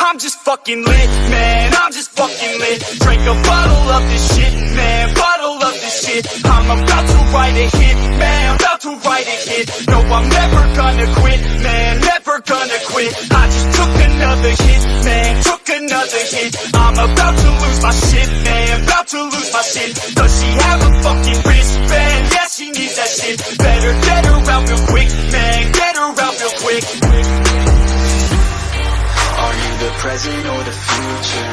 I'm just fucking lit, man, I'm just fucking lit. Drink a bottle of this shit, man, bottle of this shit. I'm about to write a hit, man, about to write a hit. No, I'm never gonna quit, man, never gonna quit. I just took another hit, man, took another hit. I'm about to lose my shit, man, about to lose my shit. Does she have a fucking wristband? Yeah, she needs that shit. Better get her out real quick, man, get her out real quick. Are you the present or the future?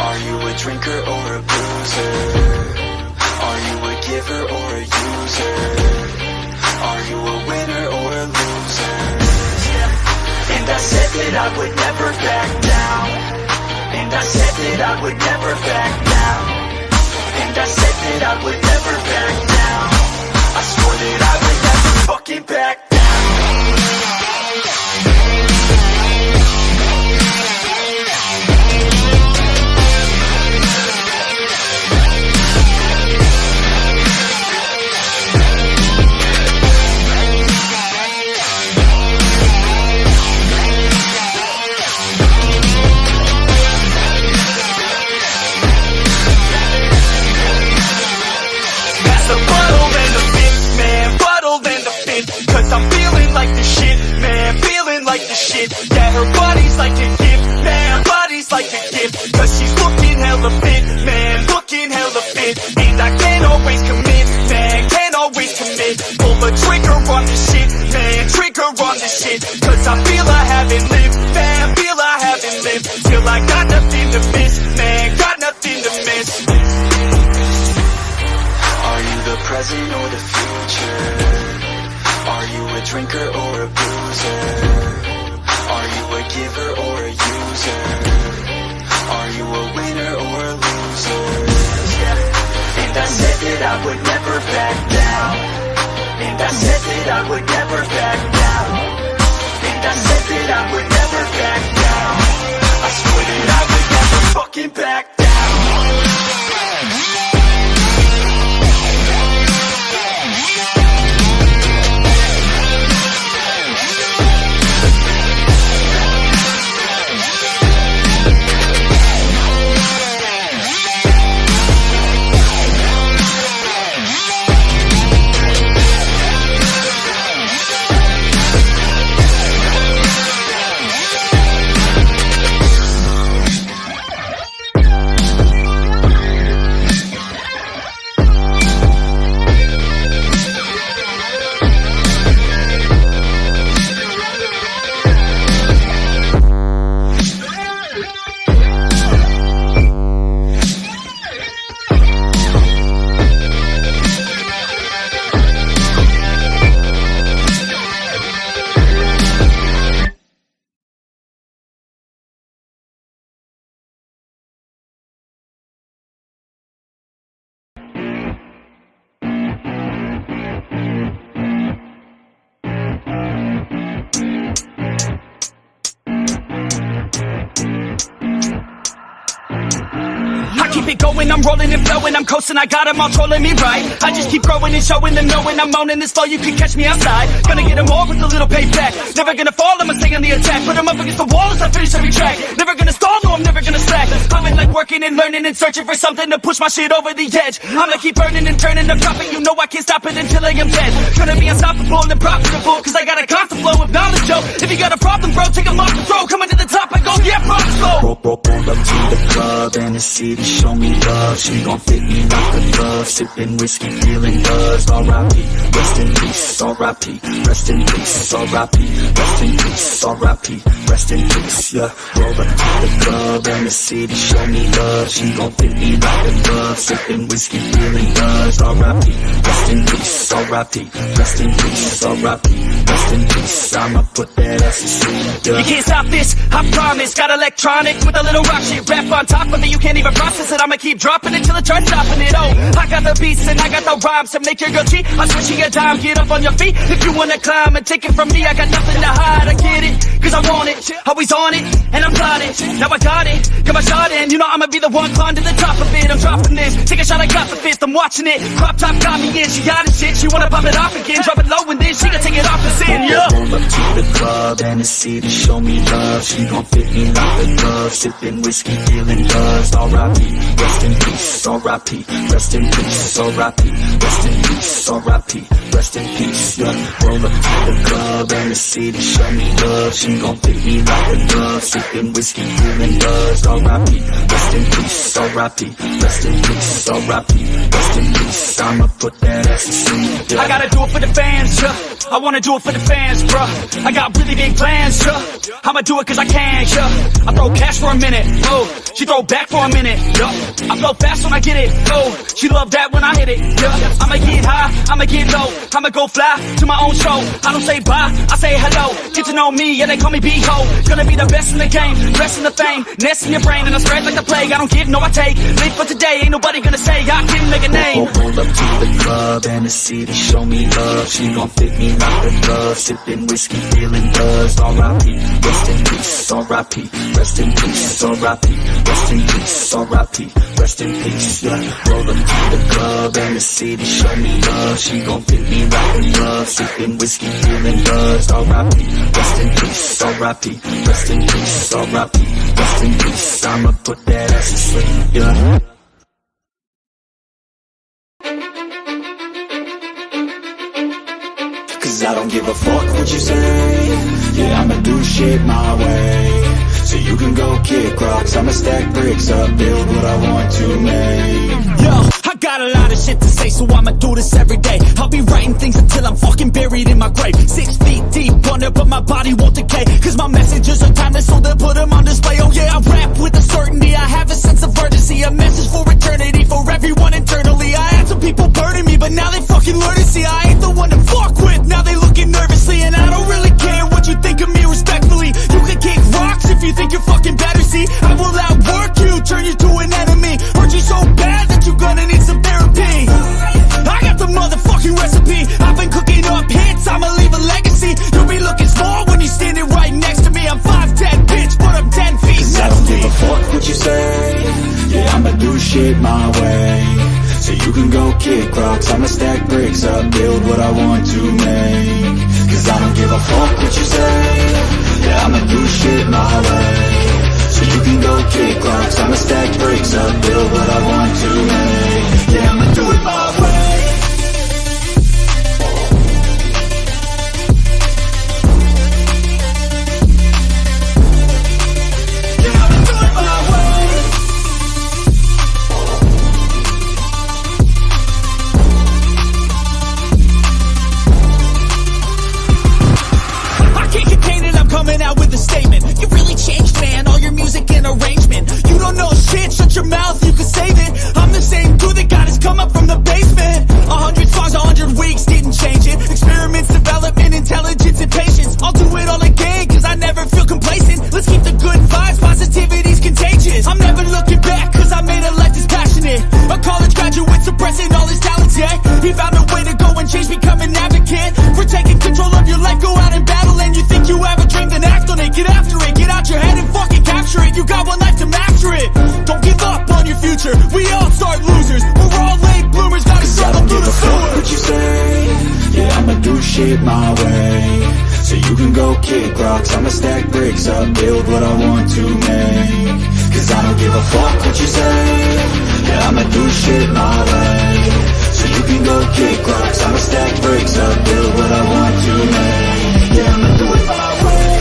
Are you a drinker or a boozer? Are you a giver or a user? Are you a winner or a loser? And I said that I would never back down. And I said that I would never back down. And I said that I would never back down. I swore that I would never fucking back down. I'm feeling like the shit, man, feeling like the shit. Yeah, her body's like a gift, man, body's like a gift. Cause she's looking hella fit, man, looking hella fit. And I can't always commit, man, can't always commit. Pull the trigger on this shit, man, trigger on this shit. Cause I feel I haven't lived, man, feel I haven't lived. Till I got nothing to miss, man, got nothing to miss. Are you the present or the future? Are you a drinker or a boozer? Are you a giver or a user? Are you a winner or a loser? And I said that I would never back down. And I said that I would never back down. And I said that I would never back down. I swore that I would never fucking back down. I'm rolling and flowing, I'm coasting, I got them all trolling me right. I just keep growing and showing them, knowing I'm owning this flow, you can catch me outside. Gonna get them all with a little payback. Never gonna fall, I'ma stay on the attack. Put them up against the wall as I finish every track. Never gonna stall, no, I'm never gonna slack. I've been like working and learning and searching for something to push my shit over the edge. I'ma keep burning and turning up dropping, you know I can't stop it until I am dead. Gonna be unstoppable and profitable, cause I got a constant flow of knowledge, yo. If you got a problem, bro, take them off the throw. Coming to the top, I go, yeah, rock slow. Roll up to the club and the city show me love. She gon' fit me like a glove. Sipping whiskey, feeling buzzed. R.I.P. Rest in peace. R.I.P. Rest in peace. R.I.P. Rest in peace. R.I.P. Rest in peace. Yeah. Roll up to the club and the city show me love. She gon' fit me like a glove. Sipping whiskey, feeling buzzed. R.I.P. Rest in peace. R.I.P. Rest in peace. R.I.P. Rest in peace. I'ma put that ass to sleep. Yeah. You can't stop this, I promise. Got electronic with a little rock shit. Rap on top of it, you can't even process it. I'ma keep dropping it till it starts stopping it. Oh, I got the beats and I got the rhymes to make your girl cheat. I'm switching a dime, get up on your feet. If you wanna climb and take it from me, I got nothing to hide. I get it, cause I want it, always on it, and I'm plotting. Now I got it, got my shot in. You know I'ma be the one climb to the top of it. I'm dropping this, take a shot, I got the fifth. I'm watching it, crop top got me in. She got it shit, she wanna pop it off again. Drop it low and then she gonna take it off and sin, yeah. up to the club, Hennessy to show me love. She gon' fit me like a glove, sipping whiskey, feeling buzzed. R.I.P. Rest in peace, R.I.P. Rest in peace, R.I.P. Rest in peace, R.I.P. Rest in peace, yeah. Roll up to the club, Hennessy to show me love. She gon' fit me like a glove, sipping whiskey, feeling buzzed. R.I.P. Rest in peace, R.I.P. Rest in peace, R.I.P. Rest in peace. I'ma put that ass to sleep, yeah. I gotta do it for the fans, yeah. I wanna do it for the fans, bruh. I got really big plans, yeah. I'ma do it cause I can, yeah. I throw cash for a minute, oh. She throw back for a minute, yeah. I flow fast when I get it, oh. She love that when I hit it, yeah. I'ma get high, I'ma get low. I'ma go fly to my own show. I don't say bye, I say hello. Get to know me, yeah, they call me B-Ho. Gonna be the best in the game, rest in the fame. Nest in your brain and I spread like the plague. I don't give, no I take. Live for today, ain't nobody gonna say I can make a name. Roll up to the club, Hennessy to show me love. She gon' fit me like a glove, sipping whiskey, feeling buzzed. R.I.P. Rest in peace, R.I.P. Rest in peace, R.I.P. Rest in peace, R.I.P. Rest in peace, yeah. Roll up to the club, Hennessy to show me love. She gon' fit me like a glove, sipping whiskey, feeling buzzed. R.I.P. Rest in peace, R.I.P. Rest in peace, R.I.P. Rest in peace. I'ma put that ass to sleep, yeah. Cause I don't give a fuck what you say. Yeah, I'ma do shit my way. So you can go kick rocks, I'ma stack bricks up, build what I want to make. Yo, I got a lot of shit to say, so I'ma do this every day. I'll be writing things until I'm fucking buried in my grave. 6 feet deep under, but my body won't decay. Cause my messages are timeless, so they'll put them on display. Oh yeah, I rap with a certainty, I have a sense of urgency. A message for eternity, for everyone internally. I had some people burning me, but now they fucking learn to see I ain't the one to fuck with. Now they looking nervously, and I don't really care what you think of me respectfully. You can kick rocks if you think you're fucking better, see. I will outwork you, turn you to an enemy. Hurt you so bad that you're gonna need some therapy. I got the motherfucking recipe. I've been cooking up hits, I'ma leave a legacy. You'll be looking small when you're standing right next to me. I'm 5'10", bitch, but I'm 10 feet Cause I don't give a fuck what you say. Yeah, I'ma do shit my way. So you can go kick rocks, I'ma stack bricks up, build what I want to make. Cause I don't give a fuck what you say. Yeah, I'ma do shit my way. So you can go kick rocks, I'ma stack bricks up, build what I want to make. Yeah, I'ma do it my way. Coming out with a statement. You really changed, man, all your music and arrangement. You don't know shit, shut your mouth, you can save it. I'm the same dude that got his come up from the basement. 100 songs, 100 weeks, didn't change it. Experiments, development, intelligence, and patience. I'll do it all again, cause I never feel complacent. Let's keep the good vibes, positivity's contagious. I'm never looking back, cause I made a life that's passionate. A college graduate suppressing all his talents, yeah. He found a way to go and change, become an advocate. For taking control of your life, go out and battle. And you think you have a dream, then act on it. Get after it, get out your head and fucking capture it. You got one life to master it. Don't give up on your future, we all start losers. We're all late bloomers, gotta struggle through the sewer. What you say? Yeah, I'ma do shit my way. So you can go kick rocks, I'ma stack bricks up, build what I want to make. Cause I don't give a fuck what you say. Yeah, I'ma do shit my way. So you can go kick rocks, I'ma stack bricks up, build what I want to make. Yeah, I'ma do it my way.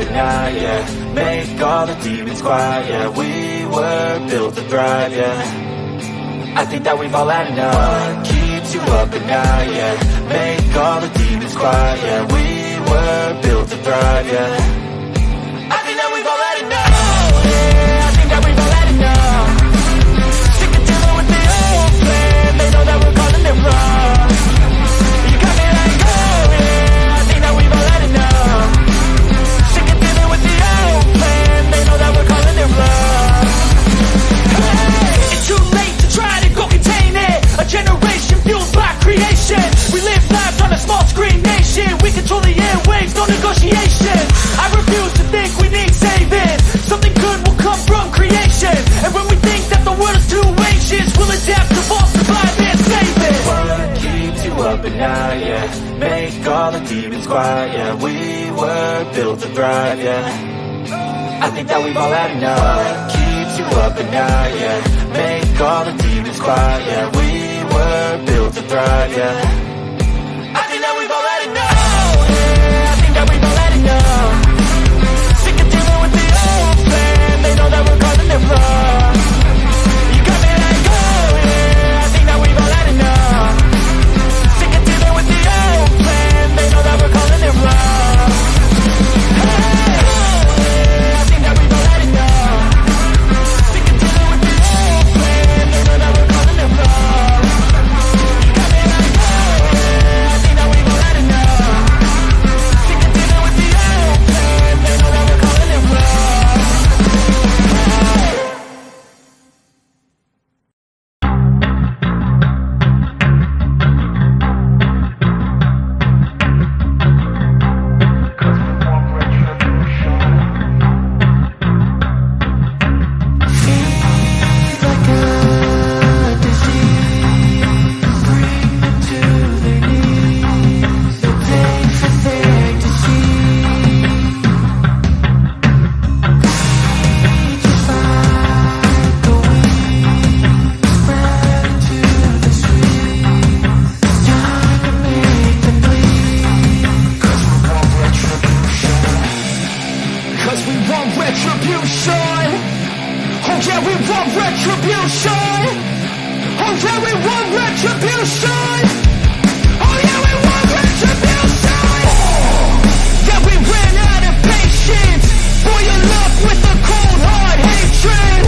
at night, yeah. Make all the demons quiet, yeah. We were built to thrive, yeah. I think that we've all had enough. What keeps you up at night, yeah. Make all the demons quiet, yeah. We were built to thrive, yeah. I think that we've all had enough. Yeah, I think that we've all had enough. Sick of dealing with the old plan. They know that we're calling it wrong. You got me like, oh yeah, I think that we've all had enough. Sick of dealing with the old plan. They know that we're calling it wrong. Hey, it's too late to try to go contain it. A generation fueled by creation. We live lives on a small screen nation. We control the airwaves, no negotiation. I refuse to think we need saving. Something good will come from creation. And when we think that the world is too anxious, we'll adapt, evolve, survive and save it. What keeps you up at night, yeah. Make all the demons quiet, yeah. We were built to thrive, yeah. I think that we've all had enough. What keeps you up at night, yeah. Make all the demons quiet, yeah. We were built to thrive, yeah. I think that we've all had enough. Yeah, I think that we've all had enough. Sick of dealing with the old plan. They know that we're calling it wrong. You got me like, oh yeah, I think that we've all had enough. Sick of dealing with the old plan. They know that we're calling it wrong. Hey, oh yeah, I think that we've all had enough. Sick of dealing with the old plan. They know that we're calling it wrong. You got me like, oh yeah, I think that we've all had enough. Sick of dealing with the old plan. They know that we're calling it wrong. Cause we want retribution. Oh yeah, we want retribution. Oh yeah, we want retribution. Oh yeah, we want retribution. Yeah, we ran out of patience. Boil up with a cold hard hatred.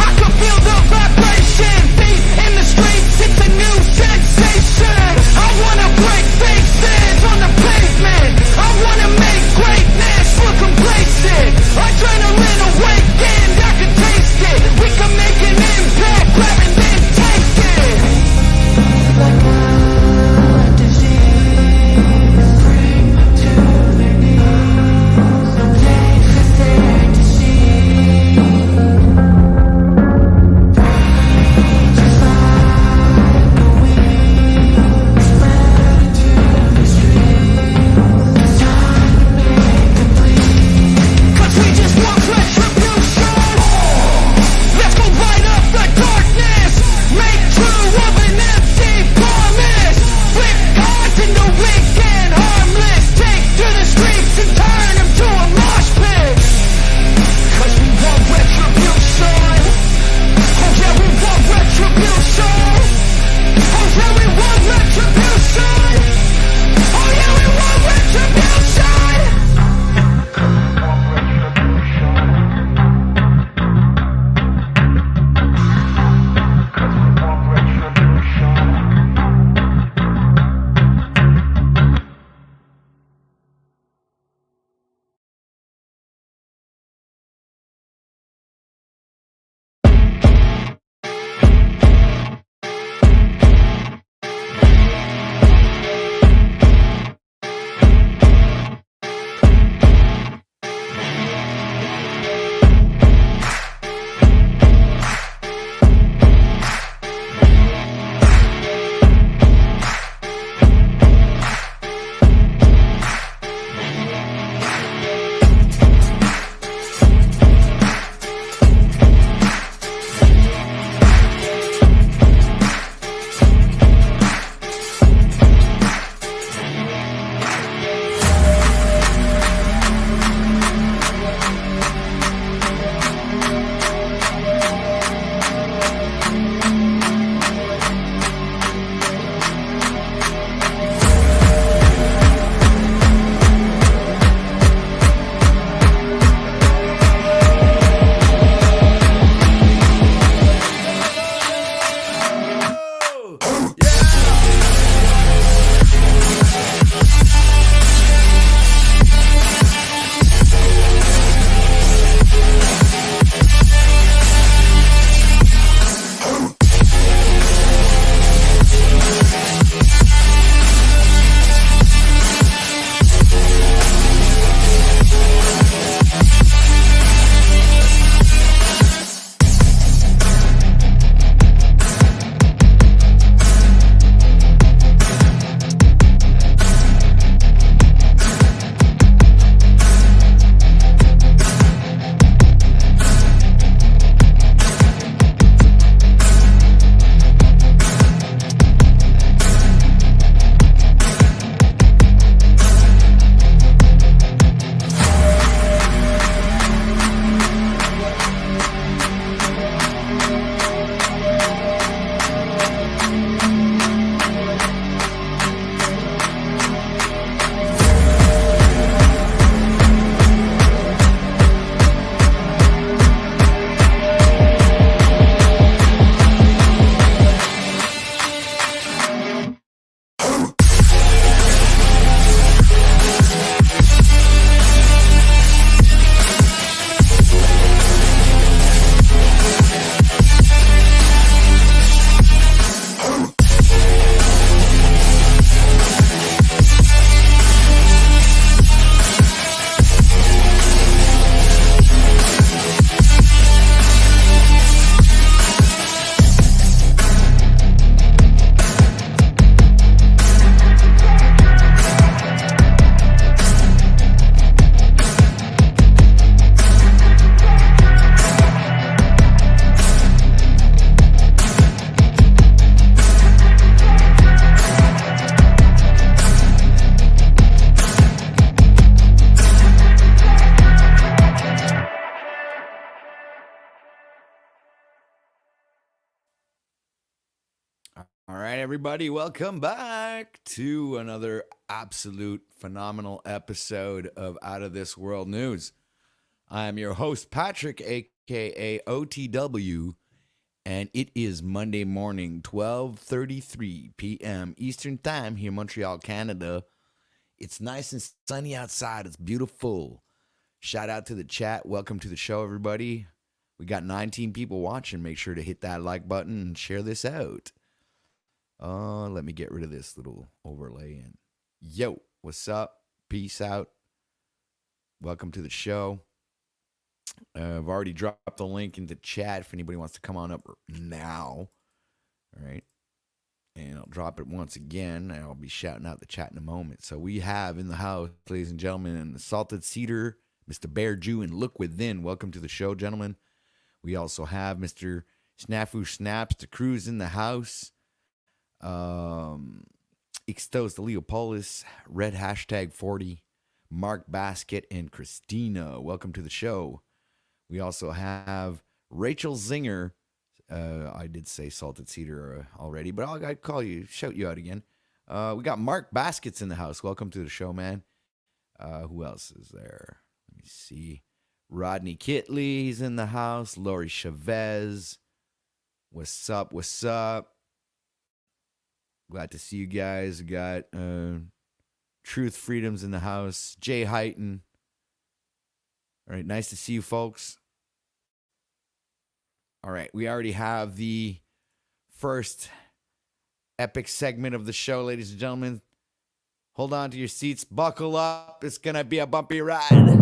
I can feel the vibration. Feet in the streets, it's a new sensation. I wanna break faces on the pavement. I wanna make greatness look complacent. Adrenaline awakened, I can taste it. We can make an impact, grab it then take it. Like All right, everybody, welcome back to another absolute phenomenal episode of Out of This World News. I'm your host, Patrick, aka OTW, and it is Monday morning, 12:33 p.m. Eastern Time here in Montreal, Canada. It's nice and sunny outside. It's beautiful. Shout out to the chat. Welcome to the show, everybody. We got 19 people watching. Make sure to hit that like button and share this out. Let me get rid of this little overlay. And yo, what's up? Peace out. Welcome to the show. I've already dropped the link into chat if anybody wants to come on up now. All right. And I'll drop it once again. I'll be shouting out the chat in a moment. So we have in the house, ladies and gentlemen, the Salted Cedar, Mr. Bear Jew, and Look Within. Welcome to the show, gentlemen. We also have Mr. Snafu Snaps, the crew's in the house. Ixtos, the Leopolis, Red Hashtag 40, Mark Basket, and Christina. Welcome to the show. We also have Rachel Zinger. I did say Salted Cedar already, but I'll call you, shout you out again. We got Mark Baskets in the house. Welcome to the show, man. Who else is there? Let me see. Rodney Kitley's in the house. Lori Chavez. What's up? What's up? Glad to see you guys. We got Truth Freedom's in the house. Jay Heighton. All right, nice to see you, folks. All right, we already have the first epic segment of the show, ladies and gentlemen. Hold on to your seats. Buckle up. It's going to be a bumpy ride.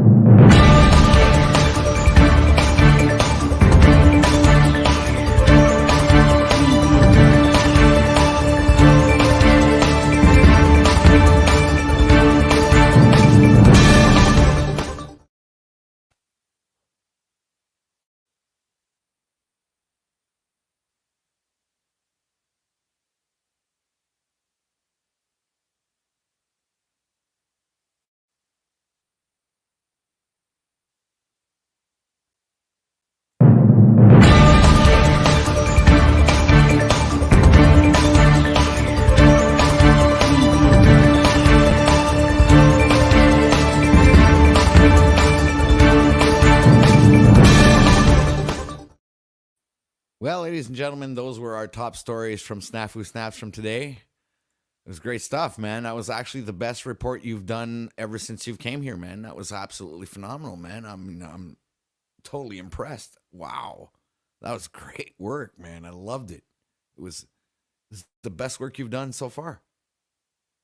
Well, ladies and gentlemen, those were our top stories from Snafu Snaps from today. It was great stuff, man. That was actually the best report you've done ever since you came here, man. That was absolutely phenomenal, man. I'm totally impressed. Wow. That was great work, man. I loved it. It was the best work you've done so far.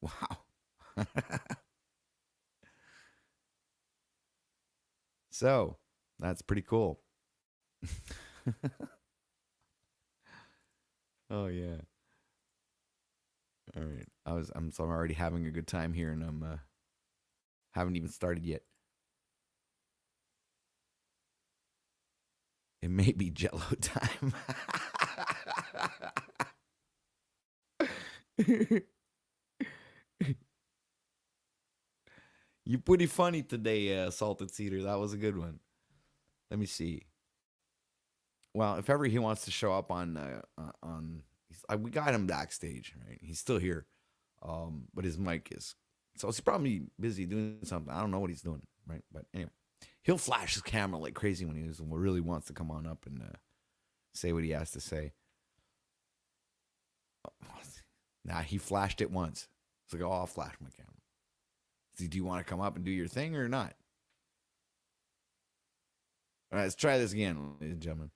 Wow. So, that's pretty cool. Oh yeah. All right. I'm already having a good time here, and I'm haven't even started yet. It may be Jello time. You're pretty funny today, Salted Cedar. That was a good one. Let me see. Well, if ever he wants to show up on we got him backstage, right? He's still here, but his mic is, so he's probably busy doing something. I don't know what he's doing, right? But anyway, he'll flash his camera like crazy when he really wants to come on up and say what he has to say. Nah, he flashed it once. It's like, oh, I'll flash my camera. Do you want to come up and do your thing or not? All right, let's try this again, ladies and gentlemen.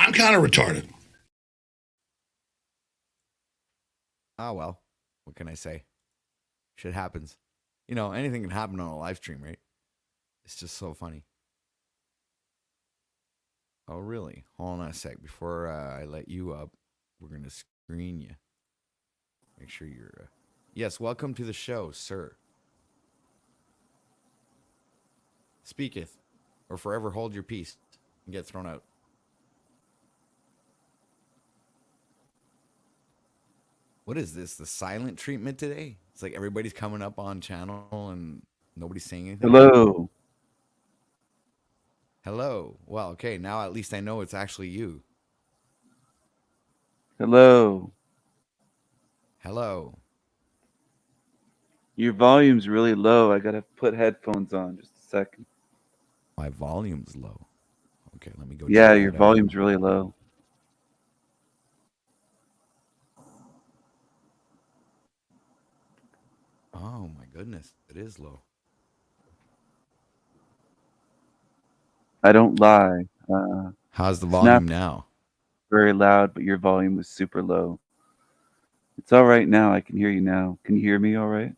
I'm kind of retarded. Oh, well, what can I say? Shit happens. You know, anything can happen on a live stream, right? It's just so funny. Oh, really? Hold on a sec. Before I let you up, we're going to screen you. Make sure you're. Yes, welcome to the show, sir. Speaketh, or forever hold your peace and get thrown out. What is this? The silent treatment today? It's like everybody's coming up on channel and nobody's saying anything. Hello. Hello. Well, okay. Now at least I know it's actually you. Hello. Hello. Your volume's really low. I gotta put headphones on. Just a second. My volume's low. Okay, let me go. Yeah, check your that out. volume's really low. Oh my goodness, it is low. I don't lie. How's the Snap volume now? very loud, but your volume was super low. It's all right now. I can hear you now. Can you hear me all right?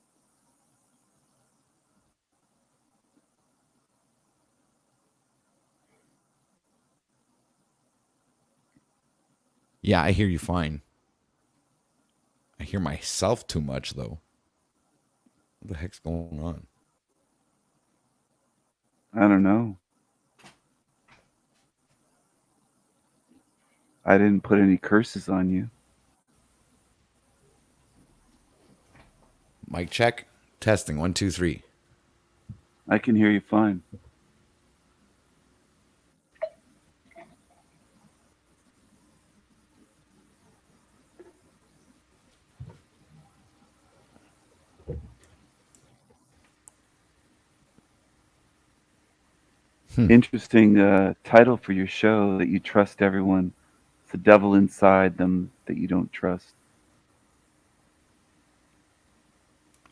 Yeah, I hear you fine. I hear myself too much though. What the heck's going on? I don't know. I didn't put any curses on you. Mic check. Testing. 1, 2, 3. I can hear you fine. Interesting title for your show, that you trust everyone. It's the devil inside them that you don't trust.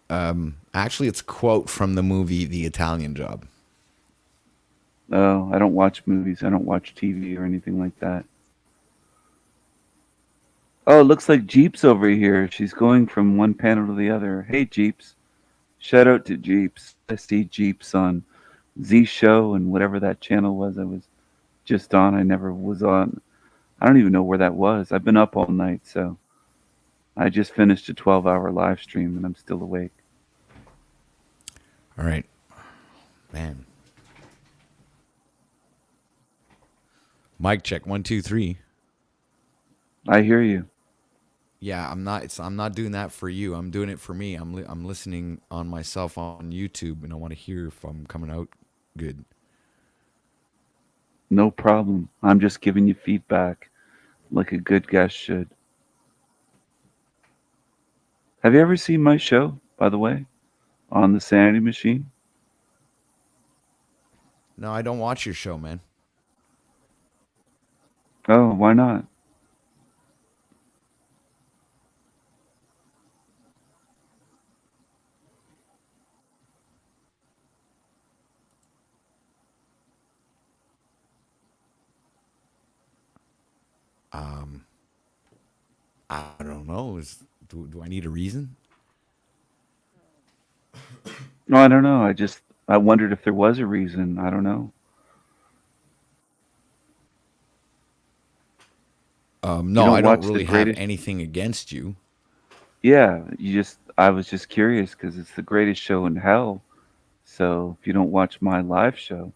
Actually, it's a quote from the movie The Italian Job. Oh, I don't watch movies. I don't watch TV or anything like that. Oh, it looks like Jeep's over here. She's going from one panel to the other. Hey, Jeeps. Shout out to Jeeps. I see Jeeps on Z Show and whatever that channel was I was just on. I never was on. I don't even know where that was. I've been up all night, so I just finished a 12-hour live stream and I'm still awake. All right. Man. Mic check. 1, 2, 3. I hear you. Yeah, I'm not doing that for you. I'm doing it for me. I'm listening on myself on YouTube, and I want to hear if I'm coming out good. No problem. I'm just giving you feedback like a good guest should. Have you ever seen my show, by the way, on the Sanity Machine? No, I don't watch your show, man. Oh, why not? I don't know. Do I need a reason? No, I don't know. I wondered if there was a reason. I don't know. No, I don't watch the really have greatest- anything against you. Yeah, I was just curious because it's the greatest show in hell. So if you don't watch my live show,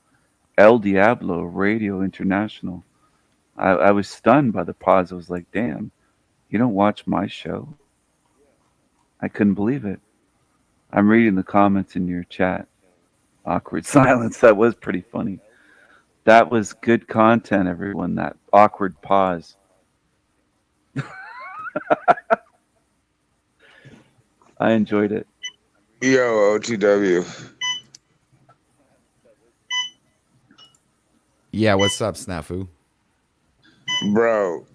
El Diablo Radio International, I was stunned by the pause. I was like, damn, you don't watch my show? I couldn't believe it. I'm reading the comments in your chat. Awkward silence. That was pretty funny. That was good content, everyone. That awkward pause. I enjoyed it. Yo, OTW. Yeah, what's up, Snafu? Bro,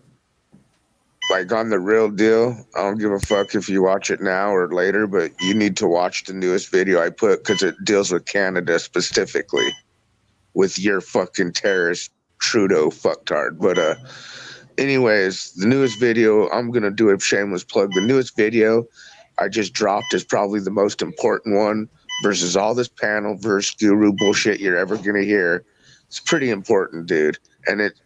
like on the real deal, I don't give a fuck if you watch it now or later, but you need to watch the newest video I put because it deals with Canada specifically with your fucking terrorist Trudeau fucktard. But anyways, the newest video, I'm going to do a shameless plug. The newest video I just dropped is probably the most important one versus all this panel versus guru bullshit you're ever going to hear. It's pretty important, dude. And it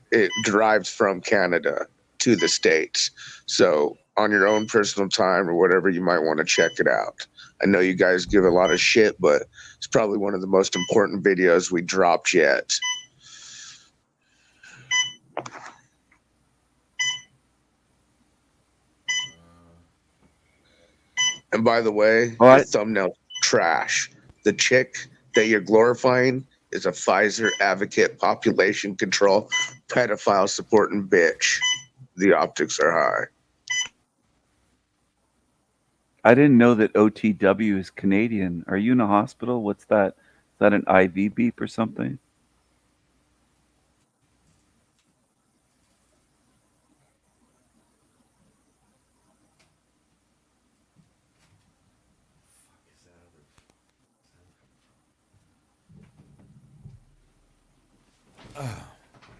derives from Canada to the States. So on your own personal time or whatever, you might want to check it out. I know you guys give a lot of shit, but it's probably one of the most important videos we dropped yet. And by the way, Oh, your thumbnail trash. The chick that you're glorifying is a Pfizer advocate, population control, pedophile supporting bitch. The optics are high. I didn't know that OTW is Canadian. Are you in a hospital? What's that? Is that an IV beep or something?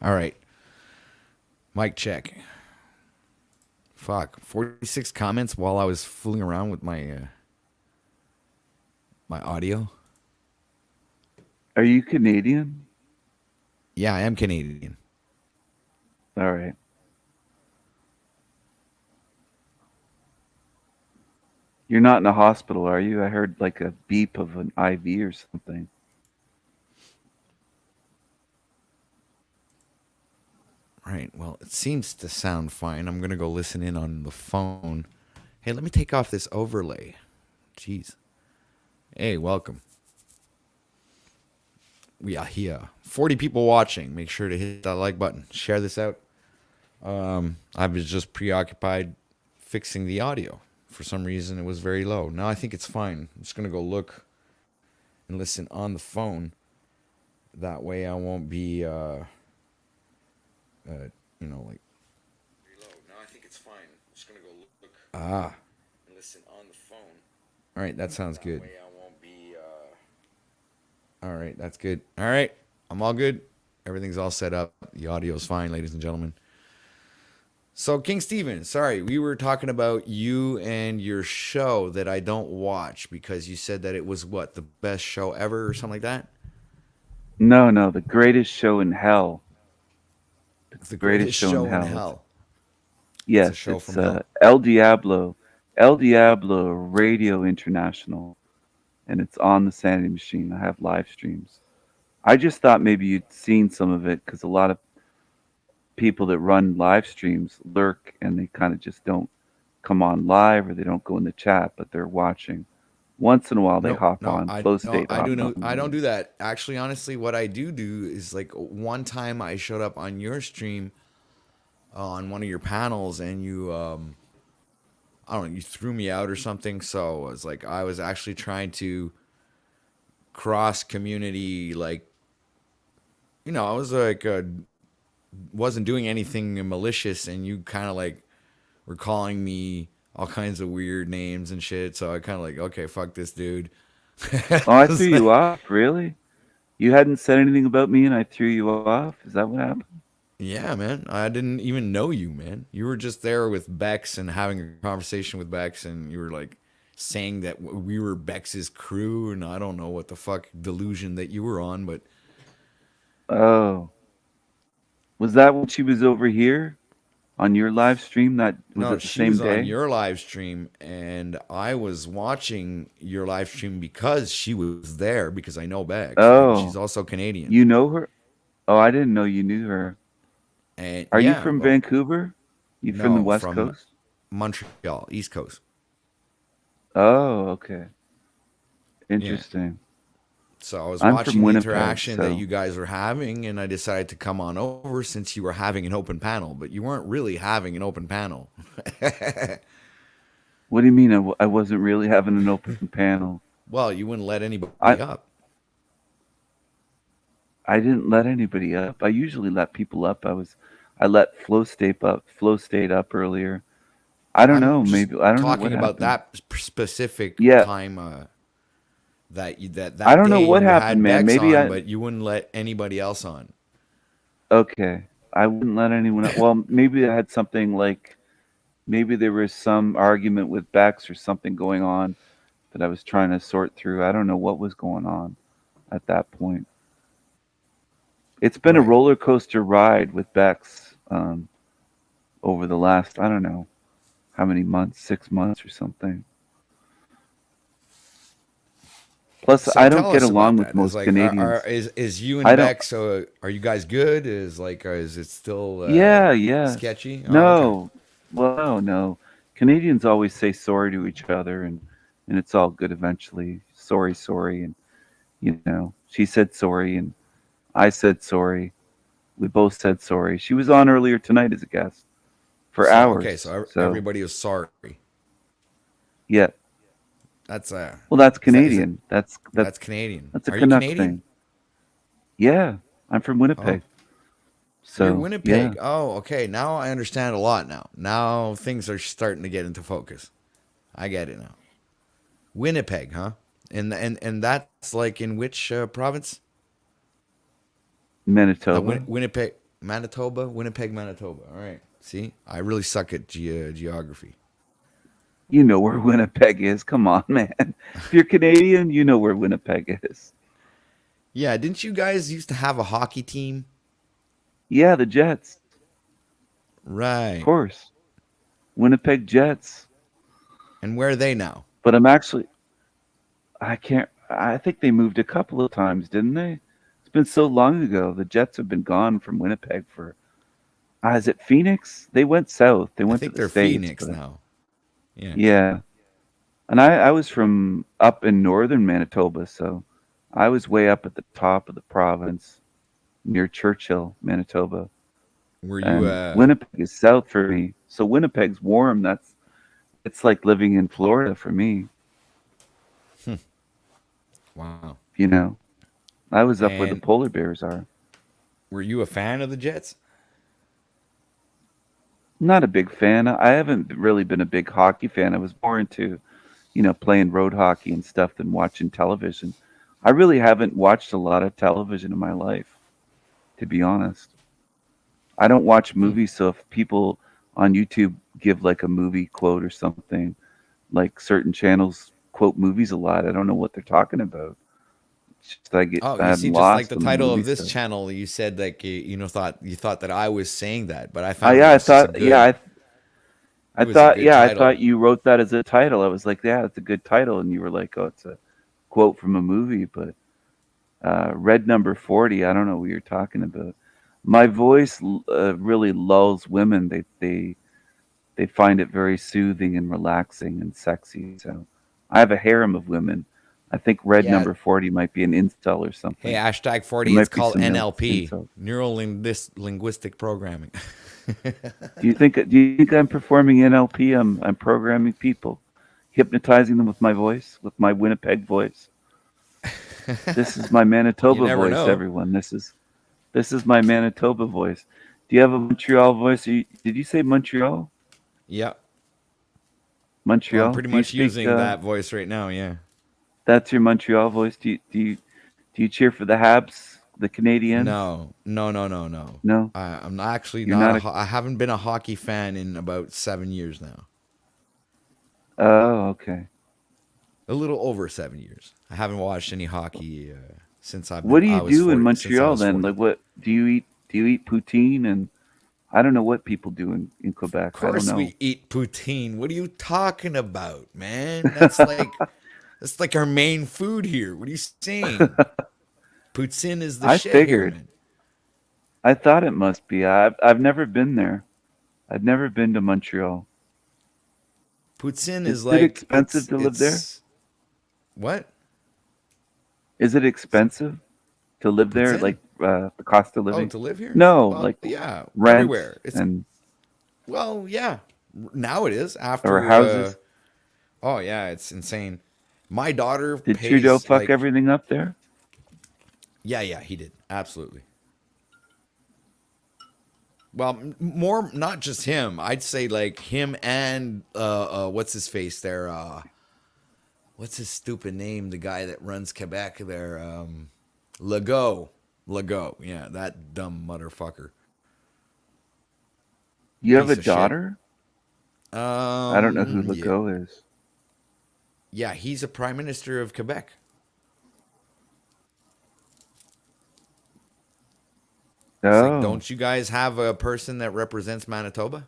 All right. Mic check. Fuck. 46 comments while I was fooling around with my my audio. Are you Canadian? Yeah, I am Canadian. All right. You're not in a hospital, are you? I heard like a beep of an IV or something. Right. Well, it seems to sound fine. I'm going to go listen in on the phone. Hey, let me take off this overlay. Jeez. Hey, welcome. We are here. 40 people watching. Make sure to hit that like button. Share this out. I was just preoccupied fixing the audio. For some reason, it was very low. Now I think it's fine. I'm just going to go look and listen on the phone. That way I won't be, you know, like. Now I think it's fine. I'm just going to go look and listen on the phone. All right, that sounds good. That way I won't be, all right, that's good. All right, I'm all good. Everything's all set up. The audio's fine, ladies and gentlemen. So, King Steven, sorry, we were talking about you and your show that I don't watch because you said that it was, what, the best show ever or something like that? No, the greatest show in hell. It's the greatest show in hell. Yes, it's show from hell. El Diablo Radio International, and it's on the Sanity Machine. I have live streams. I just thought maybe you'd seen some of it because a lot of people that run live streams lurk and they kind of just don't come on live or they don't go in the chat, but they're watching. Once in a while, they hop on. Flow state. I don't do that. Actually, honestly, what I do is like one time I showed up on your stream on one of your panels and you, I don't know, you threw me out or something. So it was like I was actually trying to cross community, like, you know, I was like, wasn't doing anything malicious, and you kind of like were calling me all kinds of weird names and shit. So I kind of like, okay, fuck this dude. Oh, I threw you off, really? You hadn't said anything about me, and I threw you off. Is that what happened? Yeah, man. I didn't even know you, man. You were just there with Bex and having a conversation with Bex, and you were like saying that we were Bex's crew, and I don't know what the fuck delusion that you were on, but. Oh. Was that when she was over here on your live stream? That was No, it the she same was day? on your live stream, and I was watching your live stream because she was there, because I know Bex. Oh. She's also Canadian. You know her? Oh, I didn't know you knew her. And Are you from Vancouver? You from the West Coast? Montreal, East Coast. Oh, okay. Interesting. So I was I'm watching from the Winnipeg, interaction so- that you guys were having, and I decided to come on over since you were having an open panel, but you weren't really having an open panel. What do you mean I wasn't really having an open panel? Well, you wouldn't let anybody up. I didn't let anybody up. I usually let people up. I let Flow State up earlier. I don't know. Maybe I don't know what talking about happened. that specific time that I don't know day what you happened, had man. Bex Maybe on, but you wouldn't let anybody else on. Okay. I wouldn't let anyone up. Well, maybe I had something like maybe there was some argument with Bex or something going on that I was trying to sort through. I don't know what was going on at that point. It's been a roller coaster ride with Bex over the last, I don't know, how many months, 6 months or something. Plus, So I don't tell get us about along with that. Is most like, Canadians. is you I and don't. Beck? So are you guys good? Is it still Yeah, yeah. sketchy? Oh, okay. No, well, no, no. Canadians always say sorry to each other, and it's all good eventually. Sorry, sorry, and she said sorry, and I said sorry. We both said sorry. She was on earlier tonight as a guest for So okay, hours. so So everybody is sorry. yeah, That's well, that's is it Canadian. That's that's that's Canadian. that's a Are you Canuck Canadian? thing. Yeah, I'm from Oh, Winnipeg. you're So yeah, Winnipeg. Oh, okay. Now I understand a lot now. Now things are starting to get into focus. I get it now. Winnipeg, huh? And that's like in which province? Manitoba. Winnipeg, Manitoba, Winnipeg, Manitoba. All right. See, I really suck at geography. You know where Winnipeg is. Come on, man. If you're Canadian, you know where Winnipeg is. Yeah, didn't you guys used to have a hockey team? Yeah, the Jets, of Right. course. Winnipeg Jets. And where are they now? But I'm actually, I can't, I think they moved a couple of times, didn't they? It's been so long ago. The Jets have been gone from Winnipeg for, is it Phoenix? They went south. They I went to think the they're States, Phoenix but now. Yeah. yeah. And I was from up in northern Manitoba, so I was way up at the top of the province near Churchill, Manitoba. Were you And Winnipeg is south for me. So Winnipeg's warm. It's like living in Florida for me, wow. you know. I was up where the And polar bears are. were you a fan of the Jets? Not a big fan. I haven't really been a big hockey fan. I was more into, playing road hockey and stuff than watching television. I really haven't watched a lot of television in my life, to be honest. I don't watch movies, so if people on YouTube give like a movie quote or something, like certain channels quote movies a lot, I don't know what they're talking about. It's just Oh, you I'm see, just like lost the on the title movie of this stuff. channel, you said like you thought that I was saying that, but I Oh found yeah, it I was just a thought good it was a good I thought title. you wrote that as a title. I was like, yeah, it's a good title, and you were like, oh, it's a quote from a movie. But Red Number 40, I don't know what you're talking about. My voice really lulls women. They find it very soothing and relaxing and sexy. So I have a harem of women. I think Red Yeah. Number 40 might be an install or Hey, something. hashtag There 40, it's might be called some NLP, insults. neuro linguistic programming. Do you think I'm performing NLP? I'm programming people, hypnotizing them with my voice, with my Winnipeg voice. This is my You Manitoba never voice, know. everyone. This is my Manitoba voice. Do you have a Montreal voice? Did you say Montreal? Yeah. Well, I'm Montreal? pretty Do you much speak? using that voice right now, yeah. That's your Montreal voice. Do you cheer for the Habs, the Canadians? No, no, no, no, no. No, I'm actually you're not not a. I haven't been a hockey fan in about 7 years now. Oh, okay. A little over 7 years. I haven't watched any hockey since What do you I was do in 40. Since I Montreal was then? 40. Like, what do you eat? Do you eat poutine? And I don't know what people do in Of Quebec. I don't course, know. we eat poutine. What are you talking about, man? That's like our main food here. What are you saying? Poutine is the I shit here, figured. man. I thought it must be. I've never been there. I've never been to Montreal. Poutine Is is it like expensive to live there? it's what? Is it expensive to live there? Poutine? Like the cost of Oh, living? to live here? No, Well, like yeah, rent everywhere. It's and well, yeah. Now it is or after. houses. Oh yeah, it's insane. My daughter Did Trudeau pays fuck like everything up there? yeah, yeah, he did absolutely. Well, more not just him. I'd say like him and what's his face there? What's his stupid name? The guy that runs Quebec there, Legault. Legault, yeah, that dumb motherfucker, You have a piece of shit. daughter? I don't know who Yeah, Legault is. yeah, he's a prime minister of Quebec. It's like, Oh, don't you guys have a person that represents Manitoba?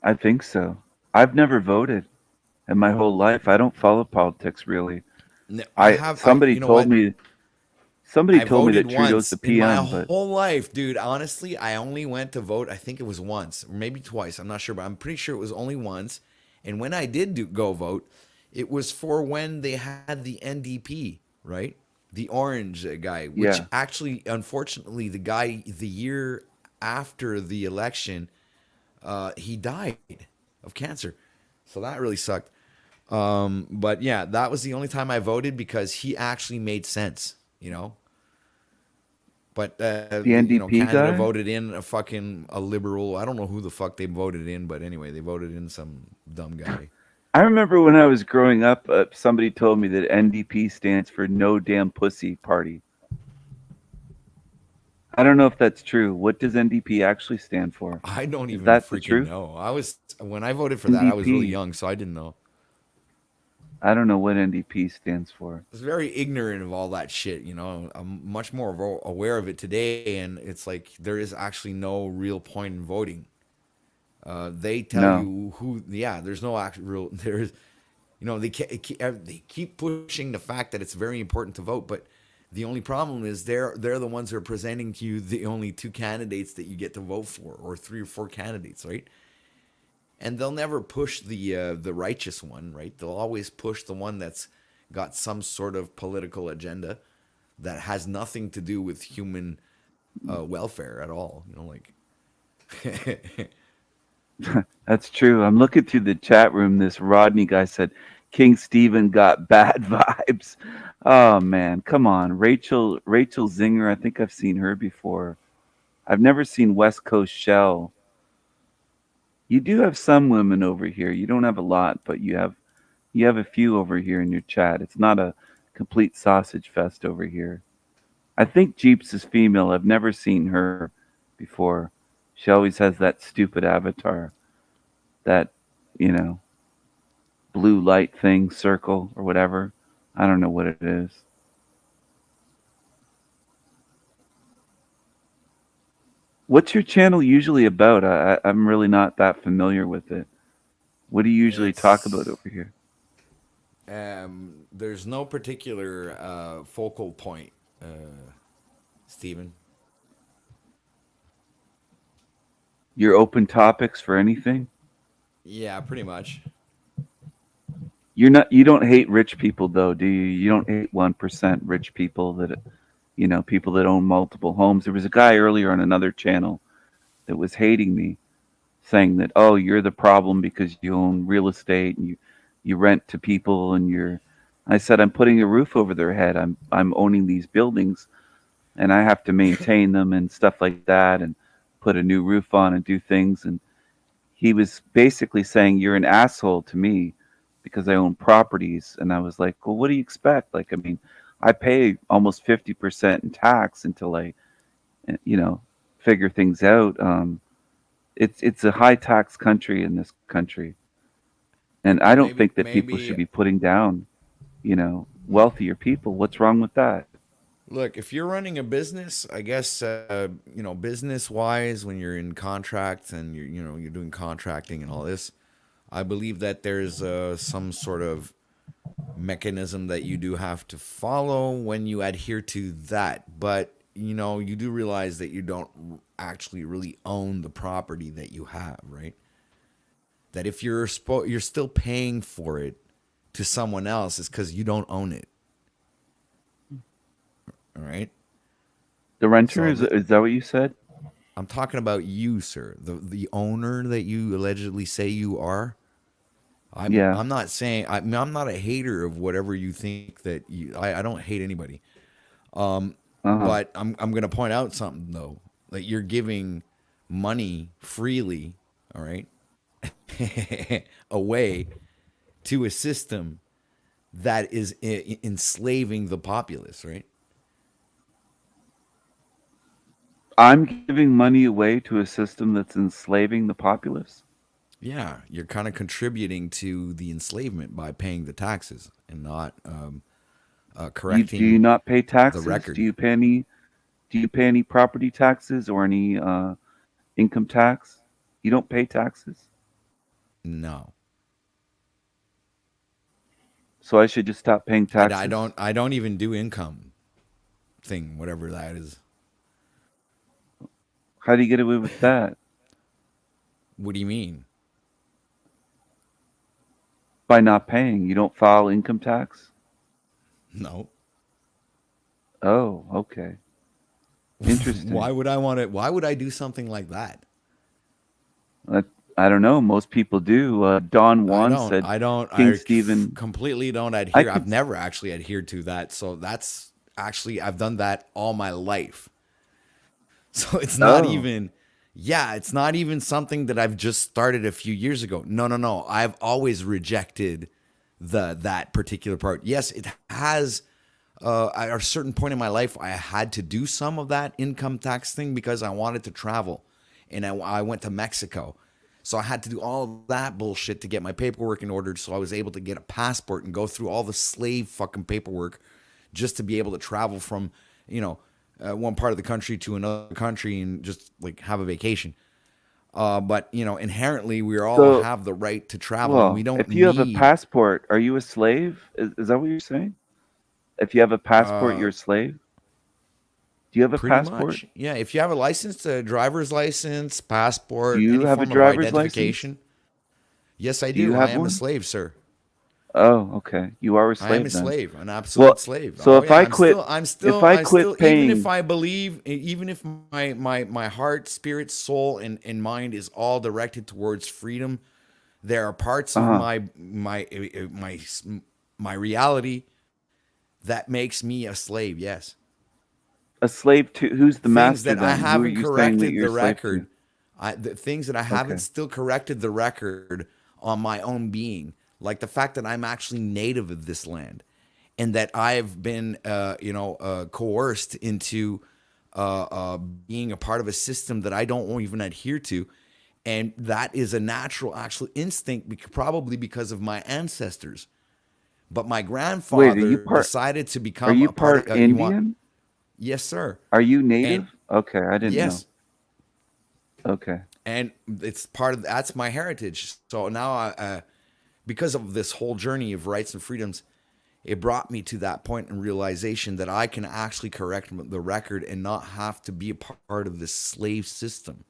I think so. I've never voted in my whole life. I don't follow politics really. I I have, I, somebody you know told what? me somebody I told me voted that Trudeau's once the in my PM, but whole life, dude. Honestly, I only went to vote. I think it was once, or maybe twice. I'm not sure, but I'm pretty sure it was only once. And when I did go vote, it was for when they had the NDP, right? The orange guy, which yeah. actually, unfortunately, the guy the year after the election, he died of cancer. So that really sucked. But yeah, that was the only time I voted because he actually made sense, you know. But The NDP Canada guy? voted in a liberal. I don't know who the fuck they voted in, but anyway, they voted in some dumb guy. I remember when I was growing up, somebody told me that NDP stands for No Damn Pussy Party. I don't know if that's true. What does NDP actually stand for? I don't Is even that the freaking truth? know. I was When I voted for that, I was really NDP. young, so I didn't know. I don't know what NDP stands for. I was very ignorant of all that shit. I'm much more aware of it today, and it's like there is actually no real point in voting. They tell No. you who. Yeah, there's no actual real. There's they keep pushing the fact that it's very important to vote, but the only problem is they're the ones who are presenting to you the only two candidates that you get to vote for, or three or four candidates, right? And they'll never push the righteous one, right? They'll always push the one that's got some sort of political agenda that has nothing to do with human welfare at all. That's true. I'm looking through the chat room. This Rodney guy said King Stephen got bad vibes. Oh man, come on. Rachel Zinger, I think I've seen her before. I've never seen West Coast Shell. You do have some women over here. You don't have a lot, but you have a few over here in your chat. It's not a complete sausage fest over here. I think Jeeps is female. I've never seen her before. She always has that stupid avatar, that, you know, blue light thing, circle or whatever. I don't know what it is. What's your channel usually about? I'm really not that familiar with it. What do you usually talk about it's over here? There's no particular focal point, Stephen. Your open topics for anything? Yeah, pretty much. You don't hate rich people though, do you? You don't hate 1% rich people that, people that own multiple homes. There was a guy earlier on another channel that was hating me, saying that, oh, you're the problem because you own real estate and you rent to people and you're. I said, I'm putting a roof over their head. I'm owning these buildings and I have to maintain them and stuff like that and put a new roof on and do things. And he was basically saying, you're an asshole to me because I own properties. And I was like, well, what do you expect? Like, I mean, I pay almost 50% in tax until I, you know, figure things out. It's a high tax country in this country. And I don't Maybe think that people maybe should be putting down, wealthier people. What's wrong with that? Look, if you're running a business, I guess business wise, when you're in contracts and you're doing contracting and all this, I believe that there's some sort of mechanism that you do have to follow when you adhere to that. But you do realize that you don't actually really own the property that you have, right? That if you're still paying for it to someone else, is because you don't own it. All right. The renter, So is that what you said? I'm talking about you, sir, the owner that you allegedly say you are. Yeah. I'm not saying I'm not a hater of whatever you think that you. I don't hate anybody. Uh-huh. But I'm gonna point out something though, that you're giving money freely, all right, away to a system that is enslaving the populace, right? I'm giving money away to a system that's enslaving the populace. Yeah, you're kind of contributing to the enslavement by paying the taxes and not Do you correcting not pay the taxes? record. Do you pay any property taxes or any income tax? You don't pay taxes? No. So I should just stop paying taxes? I don't even do income thing, whatever that is. How do you get away with that? What do you mean? By not paying. You don't file income tax? No. Oh, okay. Interesting. Why would I want it? Why would I do something like that? I don't know. Most people do. Don Juan said King Stephen. Completely don't I adhere. could, I've never actually adhered to that. So that's actually, I've done that all my life. So it's not oh, even, yeah, it's not even something that I've just started a few years ago. No, no, no. I've always rejected that particular part. Yes, it has. At a certain point in my life, I had to do some of that income tax thing because I wanted to travel, and I went to Mexico. So I had to do all of that bullshit to get my paperwork in order, so I was able to get a passport and go through all the slave fucking paperwork just to be able to travel from, one part of the country to another country and just like have a vacation. But inherently, we all so, have the right to travel, and we don't if you have a need. passport, are you a slave? Is that what you're saying? If you have a passport, you're a slave? Do you have a Pretty passport? much, yeah. If you have a license, a driver's license, Do passport, you any have a form of driver's license? identification. Yes, I Do you do. I have am a one? slave, sir. Oh, okay. You are a I am a slave then. slave, an absolute Well, slave. so Oh if yeah, I I'm still, quit, I'm if still, I I still, quit even if paying, I believe, even if my heart, spirit, soul, and mind is all directed towards freedom, there are parts of uh-huh, my reality that makes me a slave. Yes. a slave to who's the Things master that I then? Who are haven't you saying that corrected you're the a slave to? record, the things that I haven't Okay. still corrected the record on my own being, like the fact that I'm actually native of this land, and that I've been, coerced into being a part of a system that I don't even adhere to, and that is a natural, actual instinct, probably because of my ancestors. But my Wait, grandfather decided to are become you a part part of. Indian? Yes, sir. Are you And native? Okay, I didn't know. yes, Okay. and it's part of that's my heritage. So now, because of this whole journey of rights and freedoms, it brought me to that point and realization that I can actually correct the record and not have to be a part of this slave system.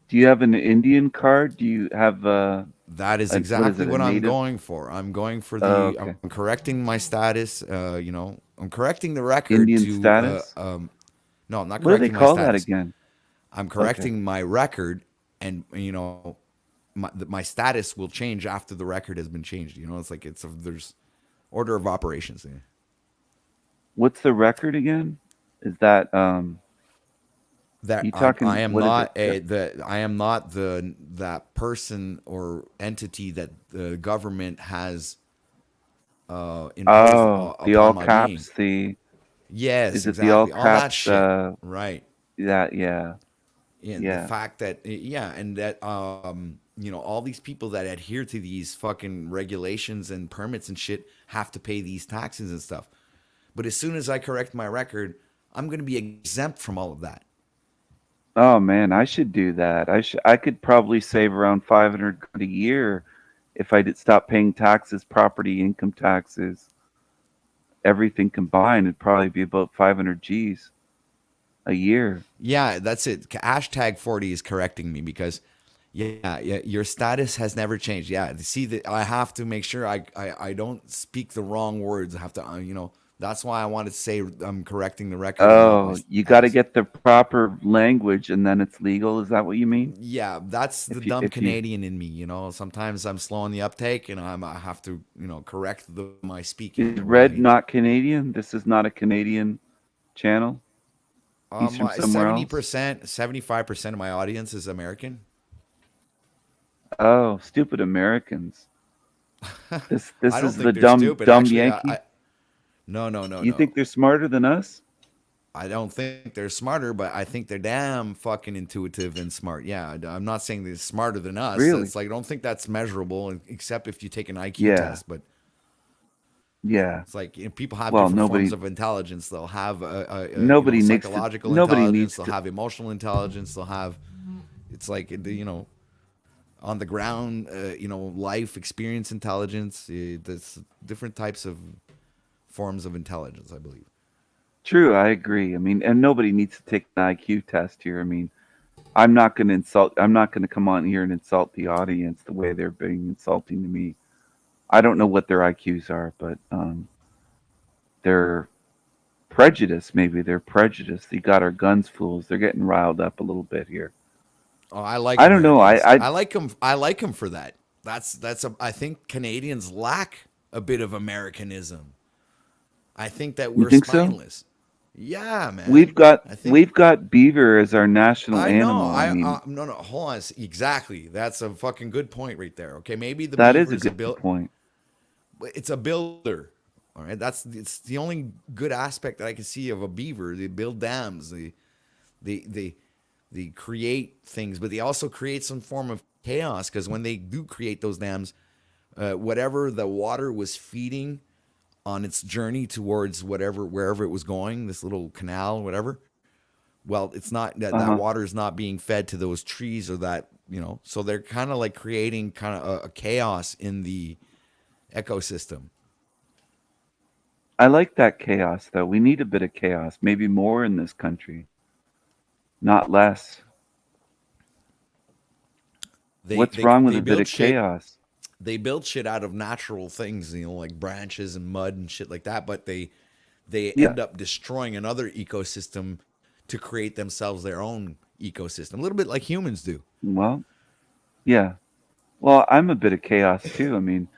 Do you have an Indian card? Do you have That is what is exactly it, a what I'm native? going for. I'm going for Oh, I'm okay. correcting my status. I'm correcting the record Indian to. status? No, I'm not What do they correcting my call that status. again? I'm Okay. correcting my record, and my status will change after the record has been changed. It's like there's order of operations there. What's the record again? Is that That you I talking am what is it? not that person or entity that the government has imposed Oh, the all upon my being. caps, the Yes, is it the all exactly. All that caps shit. Right. that yeah. And the Yeah. fact that, yeah, and that all these people that adhere to these fucking regulations and permits and shit have to pay these taxes and stuff. But as soon as I correct my record, I'm going to be exempt from all of that. Oh man, I should do that. I could probably save around 500 grand a year if I did stop paying taxes, property income taxes, everything combined. It'd probably be about 500 G's a year. Yeah, that's it. Hashtag 40 is correcting me because, yeah, your status has never changed. Yeah, see that I have to make sure I don't speak the wrong words. I have to, that's why I wanted to say I'm correcting the record about my Oh, you got to status. get the proper language and then it's legal. Is that what you mean? Yeah, that's the dumb If you Canadian in me. Sometimes I'm slow on the uptake, and I have to, correct my speaking. is Red not Canadian? This is not a Canadian channel. He's from somewhere else. 75% of my audience is American. Oh, stupid Americans. This I don't is the think they're stupid. dumb Actually, Yankee. no, no, no, You think no. they're smarter than us? I don't think they're smarter, but I think they're damn fucking intuitive and smart. Yeah, I'm not saying they're smarter than us. Really? It's like I don't think that's measurable, except if you take an IQ Yeah. test. But Yeah. it's like people have Well, different forms of intelligence. They'll have nobody needs to psychological nobody intelligence. needs They'll to have emotional intelligence. They'll have it's like on the ground, life experience intelligence. There's different types of forms of intelligence, I believe. True, I agree. I mean, and nobody needs to take an IQ test here. I mean, I'm not going to insult. I'm not going to come on here and insult the audience the way they're being insulting to me. I don't know what their IQs are, but they're prejudiced. Maybe they're prejudiced. They got our guns fools. They're getting riled up a little bit here. Oh, I like I don't know. Americans. I I like them. I like them for that. I think Canadians lack a bit of Americanism. I think that You we're think so? spineless. Yeah, We've man. got I think we've got beaver as our national I know. animal. I mean, No, no. Hold on. Exactly. That's a fucking good point right there. Okay, maybe the that is beaver a is a good build. point. It's a builder. All right. It's the only good aspect that I can see of a beaver. They build dams. They create things, but they also create some form of chaos because when they do create those dams, whatever the water was feeding on its journey towards wherever it was going, this little canal, whatever. Well, it's not Uh that huh. water is not being fed to those trees or that, so they're kind of like creating kind of a chaos in the ecosystem. I like that chaos, though. We need a bit of chaos, maybe more in this country, not less. They What's they wrong with they a bit build of shit. chaos? They build shit out of natural things, like branches and mud and shit like that. But they Yeah. end up destroying another ecosystem to create themselves their own ecosystem, a little bit like humans do. Well, yeah. Well, I'm a bit of chaos too. I mean,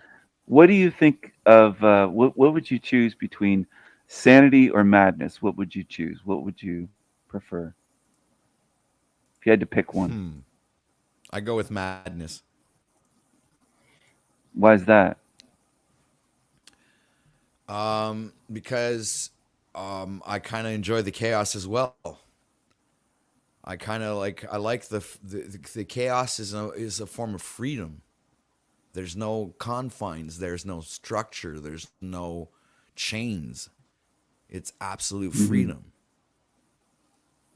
what do you think of what would you choose between sanity or madness? What would you choose? What would you prefer if you had to pick one? I go with madness. Why is that? Because I kind of enjoy the chaos as well. I like the chaos is a form of freedom. There's no confines. There's no structure. There's no chains. It's absolute Hmm. freedom.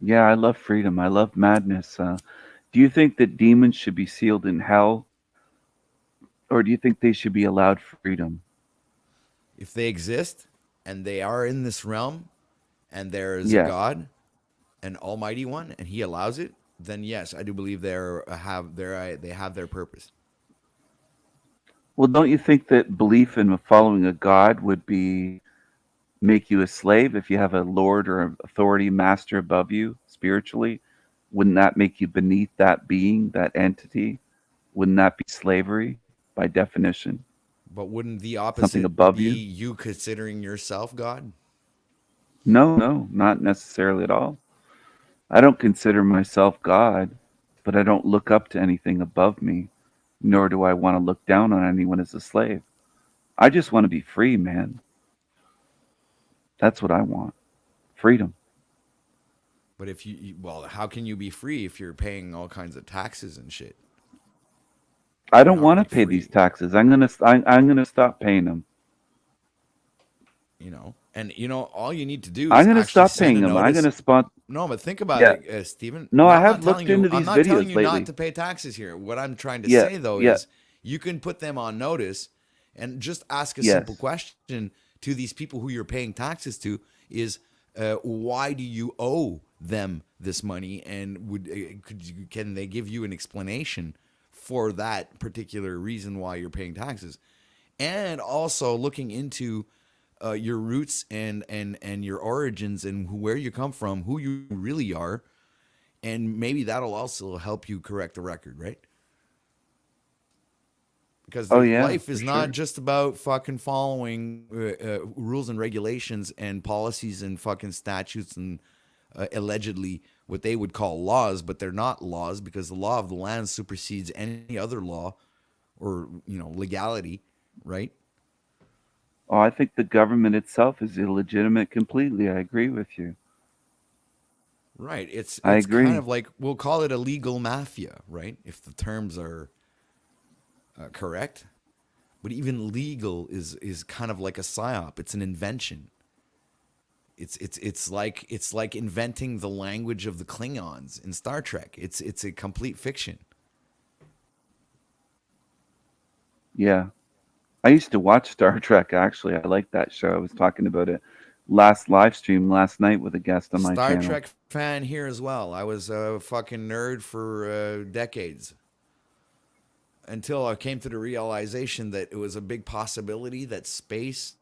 Yeah, I love freedom. I love madness. Do you think that demons should be sealed in hell, or do you think they should be allowed freedom? If they exist and they are in this realm and there is a Yeah. God, an almighty one, and he allows it, then yes, I do believe they have their purpose. Well, don't you think that belief in following a god would be make you a slave if you have a lord or an authority master above you spiritually? Wouldn't that make you beneath that being, that entity? Wouldn't that be slavery by definition? But wouldn't the Something opposite above be you? you considering yourself God? No, no, not necessarily at all. I don't consider myself God, but I don't look up to anything above me, nor do I want to look down on anyone as a slave. I just want to be free, man. That's what I want. Freedom. But if well, how can you be free if you're paying all kinds of taxes and shit? I You're don't not want to really pay these free, taxes. I'm gonna stop paying them. And all you need to do I'm is gonna actually stop send paying a them. I'm notice. gonna spot. No, but think about Yeah. it, Stephen. No, No, I I'm not have telling looked you. into I'm these not telling videos you not lately. to pay taxes here. What I'm trying to Yeah. say though Yeah. is you can put them on notice and just ask a simple Yes. question to these people who you're paying taxes to: is why do you owe them this money? And can they give you an explanation for that particular reason why you're paying taxes? And also looking into your roots and your origins and where you come from, who you really are, and maybe that'll also help you correct the record, right? Because Oh yeah, life for is not sure. just about fucking following rules and regulations and policies and fucking statutes and allegedly what they would call laws, but they're not laws because the law of the land supersedes any other law or legality, right? Oh, I think the government itself is illegitimate completely. I agree with you. Right. It's I it's kind agree. of like we'll call it a legal mafia, right? If the terms are correct. But even legal is kind of like a psyop. It's an invention. It's like inventing the language of the Klingons in Star Trek. It's a complete fiction. Yeah. I used to watch Star Trek, actually. I like that show. I was talking about it last live stream last night with a guest on my Star channel. Trek fan here as well. I was a fucking nerd for decades until I came to the realization that it was a big possibility that space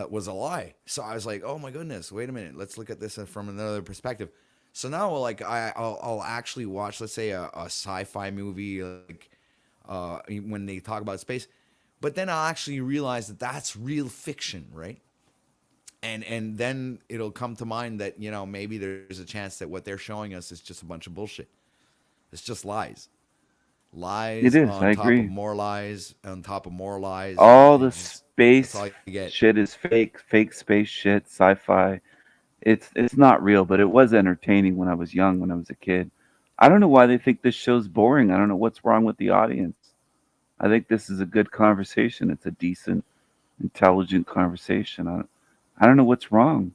was a lie. So I was like, oh my goodness, wait a minute, let's look at this from another perspective. So now, like, I'll actually watch, let's say, a sci-fi movie, like when they talk about space, but then I'll actually realize that that's real fiction, right? And then it'll come to mind that maybe there's a chance that what they're showing us is just a bunch of bullshit. It's just lies, It lies is. I on top of agree. more lies on top of more lies, and All the it just that's space all you get. shit is fake. Fake space shit. Sci-fi. It's not real, but it was entertaining when I was young. When I was a kid. I don't know why they think this show's boring. I don't know what's wrong with the audience. I think this is a good conversation. It's a decent, intelligent conversation. I don't know what's wrong.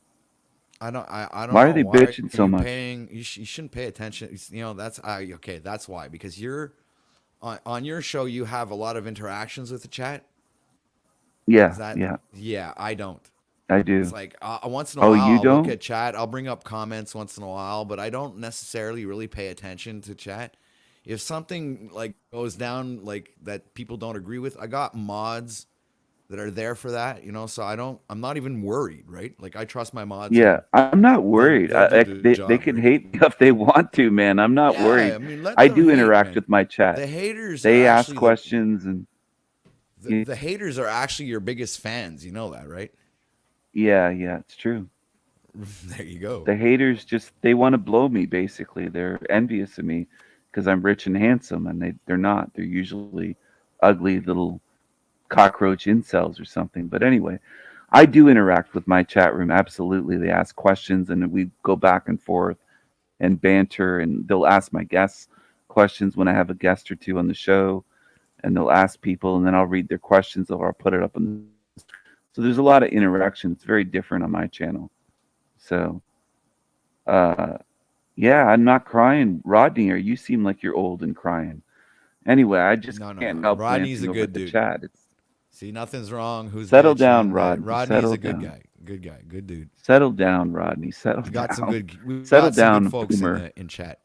I don't Why are know they why are bitching so you much? paying. You shouldn't pay attention. That's okay. That's why, because you're on your show. You have a lot of interactions with the chat. Is Yeah, that yeah, yeah? I don't. I It's do. like once in a Oh, while you I'll look don't? at chat. I'll bring up comments once in a while, but I don't necessarily really pay attention to chat. If something like goes down like that people don't agree with, I got mods that are there for that, so I'm not even worried, right? Like I trust my mods Yeah, and I'm not they'll worried. they'll do the They job, can right? hate me if they want to, man. I'm not Yeah, worried. I mean, let I them do hate, interact man. with my chat. The haters are They ask actually questions, and y- the haters are actually your biggest fans, you know that, right? yeah, yeah, it's true. There you go. The haters just they want to blow me. Basically, they're envious of me because I'm rich and handsome, and they're not. They're usually ugly little cockroach incels or something. But anyway, I do interact with my chat room. Absolutely, they ask questions, and we go back and forth and banter, and they'll ask my guests questions when I have a guest or two on the show, and they'll ask people, and then I'll read their questions, or I'll put it up on. So there's a lot of interaction. It's very different on my channel. So, uh, yeah, I'm not crying, Rodney. Or you seem like you're old and crying. Anyway, I just No, no, can't no. help Rodney's glancing a over at good the dude. chat. It's See, nothing's wrong. Who's settle down, bitching? Rodney. Rodney's Settle a good down. guy. Good guy. Good dude. Settle down, Rodney. Settle We got some down. good. We Settle got some good down, folks Boomer. in chat.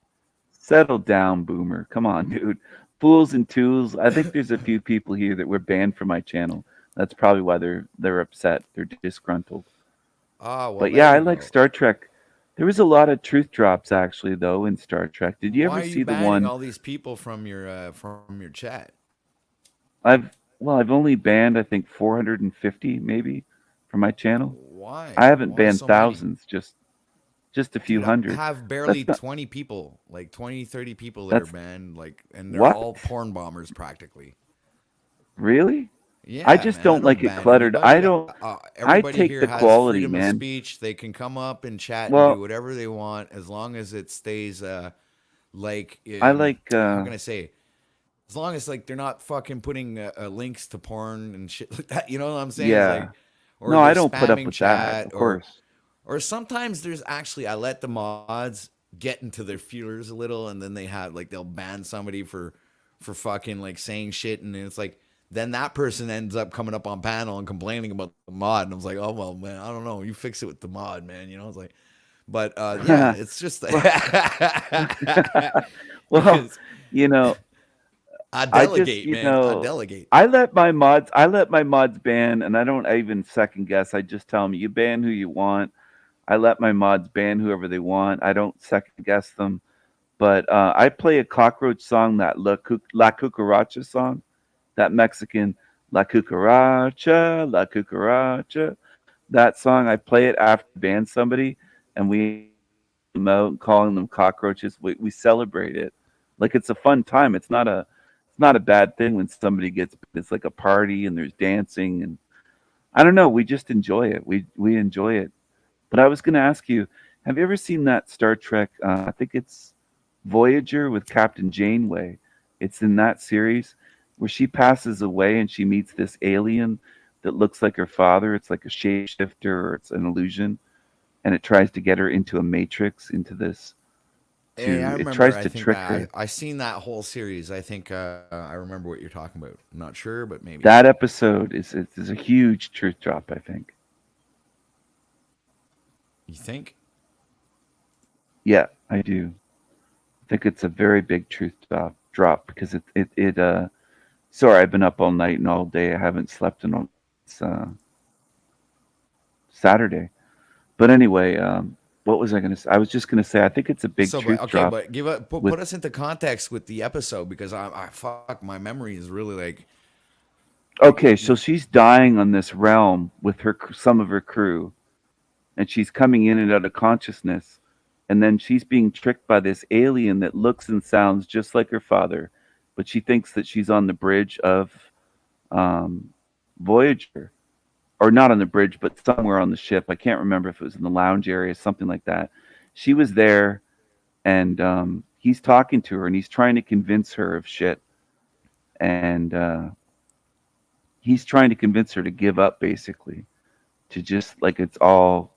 Settle down, Boomer. Come on, dude. Fools and tools. I think there's a few people here that were banned from my channel. That's probably why they're upset. They're disgruntled. Ah, well, But there yeah, I you like go. Star Trek. There was a lot of truth drops actually though in Star Trek. Did you Why ever are you see the banning one all these people from your chat? I've only banned I think 450 maybe from my channel. I Why? haven't Why banned so many? thousands, just a few Dude, I hundred. have barely That's not 20 people, like 20, 30 people that are that's banned, like, and they're what? all porn bombers practically. Really? I Yeah, just man, I don't don't like it ban cluttered. I anybody. don't I Everybody take here the has quality, freedom of man. speech. They can come up and chat and do Well, whatever they want as long as it stays, like, I like how can I say? As long as like they're not fucking putting links to porn and shit like that. You know what I'm saying? It's yeah. like, or No, they're I don't put up spamming with that, chat, of course. or sometimes there's actually I let the mods get into their feelers a little, and then they have like they'll ban somebody for fucking like saying shit, and then it's like then that person ends up coming up on panel and complaining about the mod, and I was like, oh well, man, I don't know, you fix it with the mod, man. It's like, but yeah, it's just well, well, because you know, I I just, delegate, man, I delegate. I let my mods ban, and I don't even second guess. I just tell them you ban who you want. I let my mods ban whoever they want. I don't second guess them. But I play a cockroach song, that La Cucaracha song, that Mexican La Cucaracha. That song, I play it after I ban somebody, and we them out and calling them cockroaches. We celebrate it like it's a fun time. It's not a bad thing when somebody gets. It's like a party and there's dancing and I don't know. We just enjoy it. We enjoy it. But I was going to ask you, have you ever seen that Star Trek? I think it's Voyager with Captain Janeway. It's in that series where she passes away and she meets this alien that looks like her father. It's like a shapeshifter or it's an illusion, and it tries to get her into a matrix, into this Yeah, I It remember. tries I to think trick that her. I seen that whole series. I think I remember what you're talking about. I'm not sure, but maybe. That episode is a huge truth drop, I think. You think? Yeah, I do. I think it's a very big truth drop because it. Sorry, I've been up all night and all day. I haven't slept in all. It's Saturday. But anyway, what was I going to say? I was just going to say I think it's a big So, but truth okay, drop but give it with. put us into context with the episode because I fuck my memory is really like Okay, so she's dying on this realm with some of her crew, and she's coming in and out of consciousness, and then she's being tricked by this alien that looks and sounds just like her father, but she thinks that she's on the bridge of um, Voyager, or not on the bridge, but somewhere on the ship. I can't remember if it was in the lounge area, something like that. She was there, and he's talking to her, and he's trying to convince her of shit, and he's trying to convince her to give up, basically, to just like it's all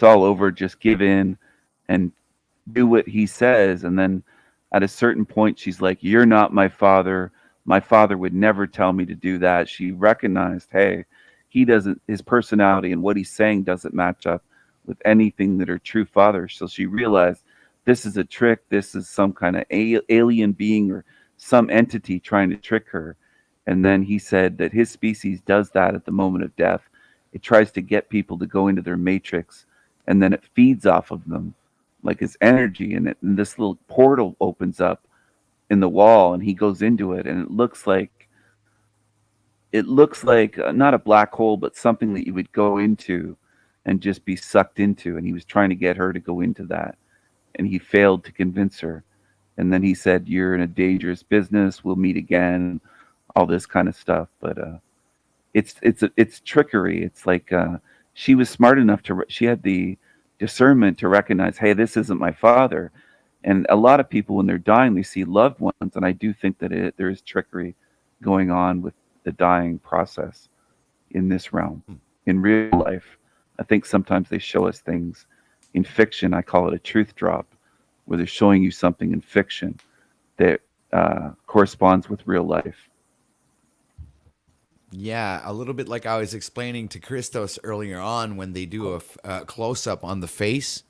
over, just give in and do what he says. And then at a certain point, she's like, "You're not my father. My father would never tell me to do that." She recognized, hey, he doesn't, his personality and what he's saying doesn't match up with anything that her true father. So she realized this is a trick. This is some kind of alien being or some entity trying to trick her. And then he said that his species does that at the moment of death. It tries to get people to go into their matrix, and then it feeds off of them like his energy, and this little portal opens up in the wall, and he goes into it, and it looks like not a black hole, but something that you would go into and just be sucked into. And he was trying to get her to go into that, and he failed to convince her. And then he said, "You're in a dangerous business. We'll meet again." All this kind of stuff, but it's trickery. It's like she was smart enough she had the discernment to recognize, hey, this isn't my father. And a lot of people, when they're dying, they see loved ones, and I do think that there is trickery going on with the dying process in this realm. In real life, I think sometimes they show us things. In fiction, I call it a truth drop, where they're showing you something in fiction that corresponds with real life. yeah, a little bit like I was explaining to Christos earlier on when they do a close up on the face,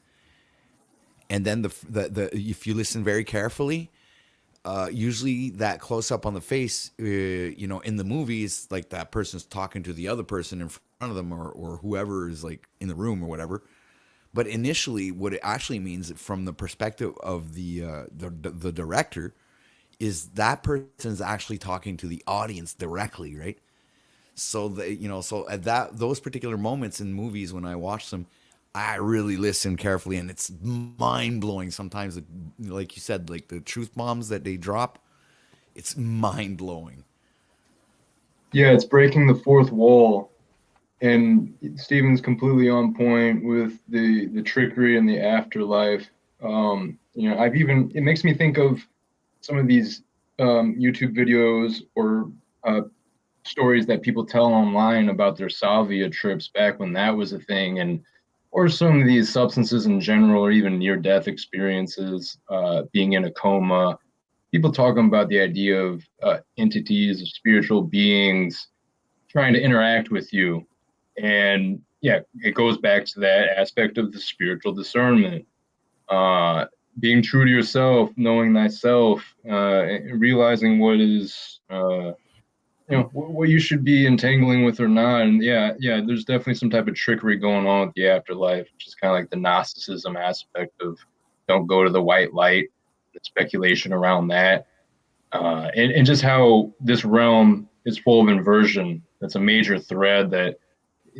and then the if you listen very carefully, usually that close up on the face, in the movies, like that person's talking to the other person in front of them, or whoever is like in the room or whatever. But initially, what it actually means from the perspective of the director is that person's actually talking to the audience directly, right? So so at those particular moments in movies when I watch them, I really listen carefully, and it's mind blowing. Sometimes, like you said, like the truth bombs that they drop, it's mind blowing. Yeah, it's breaking the fourth wall. And Steven's completely on point with the trickery and the afterlife. It makes me think of some of these YouTube videos or stories that people tell online about their salvia trips back when that was a thing, and or some of these substances in general, or even near-death experiences, being in a coma. People talking about the idea of entities, of spiritual beings trying to interact with you. And yeah, it goes back to that aspect of the spiritual discernment, being true to yourself, knowing thyself, realizing what is, what you should be entangling with or not. And yeah, there's definitely some type of trickery going on with the afterlife, which is kind of like the Gnosticism aspect of don't go to the white light, the speculation around that, and just how this realm is full of inversion. That's a major thread that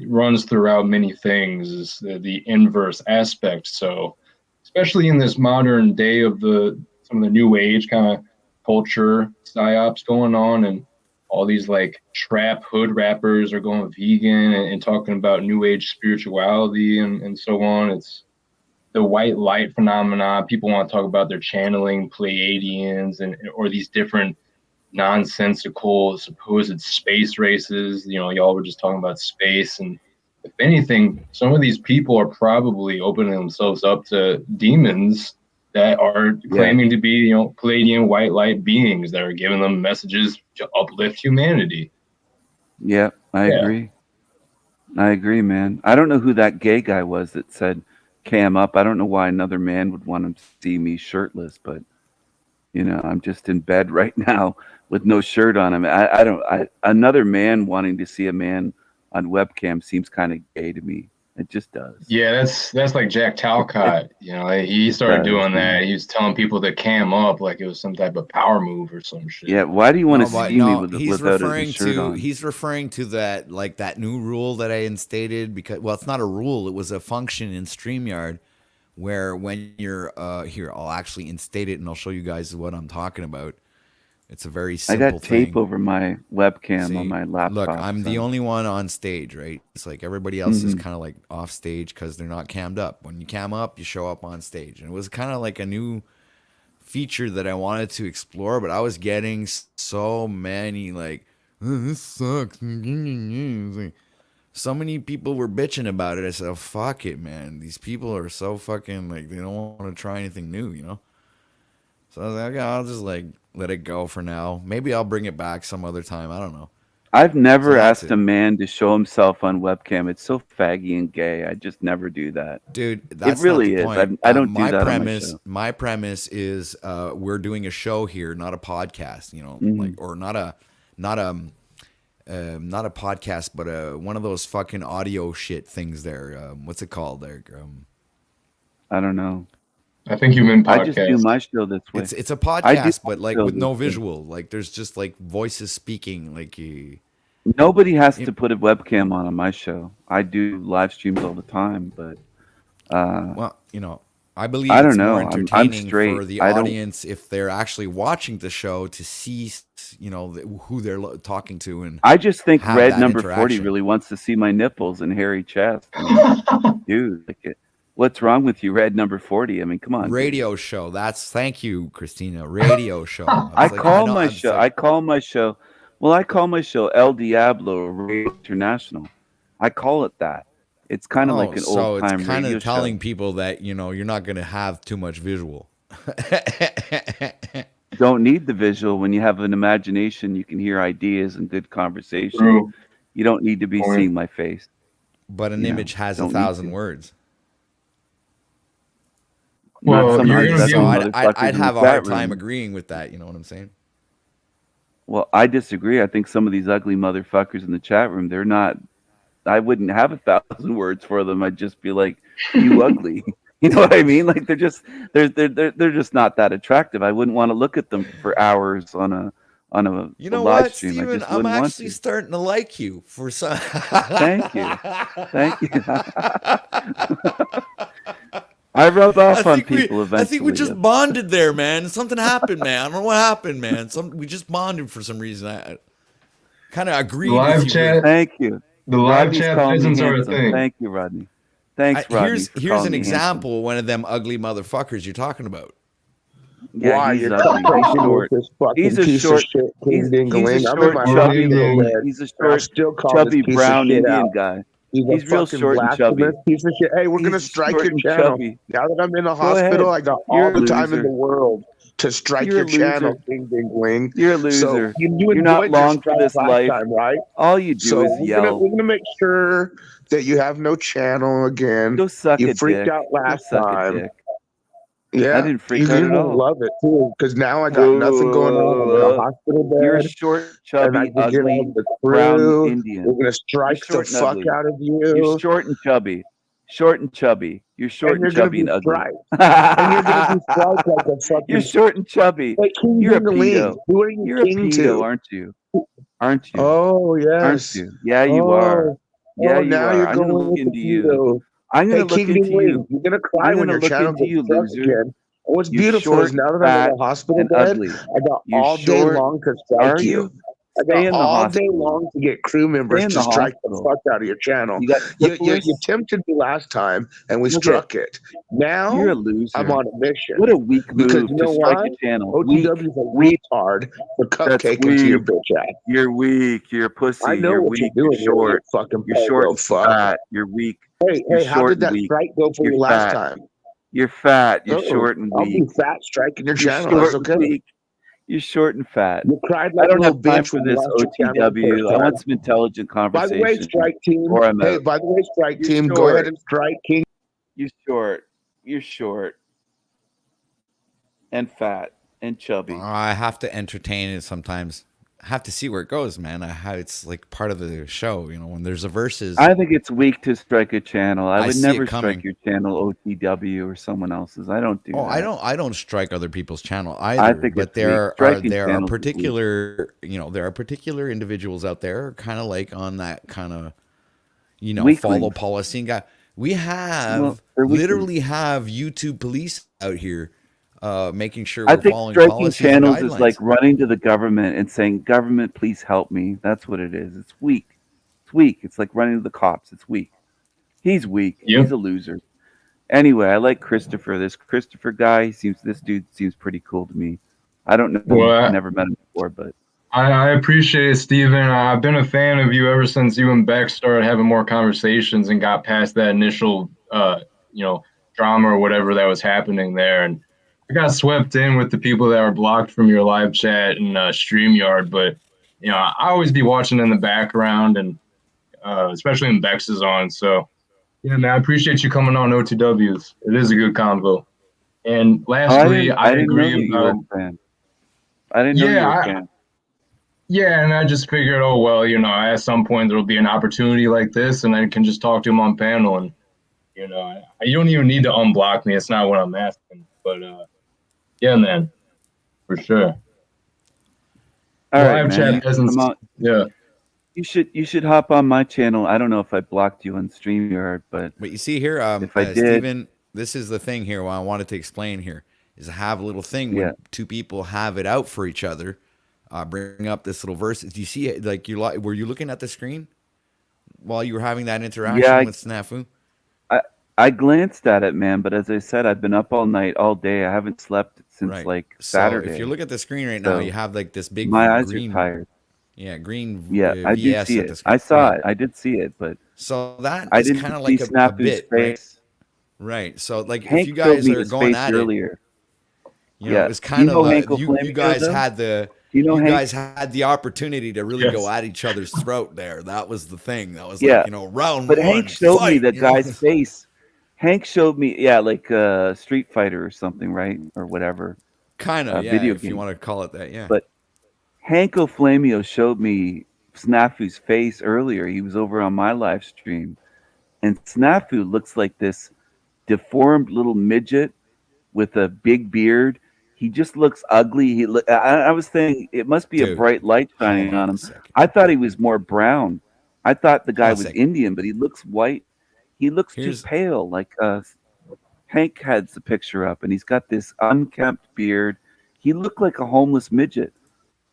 runs throughout many things, is the inverse aspect. So especially in this modern day of some of the new age kind of culture psyops going on, and all these like trap hood rappers are going vegan and talking about new age spirituality and so on. It's the white light phenomenon. People want to talk about their channeling Pleiadians or these different nonsensical supposed space races. Y'all were just talking about space, and if anything, some of these people are probably opening themselves up to demons that are claiming to be, Palladian white light beings that are giving them messages to uplift humanity. Yeah, I agree. I agree, man. I don't know who that gay guy was that said cam up. I don't know why another man would want to see me shirtless, but I'm just in bed right now with no shirt on. Another man wanting to see a man on webcam seems kind of gay to me. It just does. Yeah, that's like Jack Talcott. He started doing that. He was telling people to cam up like it was some type of power move or some shit. Yeah, why do you want to see me without a shirt on? He's referring to that new rule that I instated because, well, it's not a rule. It was a function in StreamYard where when you're here, I'll actually instate it and I'll show you guys what I'm talking about. It's a very simple thing. I got tape over my webcam on my laptop. Look, I'm the only one on stage, right? It's like everybody else is kind of like off stage because they're not cammed up. When you cam up, you show up on stage. And it was kind of like a new feature that I wanted to explore, but I was getting so many like, oh, this sucks. Like, so many people were bitching about it. I said, oh, fuck it, man. These people are so fucking like, they don't want to try anything new, So I was like, okay, I'll just like let it go for now. Maybe I'll bring it back some other time. I don't know. I've never asked a man to show himself on webcam. It's so faggy and gay. I just never do that. Dude, that's it really not the is. point. I don't do that. My premise is we're doing a show here, not a podcast, like, or not a podcast, but one of those fucking audio shit things there. What's it called there? I don't know. I think you meant podcast. I just do my show this way. It's a podcast, but like with no visual. Like there's just like voices speaking. Like nobody has to put a webcam on my show. I do live streams all the time, but well, I believe I don't it's know. more entertaining for the audience if they're actually watching the show to see, who they're talking to. And I just think Red Number 40 really wants to see my nipples and hairy chest. Dude, what's wrong with you, Red Number 40? I mean, come on. Radio show. Thank you, Christina. Radio show. I call my show El Diablo Radio International. I call it that. It's kind of like an old time radio show. So it's kind of telling people that, you're not going to have too much visual. Don't need the visual. When you have an imagination, you can hear ideas and good conversation. True. You don't need to be seeing my face. But an image has 1,000 words. Well, I'd have a hard time agreeing with that. You know what I'm saying? Well, I disagree. I think some of these ugly motherfuckers in the chat room, they're not. I wouldn't have 1,000 words for them. I'd just be like, "You ugly." You know what I mean? Like they're just not that attractive. I wouldn't want to look at them for hours on a live stream. Steven, I'm actually starting to like you for some. Thank you. I rub off on people eventually. I think we just bonded there, man. Something happened, man. I don't know what happened, man. We just bonded for some reason. I kind of agree with you. Chat. Thank you. The live chat peasants are a thing. Thank you, Rodney. Thanks, Rodney. Here's an example of one of them ugly motherfuckers you're talking about. Yeah, why he's you're ugly. talking Short. He's a short, he's a short, chubby brown Indian guy. He's real short and chubby. Piece of shit. Hey, we're gonna strike your channel. Now that I'm in the hospital, I got all the time in the world to strike your channel. Ding, ding, wing. You're a loser. So you're not long for this life, right? All you do is yell. We're gonna make sure that you have no channel again. Go suck you a freaked dick. out last time. Yeah, I didn't freak out at all. You love it too, because now I got nothing going on. I'm in a hospital bed. You're a short, chubby, ugly, brown Indian. We're gonna strike the fuck out of you. You're short and chubby. Short and chubby. You're short and chubby and ugly. And you're gonna be striped like a fucking. You're short and chubby. Hey, you're a pedo. Who are you? You're a pedo, aren't you? Aren't you? Oh yes. Aren't you? Yeah, you are. Yeah, you are. I'm gonna look into you. I'm gonna look into you. You're gonna cry when your channel gets struck again. What's beautiful is now that I'm in the hospital bed, I got all day long to strike you. I got all day long to get crew members to strike the fuck out of your channel. You tempted me last time, and we struck it. Now you're a loser. I'm on a mission. What a weak move because you know to strike why? your channel. OTW's a retard for cupcaking to your bitch ass. You're weak. You're a pussy. I know you're what weak. you're doing. You're short. Fucking you're short and fat. You're weak. Hey, how did that strike go for you last time? You're fat. You're Oh, short and I'll be weak. fat striking your You're channel. That's short and okay. weak. You're short and fat. You cried I like a don't little have time bitch for when you this lost your channel the first OTW. I want time. some intelligent By the way, conversation, strike team. or I'm Hey, out. by the way, strike You're team, go ahead short. and strike King. You're short. You're short and fat and chubby. I have to entertain it sometimes. I have to see where it goes, man. It's like part of the show, you know. When there's a versus, I think it's weak to strike a channel. I I would see it never coming. strike your channel OTW or someone else's. I don't do Oh, that. I don't strike other people's channel I either. think But it's weak. Striking there are channels is weak. particular, you know, there are particular individuals out there kind of like on that kind of, you know, follow Weaklings. policy and guy. We Well, have they're weaklings. literally have YouTube police out here making sure I we're think following striking policies and channels is like guidelines. running to the government and saying, "Government, please help me." That's what it is. It's weak. It's weak. It's like running to the cops. It's weak. He's weak. Yep. He's a loser. Anyway, I like Christopher. This Christopher guy this dude seems pretty cool to me. I don't know him. Well, Never met him before, but I appreciate it, Steven. I've been a fan of you ever since you and Beck started having more conversations and got past that initial, drama or whatever that was happening there. And I got swept in with the people that were blocked from your live chat and StreamYard. But, I always be watching in the background, and especially when Bex is on. So, yeah, man, I appreciate you coming on OTWs. It is a good convo. And lastly, I didn't know agree that you were about. a fan. I didn't know you were a fan. Yeah, and I just figured, oh, well, at some point there'll be an opportunity like this, and I can just talk to him on panel. And, you don't even need to unblock me. It's not what I'm asking. But, yeah, man, for sure. All right, Live man. chat hasn't. Yeah. You should hop on my channel. I don't know if I blocked you on StreamYard, but you see here, if I did, Steven, this is the thing here. What I wanted to explain here is have a little thing when two people have it out for each other. Bring up this little verse. Do you see it? Like were you looking at the screen while you were having that interaction with Snafu? I glanced at it, man. But as I said, I've been up all night, all day. I haven't slept since like Saturday. So if you look at the screen right now, you have like this big. My eyes green, are tired. Yeah, green. Yeah, I did see it. I saw it. I did see it, but so that I is didn't kind of see like a Snafu's bit, face. Right. So like Hank if you guys showed me are his going face at earlier. it, it's kind of like you Flamio, guys though? had the. You guys had the opportunity to really go at each other's throat there. That was the thing. That was round but one. Hank showed fight, me the guy's face. Hank showed me, like Street Fighter or something, right? Or whatever. Kind of, video if game. you want to call it that, yeah. But Hanko Flamio showed me Snafu's face earlier. He was over on my live stream. And Snafu looks like this deformed little midget with a big beard. He just looks ugly. I was thinking it must be a bright light shining on him. I thought he was more brown. I thought the guy was Indian, but he looks white. He looks too pale. Like Hank had the picture up, and he's got this unkempt beard. He looked like a homeless midget.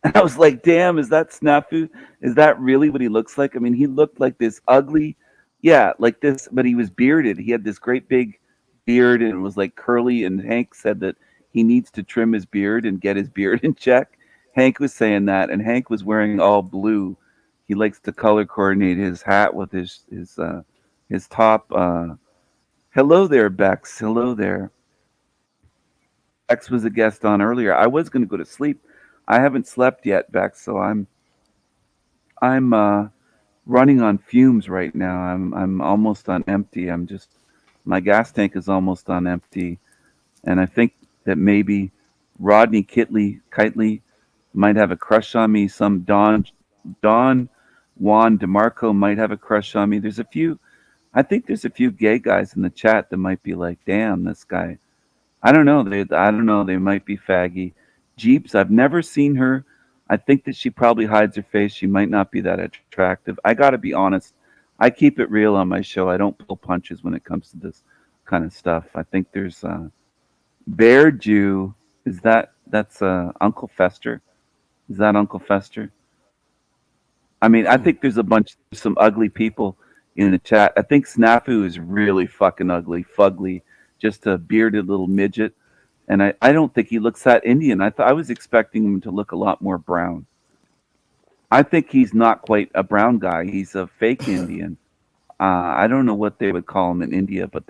And I was like, damn, is that Snafu? Is that really what he looks like? I mean, he looked like this ugly, like this, but he was bearded. He had this great big beard, and it was like curly, and Hank said that he needs to trim his beard and get his beard in check. Hank was saying that, and Hank was wearing all blue. He likes to color coordinate his hat with his top. Hello there, Bex. Hello there. Bex was a guest on earlier. I was going to go to sleep. I haven't slept yet, Bex, so I'm running on fumes right now. I'm almost on empty. My gas tank is almost on empty, and I think that maybe Rodney Kitely might have a crush on me. Some Don Juan DeMarco might have a crush on me. I think there's a few gay guys in the chat that might be like, damn, this guy. I don't know. They might be faggy. Jeeps, I've never seen her. I think that she probably hides her face. She might not be that attractive. I got to be honest. I keep it real on my show. I don't pull punches when it comes to this kind of stuff. I think there's Bear Jew. That's Uncle Fester? Is that Uncle Fester? I mean, I think there's some ugly people in the chat. I think Snafu is really fucking ugly, fugly, just a bearded little midget. And I don't think he looks that Indian. I was expecting him to look a lot more brown. I think he's not quite a brown guy. He's a fake Indian. I don't know what they would call him in India, but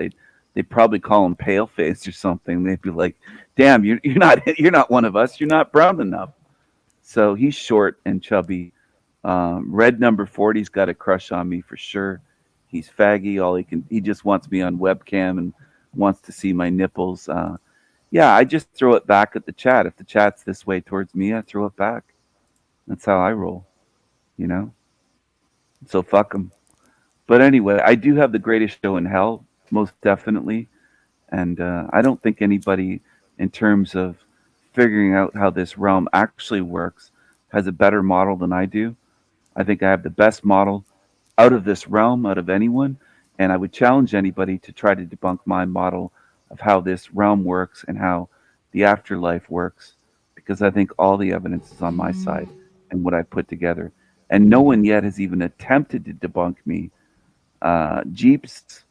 They probably call him pale face or something. They'd be like, "Damn, you're not one of us. You're not brown enough." So he's short and chubby. Red number 40's got a crush on me for sure. He's faggy. He just wants me on webcam and wants to see my nipples. Yeah, I just throw it back at the chat. If the chat's this way towards me, I throw it back. That's how I roll, you know? So fuck them. But anyway, I do have the greatest show in hell, most definitely. And I don't think anybody, in terms of figuring out how this realm actually works, has a better model than I do. I think I have the best model out of this realm, out of anyone. And I would challenge anybody to try to debunk my model of how this realm works and how the afterlife works, because I think all the evidence is on my side and what I put together. And no one yet has even attempted to debunk me. Jeeps,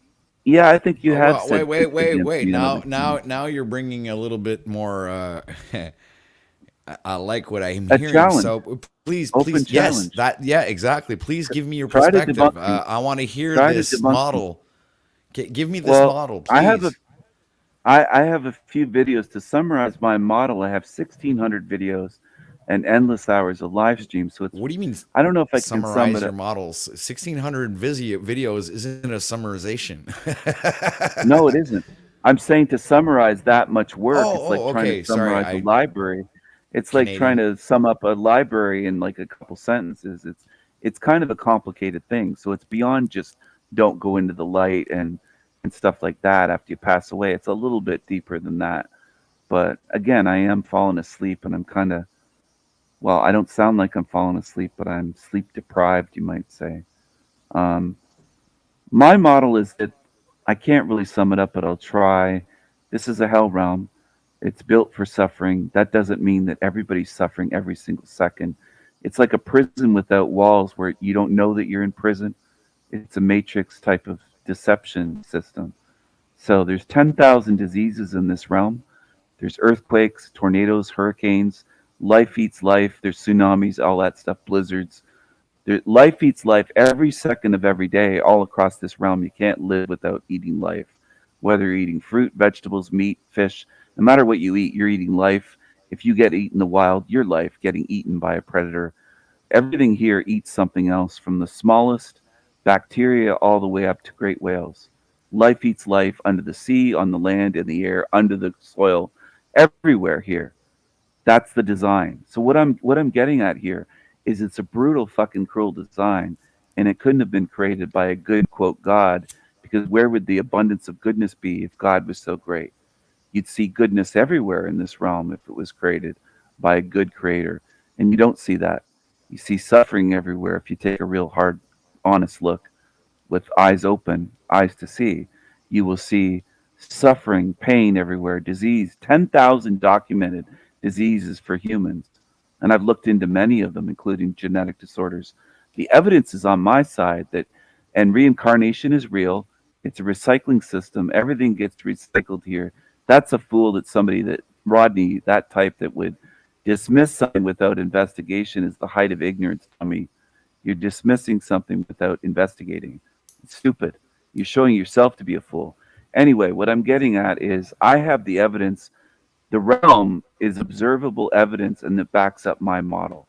yeah, I think you have Well, said wait, things wait, wait, against wait. me on Now, other now, things. now you're bringing a little bit more. I like what I'm A hearing. challenge, So please, open please, yes, challenge. that, yeah, exactly. Please give me your Try to perspective. debunk me. I want to hear Try to this debunk me. model. Give me this Well, model, I have a please. I have a few videos to summarize my model. I have 1,600 videos and endless hours of live stream. So it's What do you mean I don't know if I can sum summarize it your up. models? 1,600 videos isn't a summarization. No, it isn't. I'm saying to summarize that much work, it's like trying to Okay. Sorry, summarize a I library. It's like trying Canadian. to sum up a library in like a couple sentences. It's kind of a complicated thing. So it's beyond just don't go into the light and stuff like that after you pass away. It's a little bit deeper than that. But again, I am falling asleep and I'm kind of, well, I don't sound like I'm falling asleep, but I'm sleep deprived, you might say. Um, my model is that I can't really sum it up, but I'll try. This is a hell realm. It's built for suffering. That doesn't mean that everybody's suffering every single second. It's like a prison without walls where you don't know that you're in prison. It's a matrix type of deception system. So there's 10,000 diseases in this realm. There's earthquakes, tornadoes, hurricanes, life eats life, there's tsunamis, all that stuff, blizzards. Life eats life every second of every day all across this realm. You can't live without eating life. Whether you're eating fruit, vegetables, meat, fish, no matter what you eat, you're eating life. If you get eaten in the wild, your life getting eaten by a predator. Everything here eats something else, from the smallest bacteria all the way up to great whales. Life eats life under the sea, on the land, in the air, under the soil, everywhere here. That's the design. So what I'm getting at here is it's a brutal fucking cruel design, and it couldn't have been created by a good quote God, because where would the abundance of goodness be if God was so great? You'd see goodness everywhere in this realm if it was created by a good creator, and you don't see that. You see suffering everywhere if you take a real hard, honest look with eyes open, eyes to see. You will see suffering, pain everywhere, disease, 10,000 documented diseases for humans. And I've looked into many of them, including genetic disorders. The evidence is on my side that, and reincarnation is real. It's a recycling system. Everything gets recycled here. That's a fool that somebody that, Rodney, that type that would dismiss something without investigation is the height of ignorance, Tommy. You're dismissing something without investigating. It's stupid. You're showing yourself to be a fool. Anyway, what I'm getting at is I have the evidence. The realm is observable evidence and that backs up my model.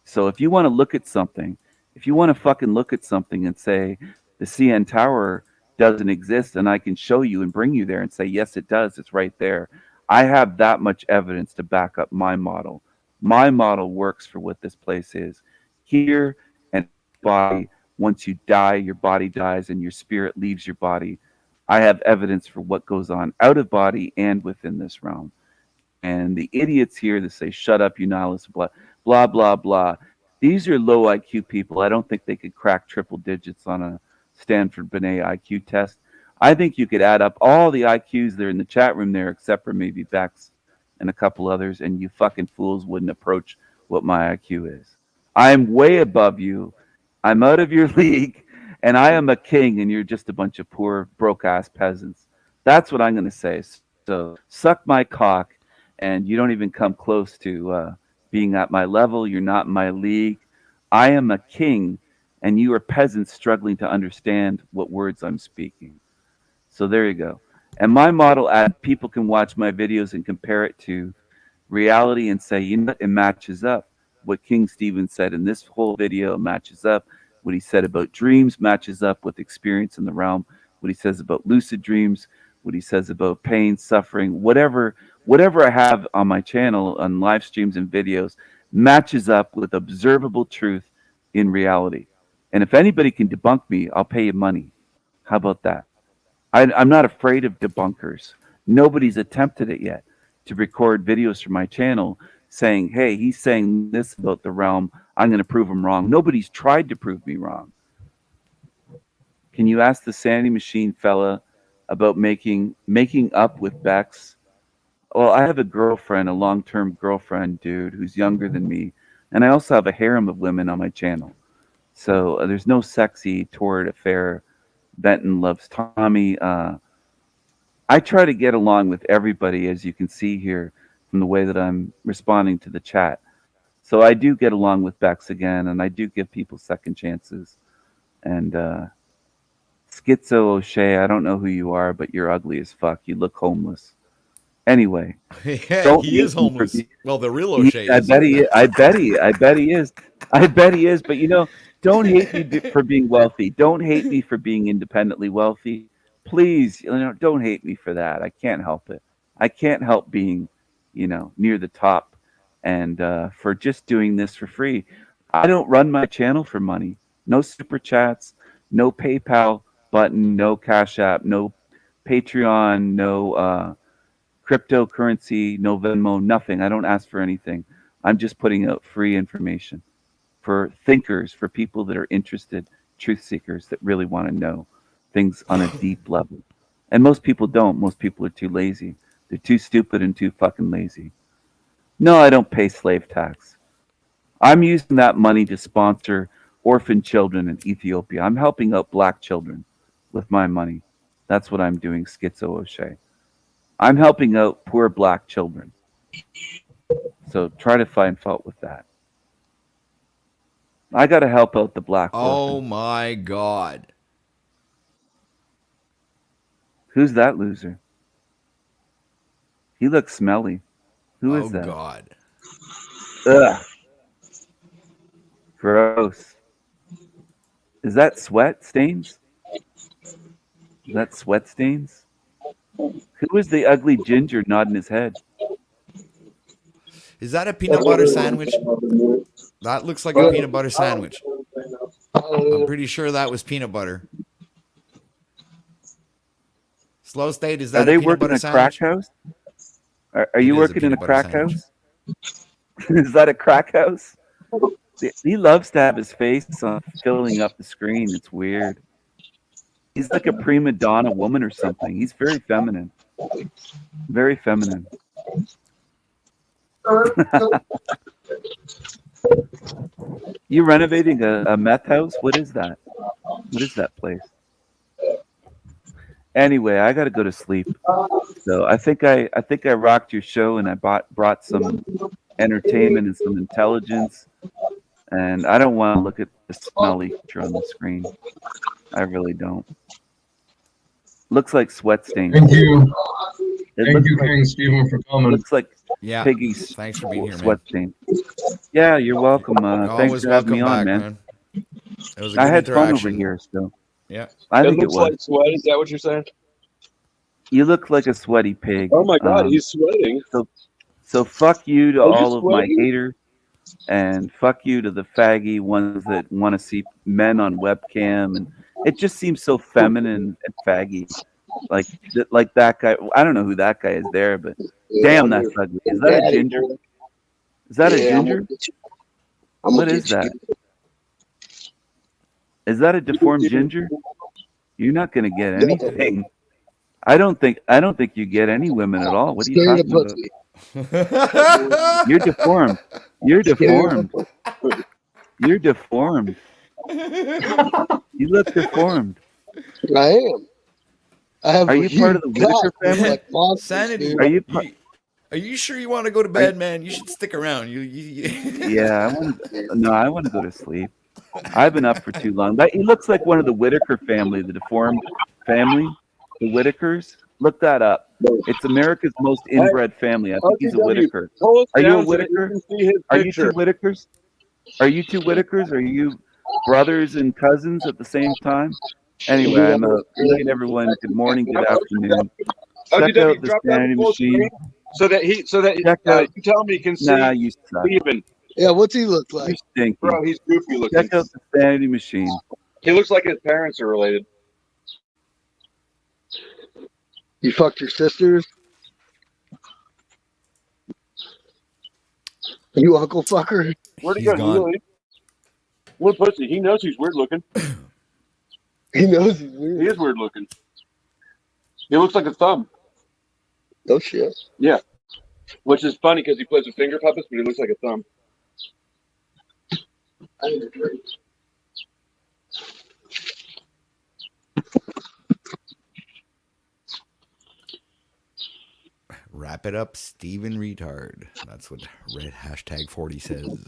So if you want to look at something, if you want to fucking look at something and say the CN Tower doesn't exist, and I can show you and bring you there and say, yes, it does, it's right there. I have that much evidence to back up my model. My model works for what this place is. Here and body, once you die, your body dies and your spirit leaves your body. I have evidence for what goes on out of body and within this realm. And the idiots here that say, shut up, you nihilist, blah, blah, blah, blah. These are low IQ people. I don't think they could crack triple digits on a Stanford Binet IQ test. I think you could add up all the IQs that are in the chat room there, except for maybe Bex and a couple others, and you fucking fools wouldn't approach what my IQ is. I'm way above you. I'm out of your league, and I am a king, and you're just a bunch of poor, broke ass peasants. That's what I'm going to say. So suck my cock, and you don't even come close to being at my level. You're not in my league. I am a king, and you are peasants struggling to understand what words I'm speaking. So there you go. And my model, people can watch my videos and compare it to reality and say, you know what, it matches up. What King Stephen said in this whole video matches up. What he said about dreams matches up with experience in the realm. What he says about lucid dreams, what he says about pain, suffering, whatever I have on my channel on live streams and videos matches up with observable truth in reality. And if anybody can debunk me, I'll pay you money. How about that? I'm not afraid of debunkers. Nobody's attempted it yet to record videos from my channel saying, hey, he's saying this about the realm. I'm going to prove him wrong. Nobody's tried to prove me wrong. Can you ask the Sandy Machine fella about making up with Bex? Well, I have a girlfriend, a long-term girlfriend, dude, who's younger than me. And I also have a harem of women on my channel. So there's no sexy torrid affair. Benton loves Tommy. I try to get along with everybody, as you can see here from the way that I'm responding to the chat. So I do get along with Bex again, and I do give people second chances. And Schizo O'Shea, I don't know who you are, but you're ugly as fuck. You look homeless. Anyway, Yeah, he is homeless. Well, the real O'Shea. I bet he is. But you know, don't hate me for being wealthy. Don't hate me for being independently wealthy. Please, don't hate me for that. I can't help it. I can't help being, near the top, and for just doing this for free. I don't run my channel for money. No super chats, no PayPal button, no Cash App, no Patreon, no cryptocurrency, no Venmo, nothing. I don't ask for anything. I'm just putting out free information for thinkers, for people that are interested, truth seekers that really want to know things on a deep level. And most people don't. Most people are too lazy. They're too stupid and too fucking lazy. No, I don't pay slave tax. I'm using that money to sponsor orphan children in Ethiopia. I'm helping out black children with my money. That's what I'm doing, Schizo O'Shea. I'm helping out poor black children. So try to find fault with that. I got to help out the black Oh orphans. my God. Who's that loser? He looks smelly. Who is that? Oh God. Ugh. Gross. Is that sweat stains? Is that sweat stains? Who is the ugly ginger nodding his head? Is that a peanut butter sandwich? That looks like a peanut butter sandwich. I'm pretty sure that was peanut butter. Slow State, is that Are they a peanut working butter a sandwich? crack house? Are you working in a crack house? Is that a crack house? He loves to have his face on filling up the screen. It's weird. He's like a prima donna woman or something. He's very feminine. Very feminine. You renovating a meth house? What is that? What is that place? Anyway, I got to go to sleep. So I think I rocked your show, and I brought some entertainment and some intelligence. And I don't want to look at the smelly picture on the screen. I really don't. Looks like sweat stains. Thank you. Thank you, King Stephen, for coming. Looks like Yeah. Piggy's Thanks for being here, sweat man. stain. Yeah, you're welcome. Thanks Always for having me welcome on, back, man. It was a I good had fun over interaction. here, so Yeah. I It think it looks was. like sweat. Is that what you're saying? You look like a sweaty pig. Oh my God, he's sweating. So fuck you to Are you all of my sweating? haters, and fuck you to the faggy ones that want to see men on webcam, and it just seems so feminine and faggy, like that guy. I don't know who that guy is there, but damn, that's ugly. Is that a ginger? Is that a ginger? What is that? Is that a deformed ginger? You're not gonna get anything. I don't think you get any women at all. What are you talking about? You're deformed. You're deformed. You're deformed. You look deformed. I am. I have. Are you part of the Whitaker family? Like monsters, Sanity. dude. Are you? Are you sure you want to go to bed, man? You should stick around. Yeah. I want to go to sleep. I've been up for too long. He looks like one of the Whitaker family, the deformed family, the Whitakers. Look that up. It's America's most inbred family. I think he's a RTW, Whitaker. pull us Are you a down so that you Whitaker? can see his Are you picture. two Whitakers? Are you two Whitakers? Are you brothers and cousins at the same time? Anyway, I'm saying everyone good morning, good afternoon. Check out the drop down Sanity the full Machine. screen so that Check out. you tell me can see Nah, you suck. Steven. Yeah, what's he look You like? stinky. Bro, he's goofy looking. Check out the Sanity Machine. He looks like his parents are related. You fucked your sisters? You uncle fucker? Where'd he He's go? gone. Really? What pussy? He knows he's weird looking. He knows he's weird. He is weird looking. He looks like a thumb. No shit. Yeah. Which is funny because he plays with finger puppets, but he looks like a thumb. I need a drink. Wrap it up, Steven Retard. That's what red hashtag 40 says.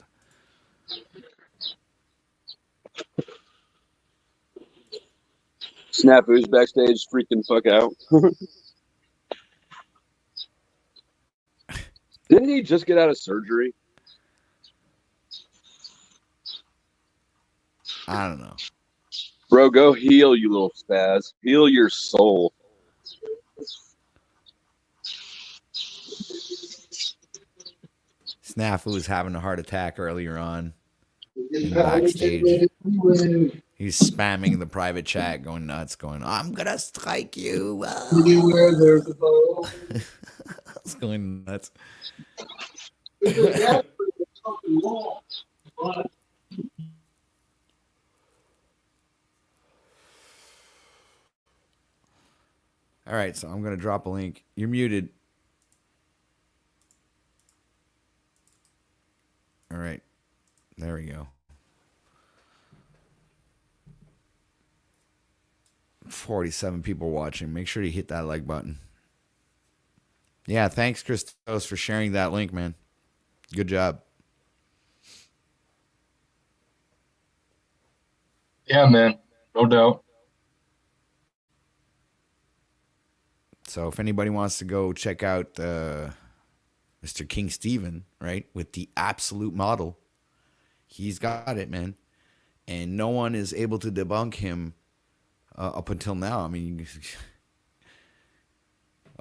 Snafu's backstage freaking fuck out. Didn't he just get out of surgery? I don't know. Bro, go heal, you little spaz. Heal your soul. Snafu was having a heart attack earlier on in the backstage. He's spamming the private chat, going nuts, going, I'm going to strike you. It's going nuts. All right, so I'm going to drop a link. You're muted. All right. There we go. 47 people watching. Make sure you hit that like button. Yeah, thanks, Christos, for sharing that link, man. Good job. Yeah, man. No doubt. So if anybody wants to go check out Mr. King Steven, right, with the absolute model, he's got it, man. And no one is able to debunk him up until now. I mean,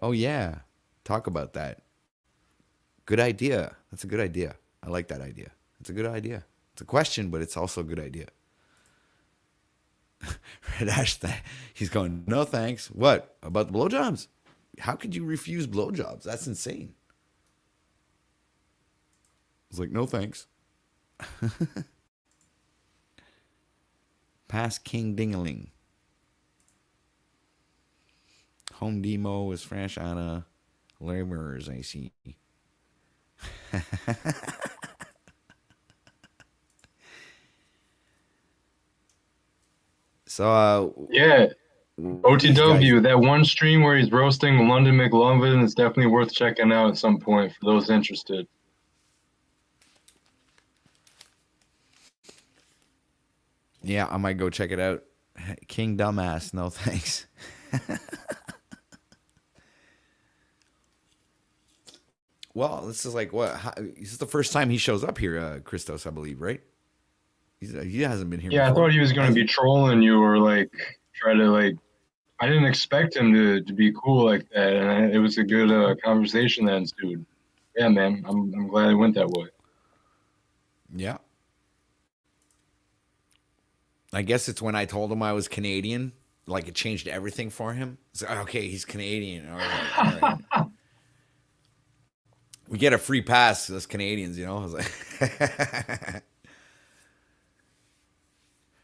oh, yeah. Talk about that. Good idea. That's a good idea. I like that idea. It's a good idea. It's a question, but it's also a good idea. Red Ash, he's going, no thanks. What? About the blowjobs? How could you refuse blowjobs? That's insane. I was like, no thanks. Pass King Dingaling. Home Demo is fresh out of laborers, I see. So, yeah. OTW, that one stream where he's roasting London McLovin is definitely worth checking out at some point for those interested. Yeah, I might go check it out. King Dumbass, no thanks. Well, this is like what? This is the first time he shows up here, Christos, I believe, right? He hasn't been here. Yeah, before. I thought he was going to be trolling you or like try to like. I didn't expect him to be cool like that, and it was a good conversation that ensued. Yeah, man, I'm glad it went that way. Yeah. I guess it's when I told him I was Canadian, like it changed everything for him. It's like, okay, he's Canadian. All right. We get a free pass as Canadians, you know? I was like,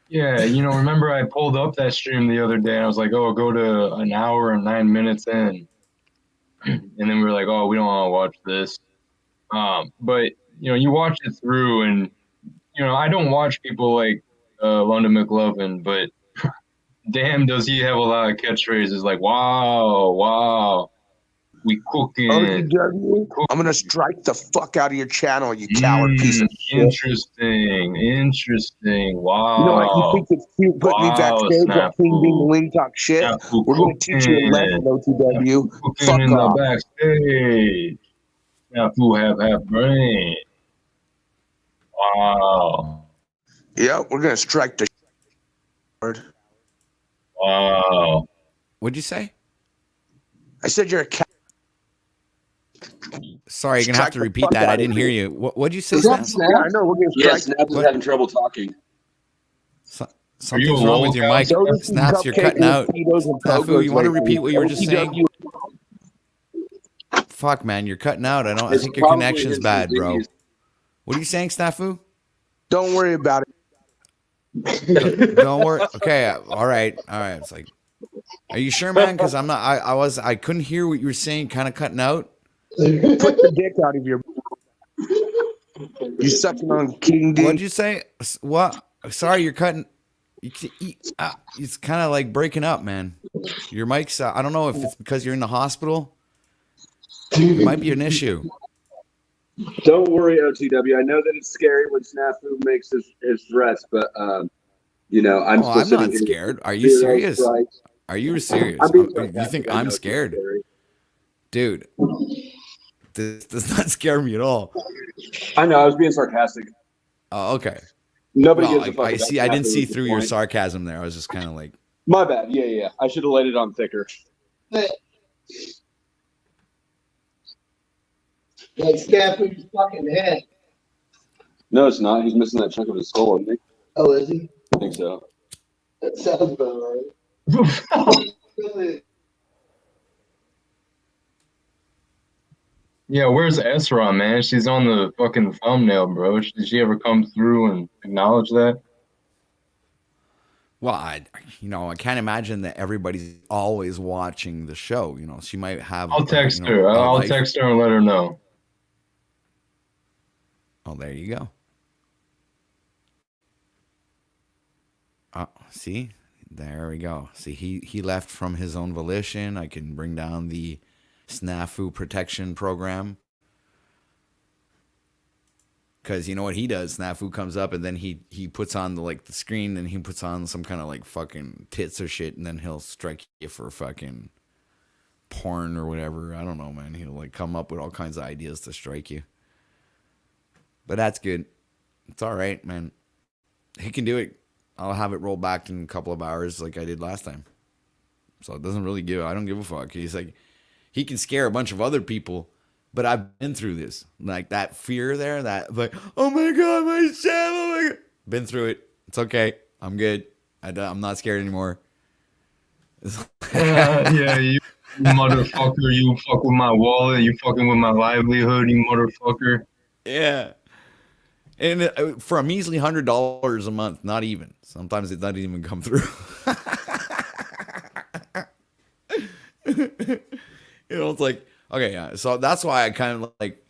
yeah, remember I pulled up that stream the other day and I was like, oh, go to an hour and 9 minutes in. And then we were like, oh, we don't want to watch this. But, you watch it through and, I don't watch people like London McLovin, but damn, does he have a lot of catchphrases like, wow. We cooking. OTW, I'm gonna strike the fuck out of your channel, you coward piece of shit. Interesting. Wow. You know what? You think it's cute putting me backstage at King Ding Ling Talk shit? Snafu We're gonna teach you a lesson, OTW. Fuck in off. the backstage. Snafu have brain. Wow. Yep, we're gonna strike the word. Wow. What'd you say? I said you're a cat. Sorry, you're gonna have to repeat that. I didn't hear you. What'd you say, Is that Snap? Snap? Yeah, I know. We're gonna Yeah, strike. Snap is having trouble talking. Something's wrong with your mic. Snaps, you're cutting out. Snafu, you want to repeat what you were just saying? Fuck, man, you're cutting out. I It's think your probably connection's his bad, bro. disease. What are you saying, Snafu? Don't worry about it. Don't worry. Okay, all right. It's like, are you sure, man? Because I'm not. I couldn't hear what you were saying. Kind of cutting out. Put the dick out of your. You sucking on King D. What'd you say? What? Sorry, you're cutting. It's kind of like breaking up, man. Your mic's. I don't know if it's because you're in the hospital. It might be an issue. Don't worry, OTW. I know that it's scary when Snafu makes his threats, but you know, I'm not scared. Are you serious? Are you serious? You think I'm scared? Dude, this does not scare me at all. I know, I was being sarcastic. Oh, okay. Nobody gives a fuck. I see. I didn't see through your sarcasm there. I was just kind of like, my bad. Yeah. I should have laid it on thicker. Like Snafu's fucking head. No, it's not. He's missing that chunk of his skull, isn't he? Oh, is he? I think so. That sounds about right. Yeah, where's Esra, man? She's on the fucking thumbnail, bro. Did she ever come through and acknowledge that? well, I can't imagine that everybody's always watching the show. You know, she might have. I'll text her. I'll text her and let her know. Oh, there you go. See, there we go. See, he left from his own volition. I can bring down the Snafu protection program. Because you know what he does? Snafu comes up and then he puts on the screen and he puts on some kind of like fucking tits or shit, and then he'll strike you for fucking porn or whatever. I don't know, man. He'll like come up with all kinds of ideas to strike you. But that's good. It's all right, man. He can do it. I'll have it roll back in a couple of hours like I did last time. So it doesn't really I don't give a fuck. He's like, he can scare a bunch of other people, but I've been through this. Like that fear there, that like, oh my God, my channel. Been through it. It's okay. I'm good. I'm not scared anymore. Yeah, you motherfucker. You fuck with my wallet. You fucking with my livelihood, you motherfucker. Yeah. And for a measly $100 a month, not even. Sometimes it doesn't even come through. It's like, okay, yeah. So that's why I kind of like,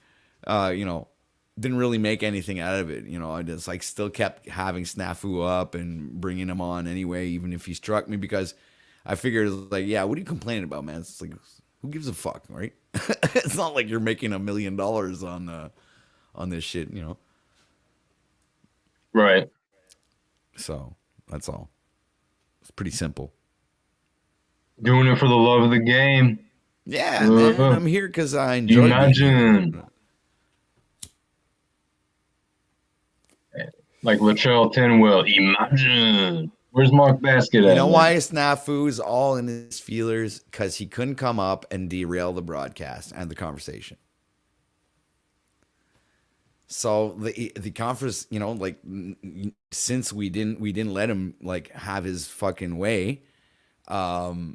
didn't really make anything out of it. I just like still kept having Snafu up and bringing him on anyway, even if he struck me, because I figured like, yeah, what are you complaining about, man? It's like, who gives a fuck, right? It's not like you're making $1 million on this shit, Right. So that's all. It's pretty simple. Doing it for the love of the game. Yeah, man. I'm here because I enjoy it. Imagine. Like Latrell Tinwell. Imagine. Where's Mark Basket at? You know why Snafu's all in his feelers? Because he couldn't come up and derail the broadcast and the conversation. So the conference, since we didn't let him like have his fucking way, the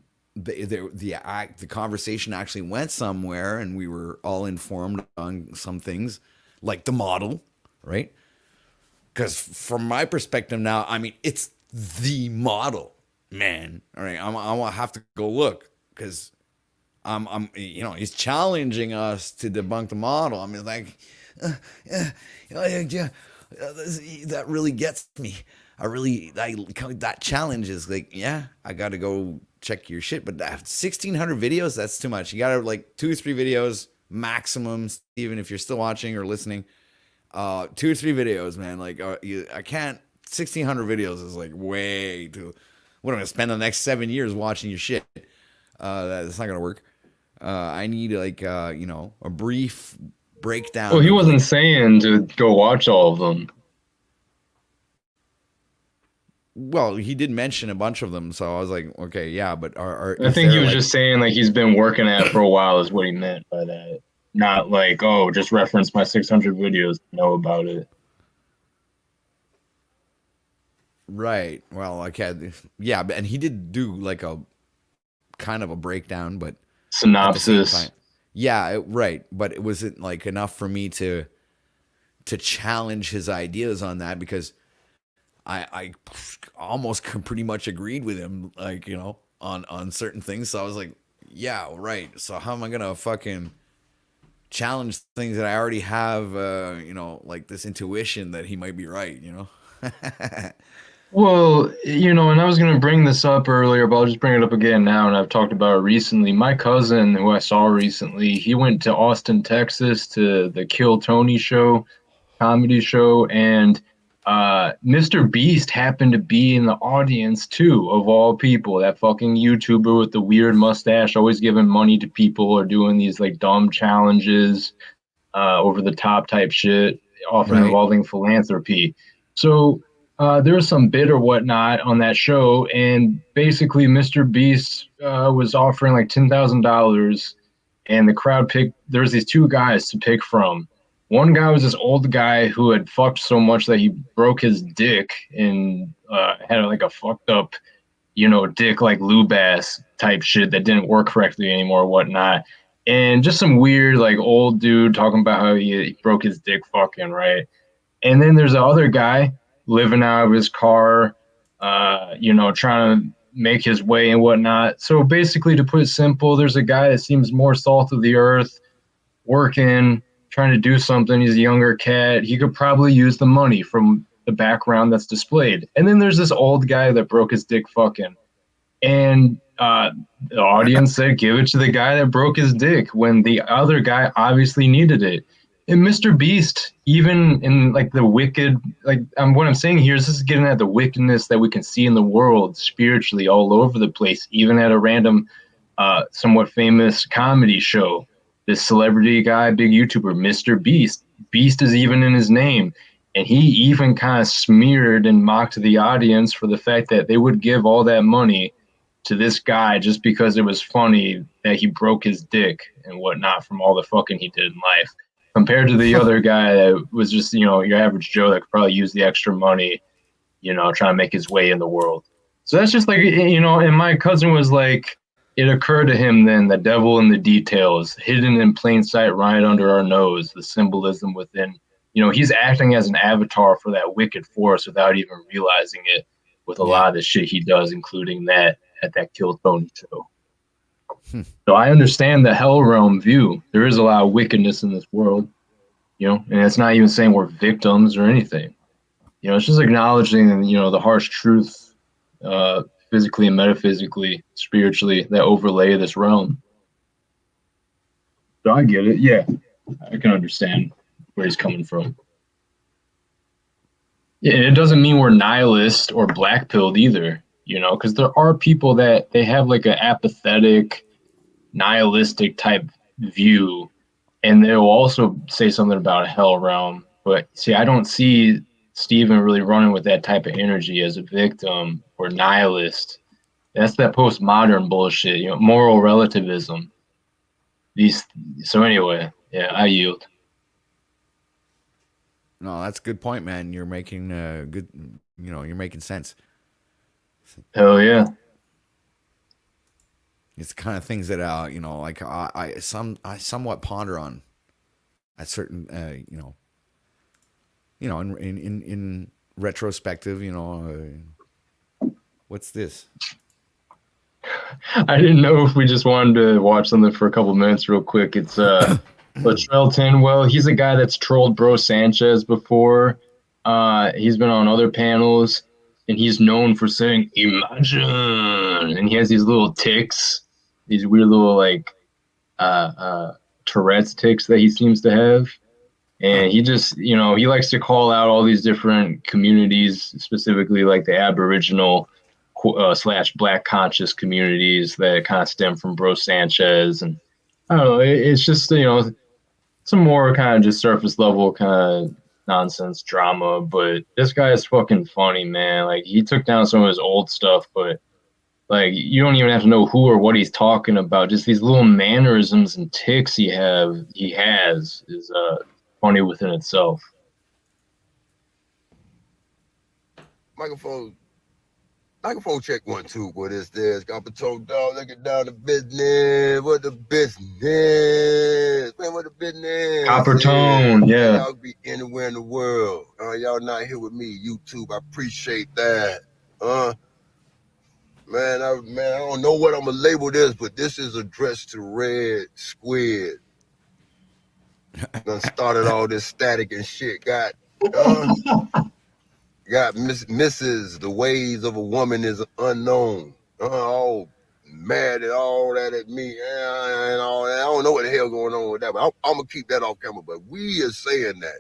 conversation actually went somewhere, and we were all informed on some things, like the model, right? Because from my perspective now, I mean, it's the model, man. All right, I have to go look because he's challenging us to debunk the model. I mean, like. That really gets me. That challenge is like, yeah, I got to go check your shit. But 1,600 videos, that's too much. You gotta like 2 or 3 videos maximum, even if you're still watching or listening. 2 or 3 videos, man. Like I can't. 1,600 videos is like way too. What am I gonna spend the next 7 years watching your shit? That's not gonna work. I need like a brief breakdown. Well, he wasn't saying to go watch all of them. Well, he did mention a bunch of them, so I was like, okay, yeah, but I think he was just saying like he's been working at it for a while is what he meant by that. Not like, oh, just reference my 600 videos to know about it. Right. Well, okay. Yeah, and he did do like a kind of a breakdown, but synopsis. Yeah, right. But it wasn't like enough for me to challenge his ideas on that, because I almost pretty much agreed with him, like, on certain things. So I was like, yeah, right. So how am I gonna fucking challenge things that I already have, like this intuition that he might be right, Well, and I was going to bring this up earlier, but I'll just bring it up again now, and I've talked about it recently. My cousin, who I saw recently, he went to Austin, Texas to the Kill Tony show, comedy show, and Mr. Beast happened to be in the audience too, of all people. That fucking YouTuber with the weird mustache, always giving money to people or doing these like dumb challenges, over the top type shit, often involving philanthropy. So there was some bid or whatnot on that show, and basically Mr. Beast was offering like $10,000, and the crowd picked. There's these 2 guys to pick from. One guy was this old guy who had fucked so much that he broke his dick and had like a fucked up, dick like lube ass type shit that didn't work correctly anymore or whatnot. And just some weird like old dude talking about how he broke his dick fucking, right? And then there's the other guy living out of his car, trying to make his way and whatnot. So basically, to put it simple, there's a guy that seems more salt of the earth, working, trying to do something. He's a younger cat. He could probably use the money from the background that's displayed. And then there's this old guy that broke his dick fucking. And the audience said, give it to the guy that broke his dick, when the other guy obviously needed it. And Mr. Beast, even in like the wicked, like what I'm saying here is this is getting at the wickedness that we can see in the world spiritually all over the place, even at a random, somewhat famous comedy show. This celebrity guy, big YouTuber, Mr. Beast. Beast is even in his name. And he even kind of smeared and mocked the audience for the fact that they would give all that money to this guy just because it was funny that he broke his dick and whatnot from all the fucking he did in life, compared to the other guy that was just, your average Joe that could probably use the extra money, trying to make his way in the world. So that's just like, and my cousin was like, it occurred to him then, the devil in the details, hidden in plain sight right under our nose, the symbolism within, he's acting as an avatar for that wicked force without even realizing it, with a lot of the shit he does, including that at that Kill Tony show. So I understand the hell realm view. There is a lot of wickedness in this world, and it's not even saying we're victims or anything. It's just acknowledging, the harsh truth, physically and metaphysically, spiritually, that overlay this realm. So I get it. Yeah, I can understand where he's coming from. Yeah, it doesn't mean we're nihilist or black-pilled either, because there are people that they have like an apathetic, nihilistic type view, and they'll also say something about a hell realm. But see, I don't see Stephen really running with that type of energy as a victim or nihilist. That's that postmodern bullshit, moral relativism. So anyway, yeah, I yield. No, that's a good point, man. You're making good, you're making sense. Hell yeah. It's the kind of things that like I somewhat ponder on at certain in retrospective, what's this? I didn't know if we just wanted to watch something for a couple minutes real quick. It's Latrell Tinwell. He's a guy that's trolled Bro Sanchez before. He's been on other panels. and he's known for saying "imagine," and he has these little tics, these weird little like Tourette's tics that he seems to have. And he just, he likes to call out all these different communities, specifically like the Aboriginal / Black conscious communities that kind of stem from Bro Sanchez. And I don't know, it's just, some more kind of just surface level kind of nonsense drama. But this guy is fucking funny, man. Like, he took down some of his old stuff, but like, you don't even have to know who or what he's talking about. Just these little mannerisms and tics he has is funny within itself. Microphone check 1 2. What is this? Got patrol dog looking down the business. What the business? Man, what the business? Copper tone, yeah. Y'all be anywhere in the world. Y'all not here with me, YouTube. I appreciate that. Man, I don't know what I'm gonna label this, but this is addressed to Red Squid. Done started all this static and shit. Got Mrs. The ways of a woman is unknown. All mad at all that at me and all that. I don't know what the hell going on with that, but I'm gonna keep that off camera. But we are saying that.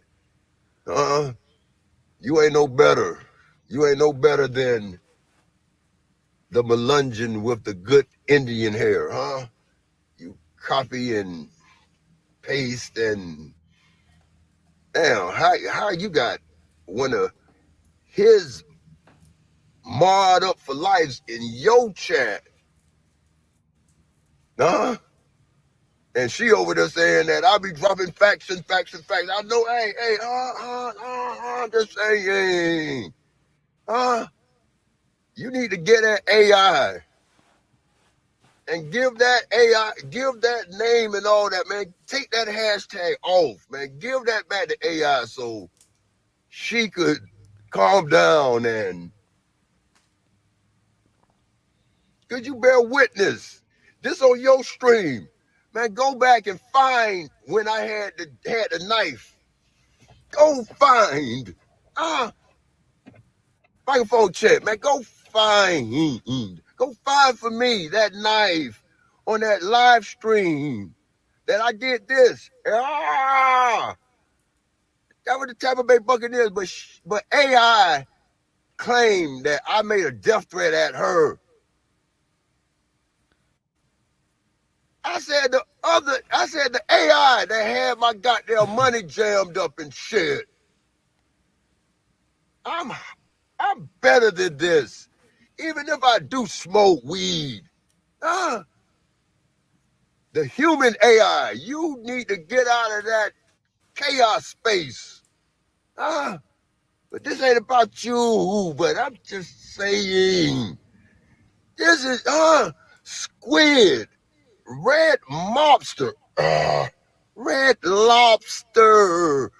You ain't no better. You ain't no better than the Melungeon with the good Indian hair, huh? You copy and paste and damn, how you got one of his marred up for lives in your chat, huh? And she over there saying that I'll be dropping facts. I know, hey, just saying, you need to get that AI and give that name and all that, man. Take that hashtag off, man. Give that back to AI so she could calm down. And could you bear witness? This on your stream, man. Go back and find when I had the knife. Go find, microphone check, man. Go find for me that knife on that live stream that I did this. That was the Tampa Bay Buccaneers, but AI claimed that I made a death threat at her. I said the AI that had my goddamn money jammed up and shit. I'm better than this. Even if I do smoke weed. The human AI, you need to get out of that chaos space. But this ain't about you, but I'm just saying. This is Squid. Red Lobster. Red Lobster.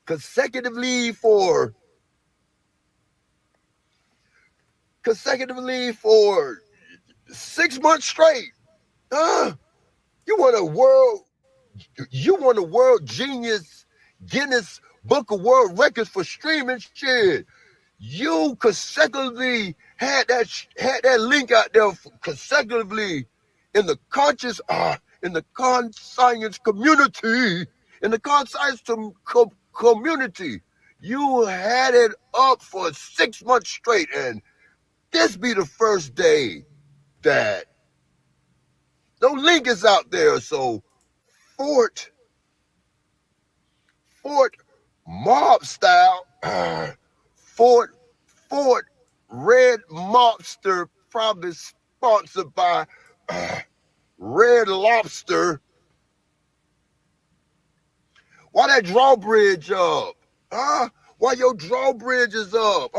Consecutively for 6 months straight. You want a world genius Guinness Book of World Records for streaming shit. You consecutively had that link out there consecutively in the conscience community. In the conscience community. You had it up for 6 months straight, and this be the first day that no link is out there. So Fort mob style, Fort Red Mobster, probably sponsored by Red Lobster. Why that drawbridge up? Why your drawbridge is up?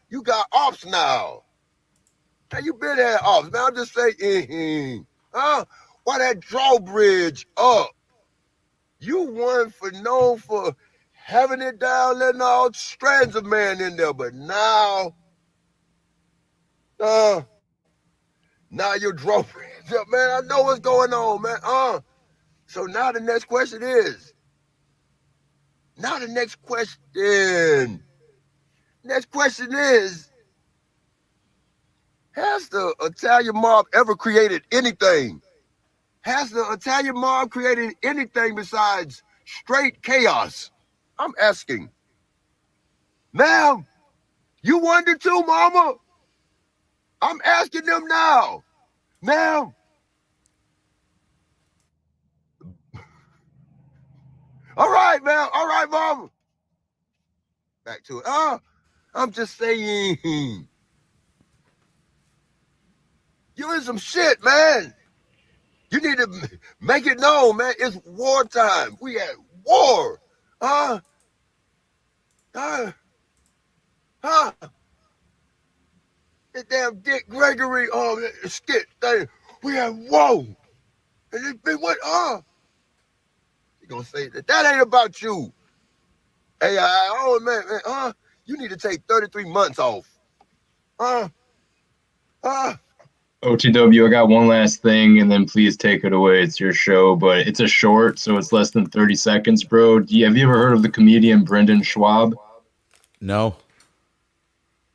You got ops now. Now you been had ops, man. I'm just saying, why that drawbridge up? You known for having it down, letting all strands of man in there, but now your drawbridge up, man. I know what's going on, man. So now the next question is, Next question is, has the Italian mob ever created anything? Has the Italian mob created anything besides straight chaos? I'm asking. Ma'am, you wonder too, mama? I'm asking them now. Ma'am. All right, ma'am. All right, mama. Back to it. I'm just saying. You in some shit, man. You need to make it known, man. It's wartime. We at war. That damn Dick Gregory skit thing. We at war. And it's been what? You gonna say that ain't about you. Hey, man, you need to take 33 months off. OTW, I got one last thing, and then please take it away. It's your show, but it's a short, so it's less than 30 seconds, bro. Have you ever heard of the comedian Brendan Schwab? No.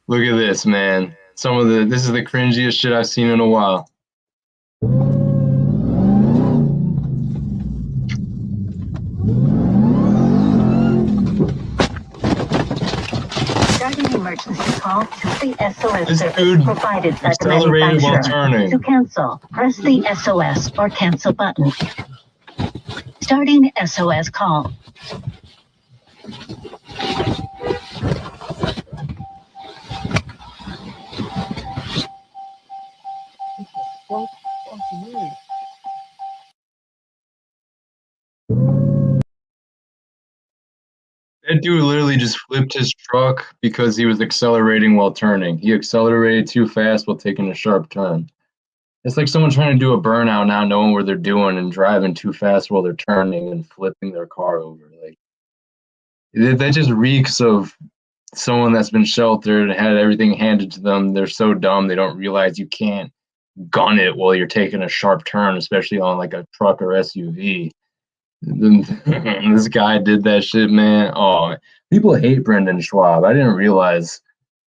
Look at this, man. This is the cringiest shit I've seen in a while. Emergency call to the SOS This service dude provided by the accelerated while manufacturer. turning. To cancel, press the SOS or cancel button. Starting SOS call. That dude literally just flipped his truck because he was accelerating while turning. He accelerated too fast while taking a sharp turn. It's like someone trying to do a burnout, not knowing what they're doing and driving too fast while they're turning and flipping their car over. Like that just reeks of someone that's been sheltered and had everything handed to them. They're so dumb they don't realize you can't gun it while you're taking a sharp turn, especially on like a truck or SUV. This guy did that shit, man. Oh, people hate Brendan Schwab. I didn't realize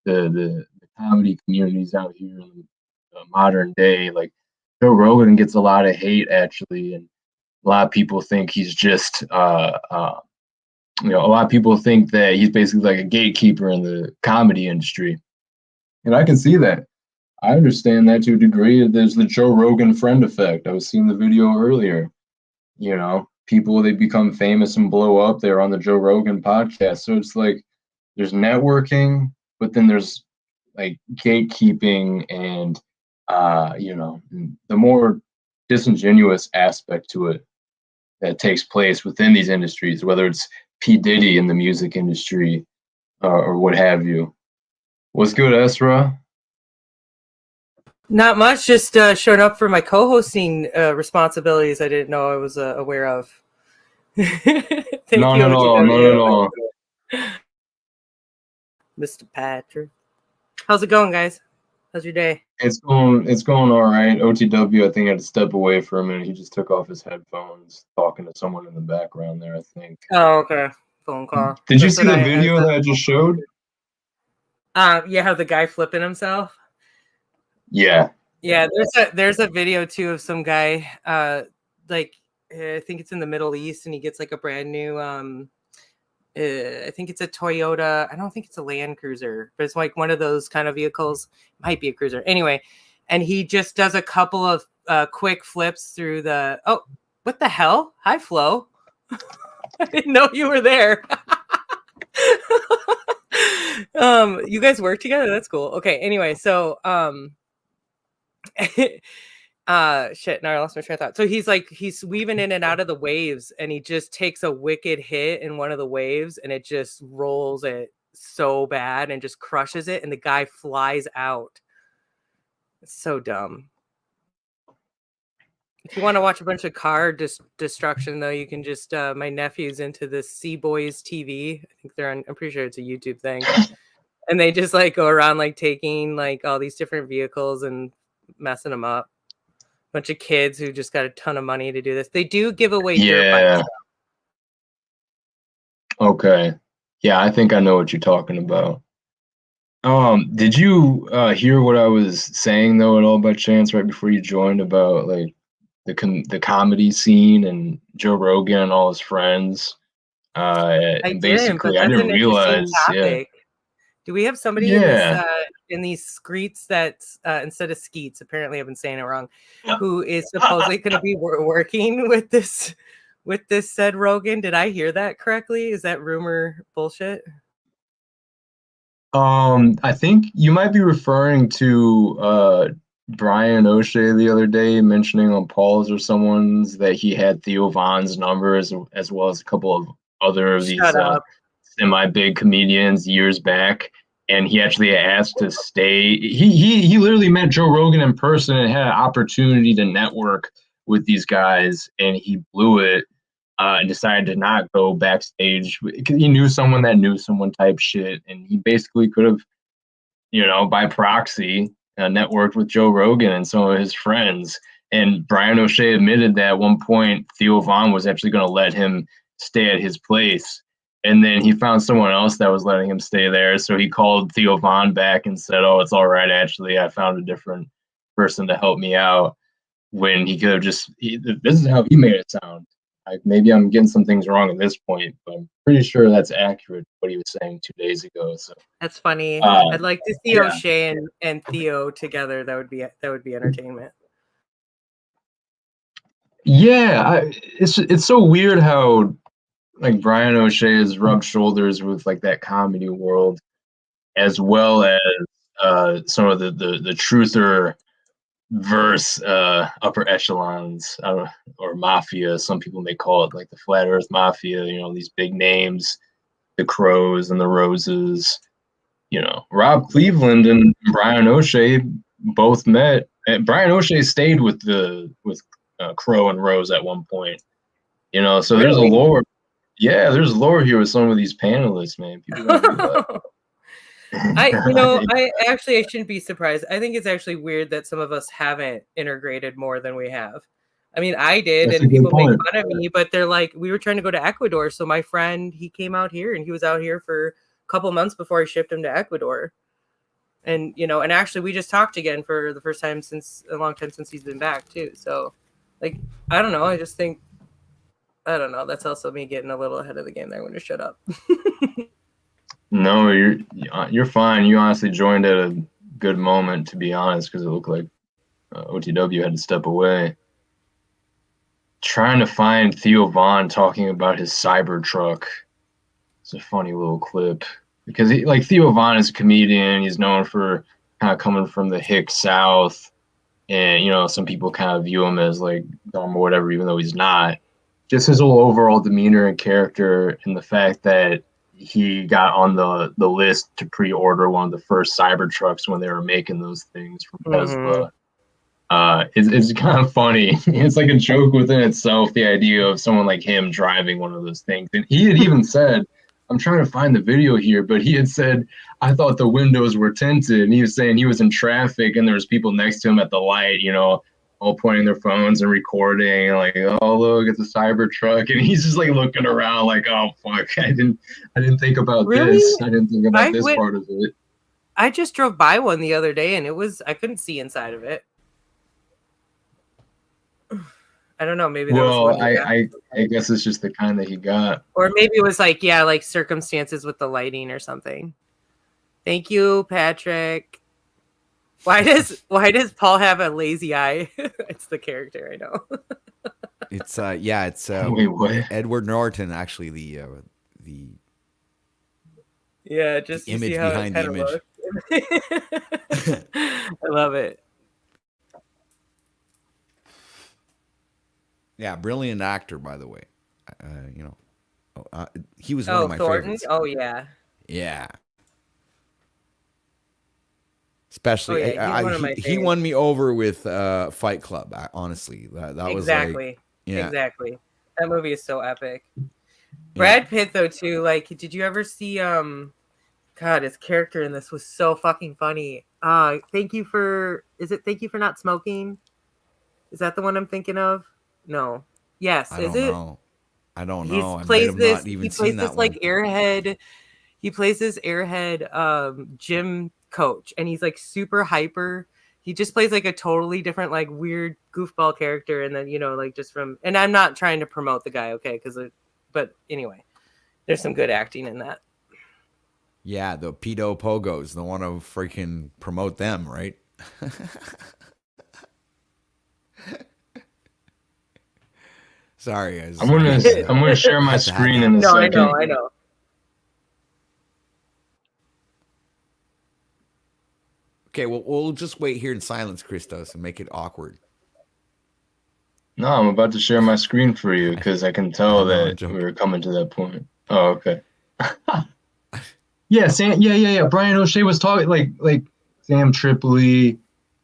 the comedy communities out here in the modern day. Like Joe Rogan gets a lot of hate actually, and a lot of people think he's just a lot of people think that he's basically like a gatekeeper in the comedy industry, and I can see that. I understand that to a degree. There's the Joe Rogan friend effect. I was seeing the video earlier. People, they become famous and blow up. They're on the Joe Rogan podcast. So it's like there's networking, but then there's like gatekeeping and, the more disingenuous aspect to it that takes place within these industries, whether it's P. Diddy in the music industry or what have you. What's good, Ezra? Not much, just showing up for my co-hosting responsibilities I didn't know I was aware of. Thank you, Not at all. Mr. Patrick. How's it going, guys? How's your day? It's going all right. OTW, I think, had to step away for a minute. He just took off his headphones, talking to someone in the background there, I think. Oh, okay. Phone call. Did you see the video that I just showed? Yeah, how the guy flipping himself. Yeah. Yeah, there's a video too of some guy, I think it's in the Middle East, and he gets like a brand new, I think it's a Toyota. I don't think it's a Land Cruiser, but it's like one of those kind of vehicles. Might be a cruiser. Anyway, and he just does a couple of quick flips through the. Oh, what the hell? Hi, Flo. I didn't know you were there. You guys work together? That's cool. Okay. Anyway, so shit, now I lost my train of thought. So he's weaving in and out of the waves, and he just takes a wicked hit in one of the waves, and it just rolls it so bad and just crushes it, and the guy flies out. It's so dumb. If you want to watch a bunch of car destruction, though, you can just my nephew's into this Sea Boys TV. I think they're on, I'm pretty sure it's a YouTube thing. And they just like go around like taking like all these different vehicles and messing them up. Bunch of kids who just got a ton of money to do this. They do give away dirt bikes. Okay. Yeah, I think I know what you're talking about. Did you hear what I was saying though at all by chance right before you joined about like the comedy scene and Joe Rogan and all his friends? I And didn't, but basically, I that's didn't an interesting realize. Yeah, topic. Do we have somebody in this yeah. in these screets that instead of skeets, apparently I've been saying it wrong, who is supposedly going to be working with this said Rogan? Did I hear that correctly? Is that rumor bullshit? I think you might be referring to Brian O'Shea the other day mentioning on Paul's or someone's that he had Theo Von's number as well as a couple of other of these Shut up. semi-big comedians years back, and he actually asked to stay. He literally met Joe Rogan in person and had an opportunity to network with these guys, and he blew it. And decided to not go backstage because he knew someone that knew someone type shit, and he basically could have, by proxy, networked with Joe Rogan and some of his friends. And Brian O'Shea admitted that at one point Theo Von was actually going to let him stay at his place, and then he found someone else that was letting him stay there. So he called Theo Von back and said, "Oh, it's all right. Actually, I found a different person to help me out." When he could have just, this is how he made it sound. Maybe I'm getting some things wrong at this point, but I'm pretty sure that's accurate what he was saying 2 days ago. So That's funny. I'd like to see yeah. O'Shea and Theo together. That would be entertainment. Yeah, it's so weird how like Brian O'Shea has rubbed shoulders with like that comedy world, as well as some of the truther verse upper echelons or mafia. Some people may call it like the Flat Earth Mafia. These big names, the Crows and the Roses. Rob Cleveland and Brian O'Shea both met. And Brian O'Shea stayed with Crow and Rose at one point. So Really? there's a lore. Yeah, there's lore here with some of these panelists, man. People don't do that. I shouldn't be surprised. I think it's actually weird that some of us haven't integrated more than we have. I mean, I did, That's and a good people make point. fun of me, but they're like, we were trying to go to Ecuador. So my friend, he came out here and he was out here for a couple months before I shipped him to Ecuador. And, and actually we just talked again for the first time since a long time since he's been back too. So like, I don't know. I just think, I don't know. That's also me getting a little ahead of the game there. I'm going to shut up. No, you're fine. You honestly joined at a good moment, to be honest, because it looked like OTW had to step away. Trying to find Theo Von talking about his Cybertruck. It's a funny little clip because Theo Von is a comedian. He's known for kind of coming from the hick South, and some people kind of view him as like dumb or whatever, even though he's not. Just his whole overall demeanor and character, and the fact that he got on the list to pre-order one of the first Cybertrucks when they were making those things from Tesla. It's kind of funny. It's like a joke within itself, the idea of someone like him driving one of those things. And he had even said, I'm trying to find the video here, but he had said, I thought the windows were tinted. And he was saying he was in traffic and there was people next to him at the light, all pointing their phones and recording, like, oh, look, it's a Cybertruck. And he's just like looking around like, oh, fuck, I didn't think about this. I didn't think about this part of it. I just drove by one the other day and I couldn't see inside of it. I don't know. Maybe I guess it's just the kind that he got. Or maybe it was like circumstances with the lighting or something. Thank you, Patrick. Why does Paul have a lazy eye? It's the character, I know. It's Wait, what? Edward Norton, actually the just image see how behind the image. I love it. Yeah, brilliant actor, by the way. He was one of my Thornton? favorites. Oh yeah. Yeah. Especially, he won me over with Fight Club. Honestly, that was exactly. Yeah. Exactly. That movie is so epic. Brad Pitt, though, too. Like, did you ever see? God, his character in this was so fucking funny. Thank you for not smoking? Is that the one I'm thinking of? No. Yes. I don't know. He I plays might have this. not even He plays seen this that like one. airhead. He plays this airhead gym coach, and he's like super hyper. He just plays like a totally different, like weird goofball character, and then like just from. And I'm not trying to promote the guy, okay? But anyway, there's some good acting in that. Yeah, the pedo pogos, the one to freaking promote them, right? Sorry, guys. I'm gonna share my screen in a second. No, I know. Okay, well, we'll just wait here in silence, Christos, and make it awkward. No, I'm about to share my screen for you because I can tell that we're coming to that point. Oh, okay. Yeah, Brian O'Shea was talking like Sam Tripoli,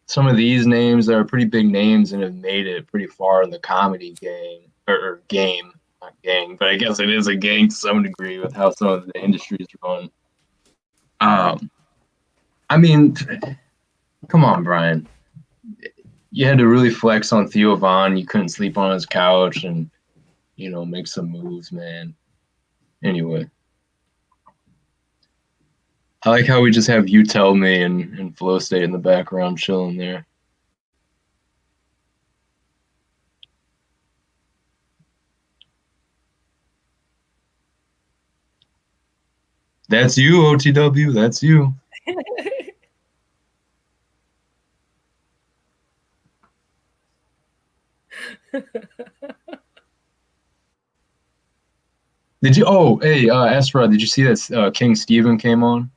some of these names that are pretty big names and have made it pretty far in the comedy game, not gang, but I guess it is a gang to some degree with how some of the industries run. I mean, come on, Brian. You had to really flex on Theo Von. You couldn't sleep on his couch and, make some moves, man. Anyway. I like how we just have You Tell Me and Flow State in the background chilling there. That's you, OTW. That's you. Did you? Oh, hey, Esra, did you see that King Stephen came on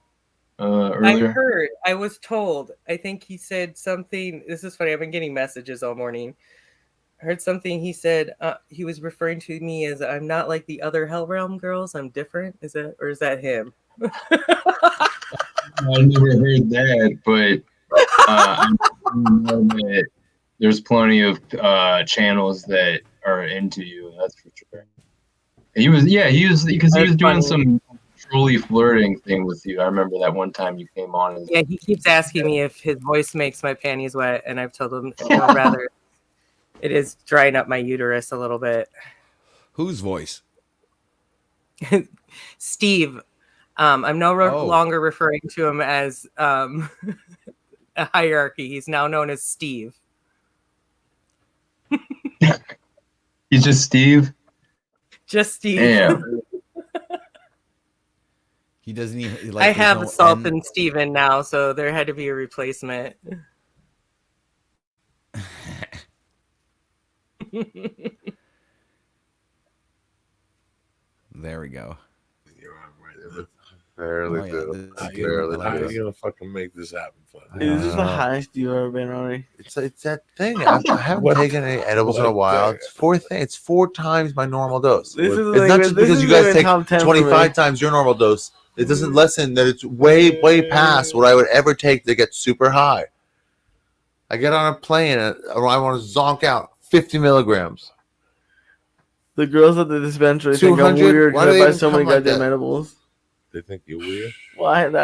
earlier? I heard. I was told. I think he said something. This is funny. I've been getting messages all morning. I heard something. He said he was referring to me as I'm not like the other Hell Realm girls. I'm different. Is that him? I never heard that, but I know that there's plenty of channels that are into you. That's for sure. He was because he was doing some truly flirting thing with you. I remember that one time you came on. Yeah, he keeps asking me if his voice makes my panties wet, and I've told him rather it is drying up my uterus a little bit. Whose voice? Steve. I'm no longer referring to him as a hierarchy. He's now known as Steve. He's just Steve? Just Steve. Damn. He doesn't even. I have a Salt and Steven now, so there had to be a replacement. There we go. Barely do. How are you gonna fucking make this happen? Is this the highest you've ever been already? It's that thing. I haven't taken any edibles in a while. It's 4 times my normal dose. It's not just because you guys take 25 times your normal dose. It doesn't lessen that. It's way past what I would ever take to get super high. I get on a plane and I want to zonk out 50 milligrams. The girls at the dispensary think I'm weird because I buy so many goddamn edibles. They think you're weird. Well,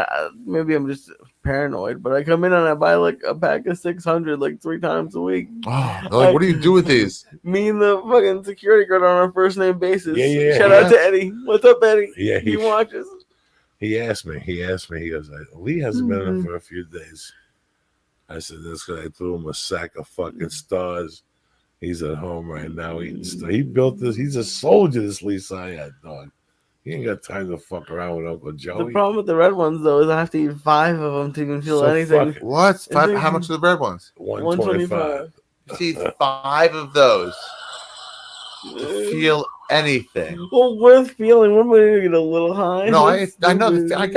maybe I'm just paranoid, but I come in and I buy like a pack of 600 like 3 times a week. Oh, like, what do you do with these? Me and the fucking security guard on a first name basis. Yeah. Shout out to Eddie. What's up, Eddie? Yeah, he watches. He asked me. He goes, Lee hasn't been in for a few days. I said, that's because I threw him a sack of fucking stars. He's at home right now eating stuff. He built this. He's a soldier, this Lee Syed dog. He ain't got time to fuck around with Uncle Joey. The problem with the red ones, though, is I have to eat 5 of them to even feel anything. What? How much are the red ones? 125. You see 5 of those to feel anything. Well, worth feeling. What am I going to get a little high? No, I know. I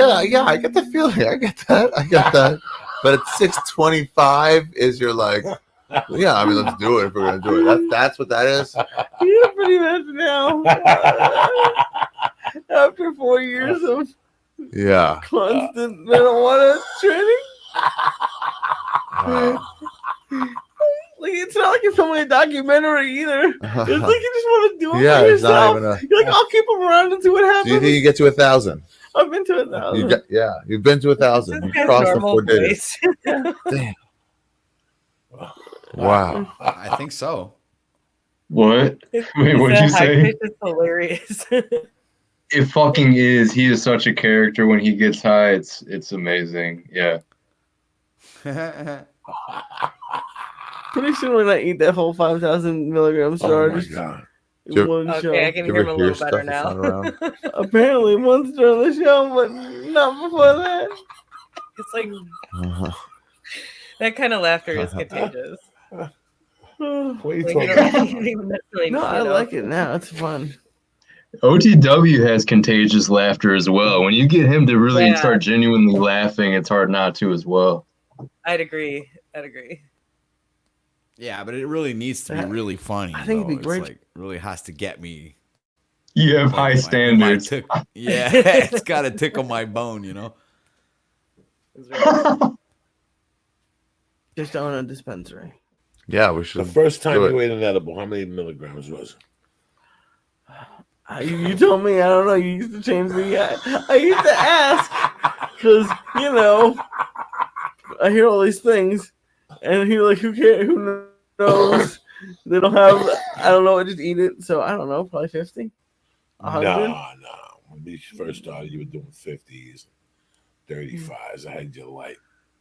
get the feeling. I get that. But at 625 is you're like, yeah, I mean, let's do it if we're going to do it. That's what that is. Yeah, pretty much now. After 4 years of constant marijuana training. Like, it's not like you're filming a documentary either. It's like you just want to do it for yourself. You're like, I'll keep them around and see what happens. Do you think you get to 1,000? I've been to 1,000. You've been to 1,000. You've crossed the 4 digits. Damn. Wow. I think so. What? Wait, what'd you say? It's hilarious. It fucking is. He is such a character when he gets high. It's amazing. Yeah. Pretty sure when I eat that whole 5,000 milligram jar, my just God. in one show. Okay, I can hear him a little better now. Apparently, once during the show, but not before that. It's like that kind of laughter is contagious. What are you Like, talking you about? don't even necessarily, No, I you know. like it now. It's fun. OTW has contagious laughter as well. When you get him to really Yeah. start genuinely laughing, it's hard not to as well. I'd agree. Yeah, but it really needs to be really funny. I think it'd be though. great. It's like really has to get me. You have like, high standards. Yeah, it's got to tickle my bone, you know. Just own a dispensary. Yeah, we should. The first time do you it. ate an edible, how many milligrams was it? You told me. I don't know. You used to change the. I used to ask because I hear all these things, and you're like, who cares? Who knows? They don't have. I don't know. I just eat it. So I don't know. Probably 50. 100. No. When we first started, you were doing 50s, 35s. I had you light.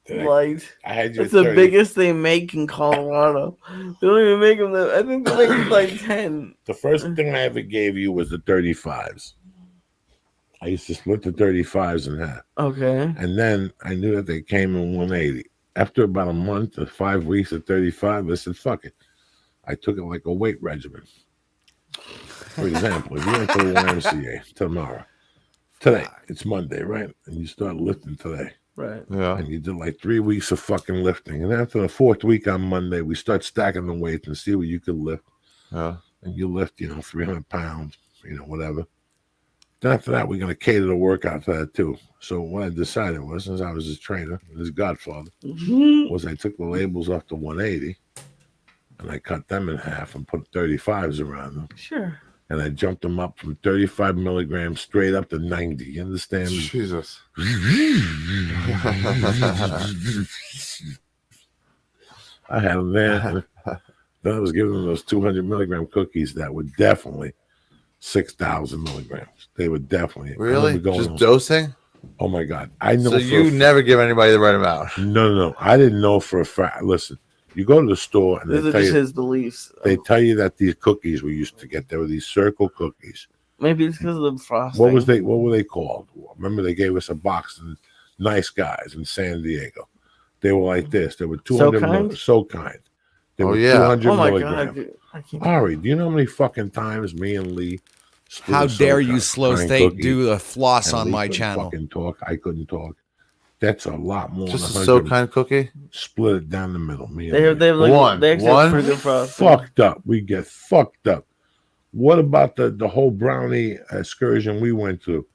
Light. I had you. It's the 30. biggest they make in Colorado. They don't even make them. I think they make like 10. The first thing I ever gave you was the 35s. I used to split the 35s in half. Okay. And then I knew that they came in 180. After about a month or 5 weeks of 35, I said, fuck it. I took it like a weight regimen. For example, if you went to the YMCA today, it's Monday, right? And you start lifting today. Right. Yeah. And you did like 3 weeks of fucking lifting. And after the 4th week on Monday, we start stacking the weights and see what you could lift. Yeah. And you lift, 300 pounds, whatever. Then after that, we're going to cater the workout to that too. So what I decided was, since I was his trainer, his godfather, was I took the labels off the 180 and I cut them in half and put 35s around them. Sure. And I jumped them up from 35 milligrams straight up to 90. You understand? Jesus. I had them there. Then I was giving them those 200 milligram cookies that were definitely 6,000 milligrams. They were definitely. Really? Just dosing? Oh, my God. I know. So you never give anybody the right amount? No. I didn't know for a fact. Listen. You go to the store and These are just his beliefs. They tell you that these cookies we used to get, there were these circle cookies. Maybe it's because of the frosting. What were they called? Remember they gave us a box of Nice Guys in San Diego. They were like this. They were 200 So Kind. They were 200 milligrams. Ari, do you know how many fucking times me and Lee How dare you, Slow State, do the floss on my channel? Fucking talk. I couldn't talk. That's a lot more. Just a So Kind cookie? Split it down the middle. Me They have like one. pretty frosting. Fucked up. We get fucked up. What about the whole brownie excursion we went to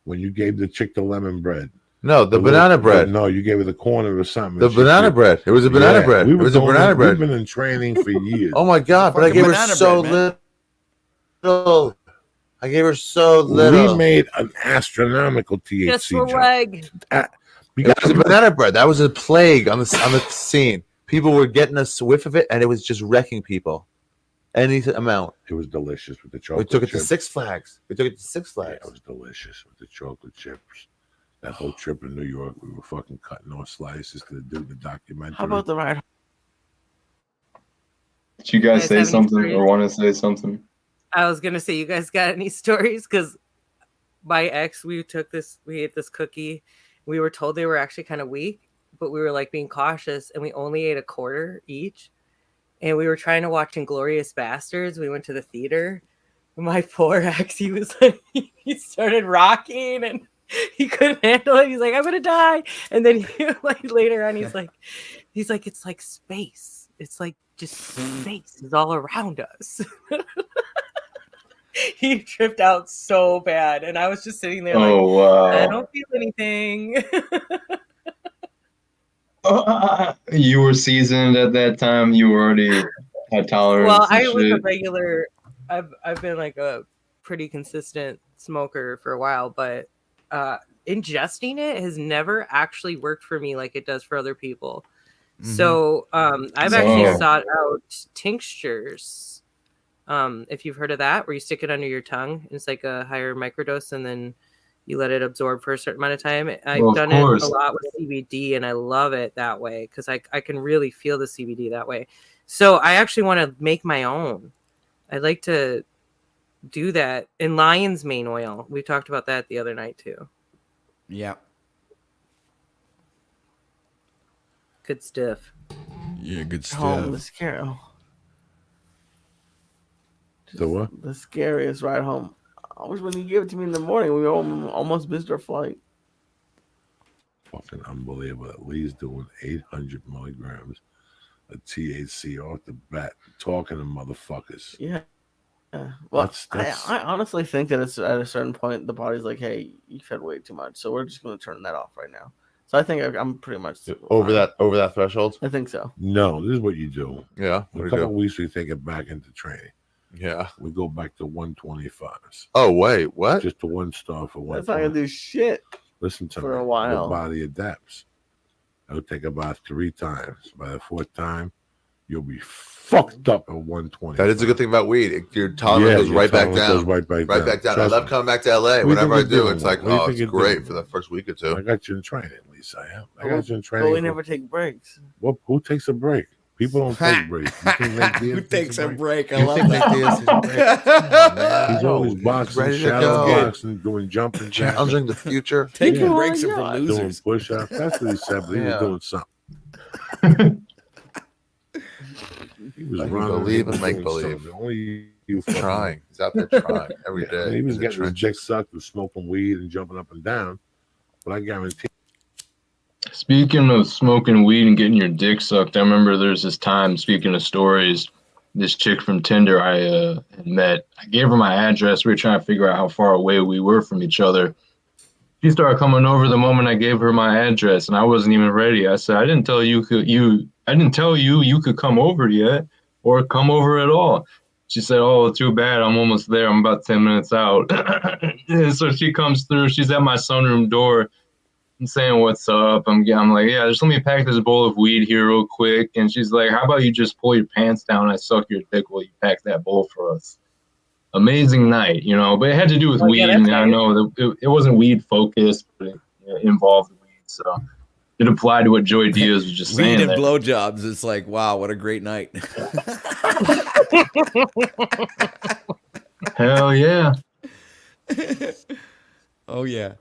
when you gave the chick the lemon bread? No, the banana bread. No, you gave her the corner or something. The banana bread. It was a banana bread. It was a banana bread. We've been in training for years. Oh my God! But I gave her so little. I gave her so little. We made an astronomical THC. Just for leg. It was a banana bread. That was a plague on the scene. People were getting a whiff of it, and it was just wrecking people. Any amount. It was delicious with the chocolate. We took it chips. to Six Flags. Yeah, it was delicious with the chocolate chips. That whole trip in New York, we were fucking cutting off slices to do the documentary. How about the ride? Did you guys say something or want to say something? I was gonna say, you guys got any stories? Because my ex, we ate this cookie. We were told they were actually kind of weak, but we were like being cautious, and we only ate a quarter each. And we were trying to watch Inglourious Bastards. We went to the theater. My poor ex, he was like, he started rocking and he couldn't handle it. He's like, I'm gonna die. And then later on, he's like, it's like space. It's like just space is all around us. He tripped out so bad, and I was just sitting there like, wow. I don't feel anything. You were seasoned at that time. You already had tolerance. Well, I was a regular. I've been like a pretty consistent smoker for a while, but ingesting it has never actually worked for me like it does for other people. Mm-hmm. So I've actually sought out tinctures If you've heard of that, where you stick it under your tongue, it's like a higher microdose, and then you let it absorb for a certain amount of time. I've done it a lot with CBD, and I love it that way because I can really feel the CBD that way. So I actually want to make my own. I'd like to do that in lion's mane oil. We talked about that the other night too. Yeah. Good stuff. Yeah, good stuff. Home, the scary. The what? The scariest ride home. I was when you gave it to me in the morning. We almost missed our flight. Fucking unbelievable. At least doing 800 milligrams of THC off the bat, talking to motherfuckers. Yeah. Well, That's I honestly think that it's at a certain point the body's like, hey, you fed way too much, so we're just going to turn that off right now. So I think I'm pretty much over that threshold. I think so. No, this is what you do. Yeah. In a couple of weeks, we take it back into training. Yeah. We go back to 125s. Oh, wait, what? Just a 1-star for one. That's not going to do shit. Listen to for me. a while. The body adapts. It'll take about 3 times. By the 4th time, you'll be fucked up at 120. That is a good thing about weed. Your tolerance goes right back down. Right back down. I love coming back to LA. Whenever I do, it's like, oh, it's great for the first week or two. I got you in training, Lisa. I got you in training. But we never take breaks. Well, who takes a break? People don't take breaks. Who takes a break? I You love think that. He's always boxing, ready to shadow go. boxing, doing jumping jacks. Challenging the future. Taking breaks are for Doing losers. push-ups. That's what he said, but he was Yeah. doing something. He was Make running, believe he was and make doing believe. something. Only you He's trying. He's out there trying every day. And he was in the getting his dick trenches. sucked with smoking weed and jumping up and down. But I guarantee. Speaking of smoking weed and getting your dick sucked, I remember there's this time, speaking of stories, this chick from Tinder I had met. I gave her my address. We were trying to figure out how far away we were from each other. She started coming over the moment I gave her my address, and I wasn't even ready. I said, I didn't tell you you could come over yet or come over at all. She said, oh, too bad. I'm almost there. I'm about 10 minutes out. And so she comes through. She's at my sunroom door. I'm saying, what's up? I'm like, yeah, just let me pack this bowl of weed here real quick. And she's like, how about you just pull your pants down and I suck your dick while you pack that bowl for us? Amazing night, you know, but it had to do with weed. Yeah, And I know that it wasn't weed focused, but it involved weed. So it applied to what Joy Diaz was just saying. Weed and there. blowjobs. It's like, wow, what a great night. Hell yeah. Oh, yeah.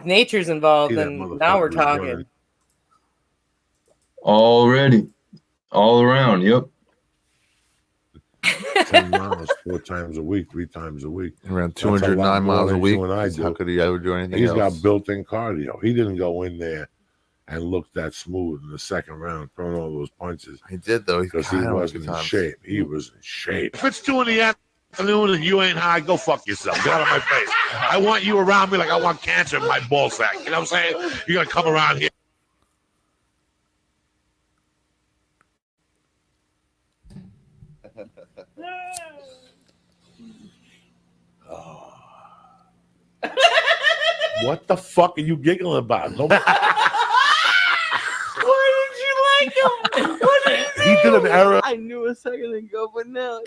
Nature's involved, See that and now we're motherfucker talking. running. Already. All around. Yep. 10 miles 4 times a week, 3 times a week. Around That's a lot 209 more miles a than week. you and I do. How could he ever do anything He's else? got built-in cardio. He didn't go in there and look that smooth in the second round, throwing all those punches. He did, though. Because he God, wasn't in times. shape. He was in shape. If it's 2 in the afternoon and you ain't high, go fuck yourself. Get out of my face. I want you around me like I want cancer in my ball sack. You know what I'm saying? You're going to come around here. What the fuck are you giggling about? No, Why did you like him? What did he did an error. I knew a second ago, but now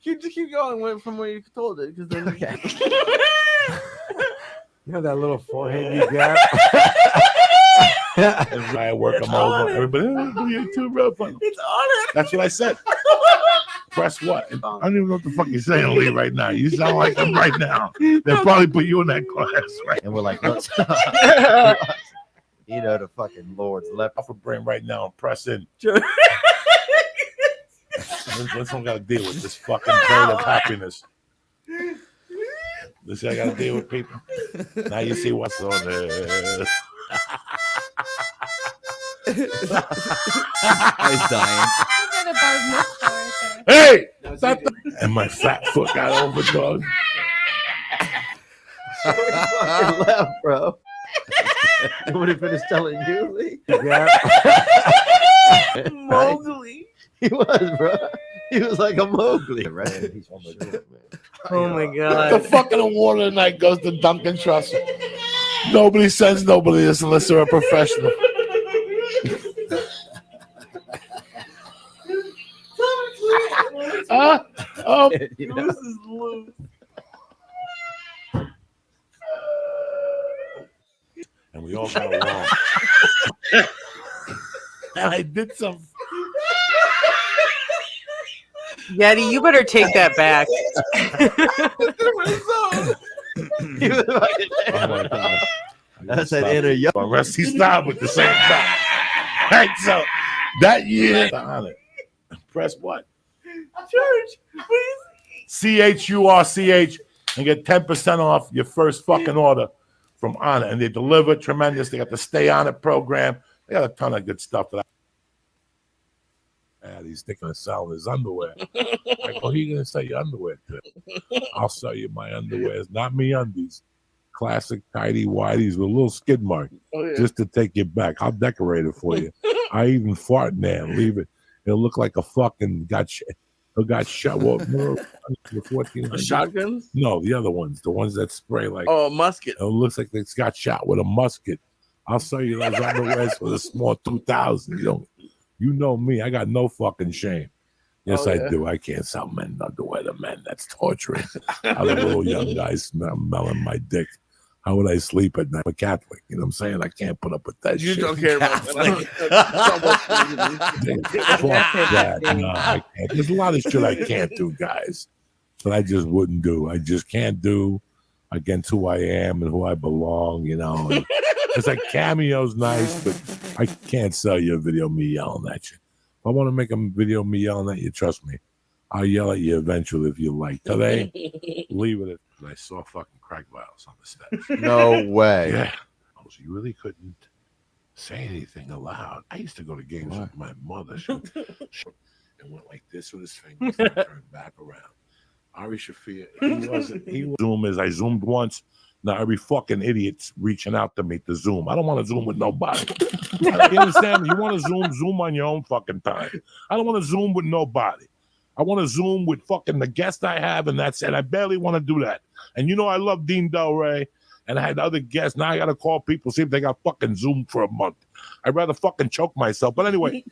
just keep going from where you told it, because then You know that little forehead you got? I work him over. Everybody, do you too, bro? it's on it. That's what I said. Press what? I don't even know what the fuck you're saying, Lee, right now. You sound like him right now. They'll probably put you in that class, right? And we're like, look, you know, the fucking Lord's left. Off a brain right now and press in. Let's don't gotta deal with this fucking bird of happiness. This I gotta deal with people. Now you see what's on there. I was dying. Hey! And my fat foot got over, dog. Fucking left, bro. Would have finished telling you, Lee? Yeah. Mowgli. He was, bro. He was like a Mowgli. Oh my god. The fucking award of the night goes to Duncan Trussell. Nobody sends nobody this unless they're a professional. Oh, Goose is loose. and we all got along. And I did some. Yeti, you better take that back. Oh my God. That's an inner young. Rusty style with the same back. Right, so that year on it. Press what? Church, please. CHURCH and get 10% off your first fucking order from Honor. And they deliver tremendous. They got the Stay On It program. They got a ton of good stuff. He's thinking of selling his underwear. I go, who you gonna sell your underwear to? I'll sell you my underwear. It's not me undies. Classic tidy whities with a little skid mark. Just to take you back. I'll decorate it for you. I even fart in there and leave it. It'll look like a fucking got shot. What? The 1400? Shotguns? No, the other ones. The ones that spray like. Oh, a musket. It looks like it's got shot with a musket. I'll sell you those underwears for the small 2,000. You know me. I got no fucking shame. Yes, I do. I can't sell men underwear to men. That's torturing. Other little young guys smelling my dick. How would I sleep at night? I'm a Catholic. You know what I'm saying? I can't put up with that shit. You don't care about that. Fuck that. No, I can't. There's a lot of shit I can't do, guys. But I just wouldn't do. I just can't do against who I am and who I belong, you know. And it's like Cameo's nice, but I can't sell you a video of me yelling at you. If I want to make a video of me yelling at you, trust me, I'll yell at you eventually if you like. Today, leave it at. And I saw fucking crack vials on the steps. No way. Yeah. Oh, so you really couldn't say anything aloud. I used to go to games with my mother. She and went like this with his fingers and turned back around. Ari Shafir, he was Zoom as I zoomed once. Now every fucking idiot's reaching out to me to Zoom. I don't want to Zoom with nobody. You understand? You want to Zoom on your own fucking time. I don't want to Zoom with nobody. I want to Zoom with fucking the guest I have, and that's it. I barely want to do that. And you know I love Dean Del Rey, and I had other guests. Now I got to call people, see if they got fucking Zoom for a month. I'd rather fucking choke myself. But anyway,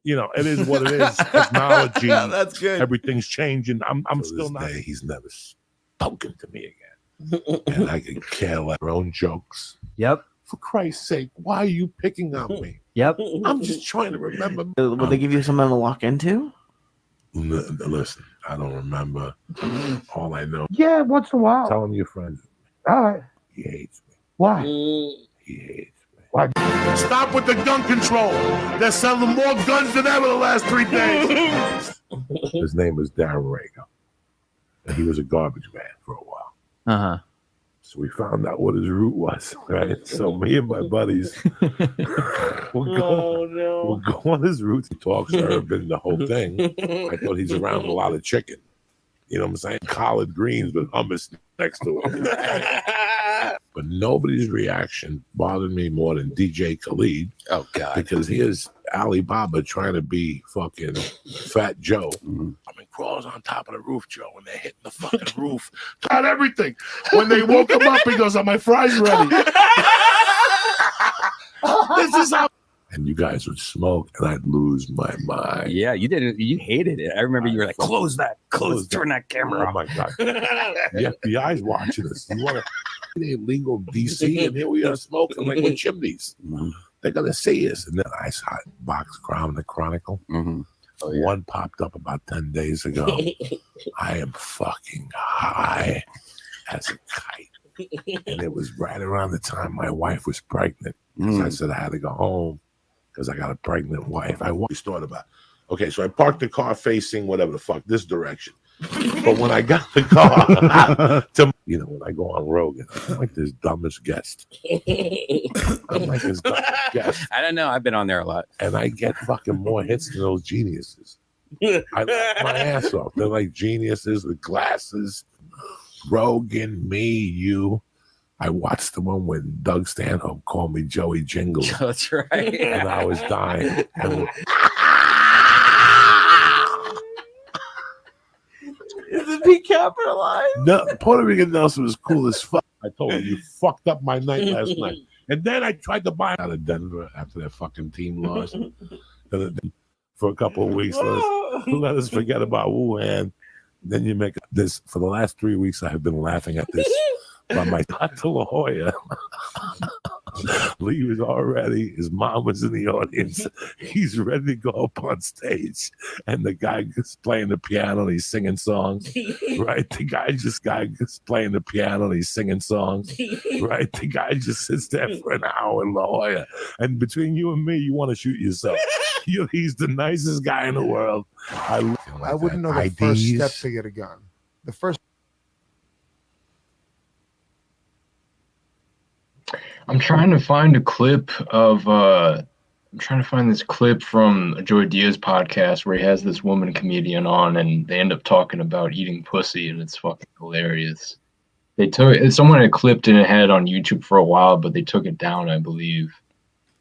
you know, it is what it is. Technology. That's good. Everything's changing. I'm still not. He's never spoken to me again. And I can care less. Their own jokes. Yep. For Christ's sake, why are you picking on me? Yep. I'm just trying to remember. Will they give you something to lock into? Listen, I don't remember. All I know. Yeah, once in a while. Tell him you're friends. All right. He hates me. Why? He hates me. Why? Stop with the gun control. They're selling more guns than ever the last 3 days. His name was Darren Rago. And he was a garbage man for a while. Uh-huh. So we found out what his route was, right? So me and my buddies we'll go on his route. He talks urban, the whole thing. I thought he's around a lot of chicken. You know what I'm saying? Collard greens with hummus next to him. But nobody's reaction bothered me more than DJ Khalid. Oh, God. Because here's Alibaba trying to be fucking Fat Joe. I mean, crawls on top of the roof, Joe, and they're hitting the fucking roof. Got everything. When they woke him up, he goes, "Are my fries ready?" This is how. And you guys would smoke, and I'd lose my mind. Yeah, you did it. You hated it. I remember you were like, "Close that. Turn that camera off." Oh my God. The FBI's watching us. You want to illegal DC, and here we are smoking like with chimneys. They're gonna see us. And then I saw Box Crown, the Chronicle. One popped up about 10 days ago. I am fucking high as a kite. And it was right around the time my wife was pregnant. I said I had to go home because I got a pregnant wife. I always thought about, okay, so I parked the car facing whatever the fuck, this direction. But when I got the car, you know, when I go on Rogan, I'm like this dumbest guest. I'm like this dumbest guest. I don't know. I've been on there a lot. And I get fucking more hits than those geniuses. I laugh my ass off. They're like geniuses with glasses. Rogan, me, you. I watched the one when Doug Stanhope called me Joey Jingles. That's right. And I was dying. And Is it Pete capitalized? no, Puerto Rican Nelson was cool as fuck. I told him, you fucked up my night last night. And then I tried to buy out of Denver after their fucking team lost. for a couple of weeks. Let us forget about Wuhan. Then you make this. For the last 3 weeks, I have been laughing at this. By my Dr. La Jolla. Lee was already, his mom was in the audience. He's ready to go up on stage. And the guy is playing the piano and he's singing songs. Right? The guy is playing the piano and he's singing songs. Right? The guy just sits there for an hour in La Jolla. And between you and me, you want to shoot yourself. He's the nicest guy in the world. I wouldn't know the first step to get a gun. The first. I'm trying to find a clip of I'm trying to find this clip from Joey Diaz podcast where he has this woman comedian on and they end up talking about eating pussy and it's fucking hilarious. Someone had clipped it and had it on YouTube for a while, but they took it down, I believe.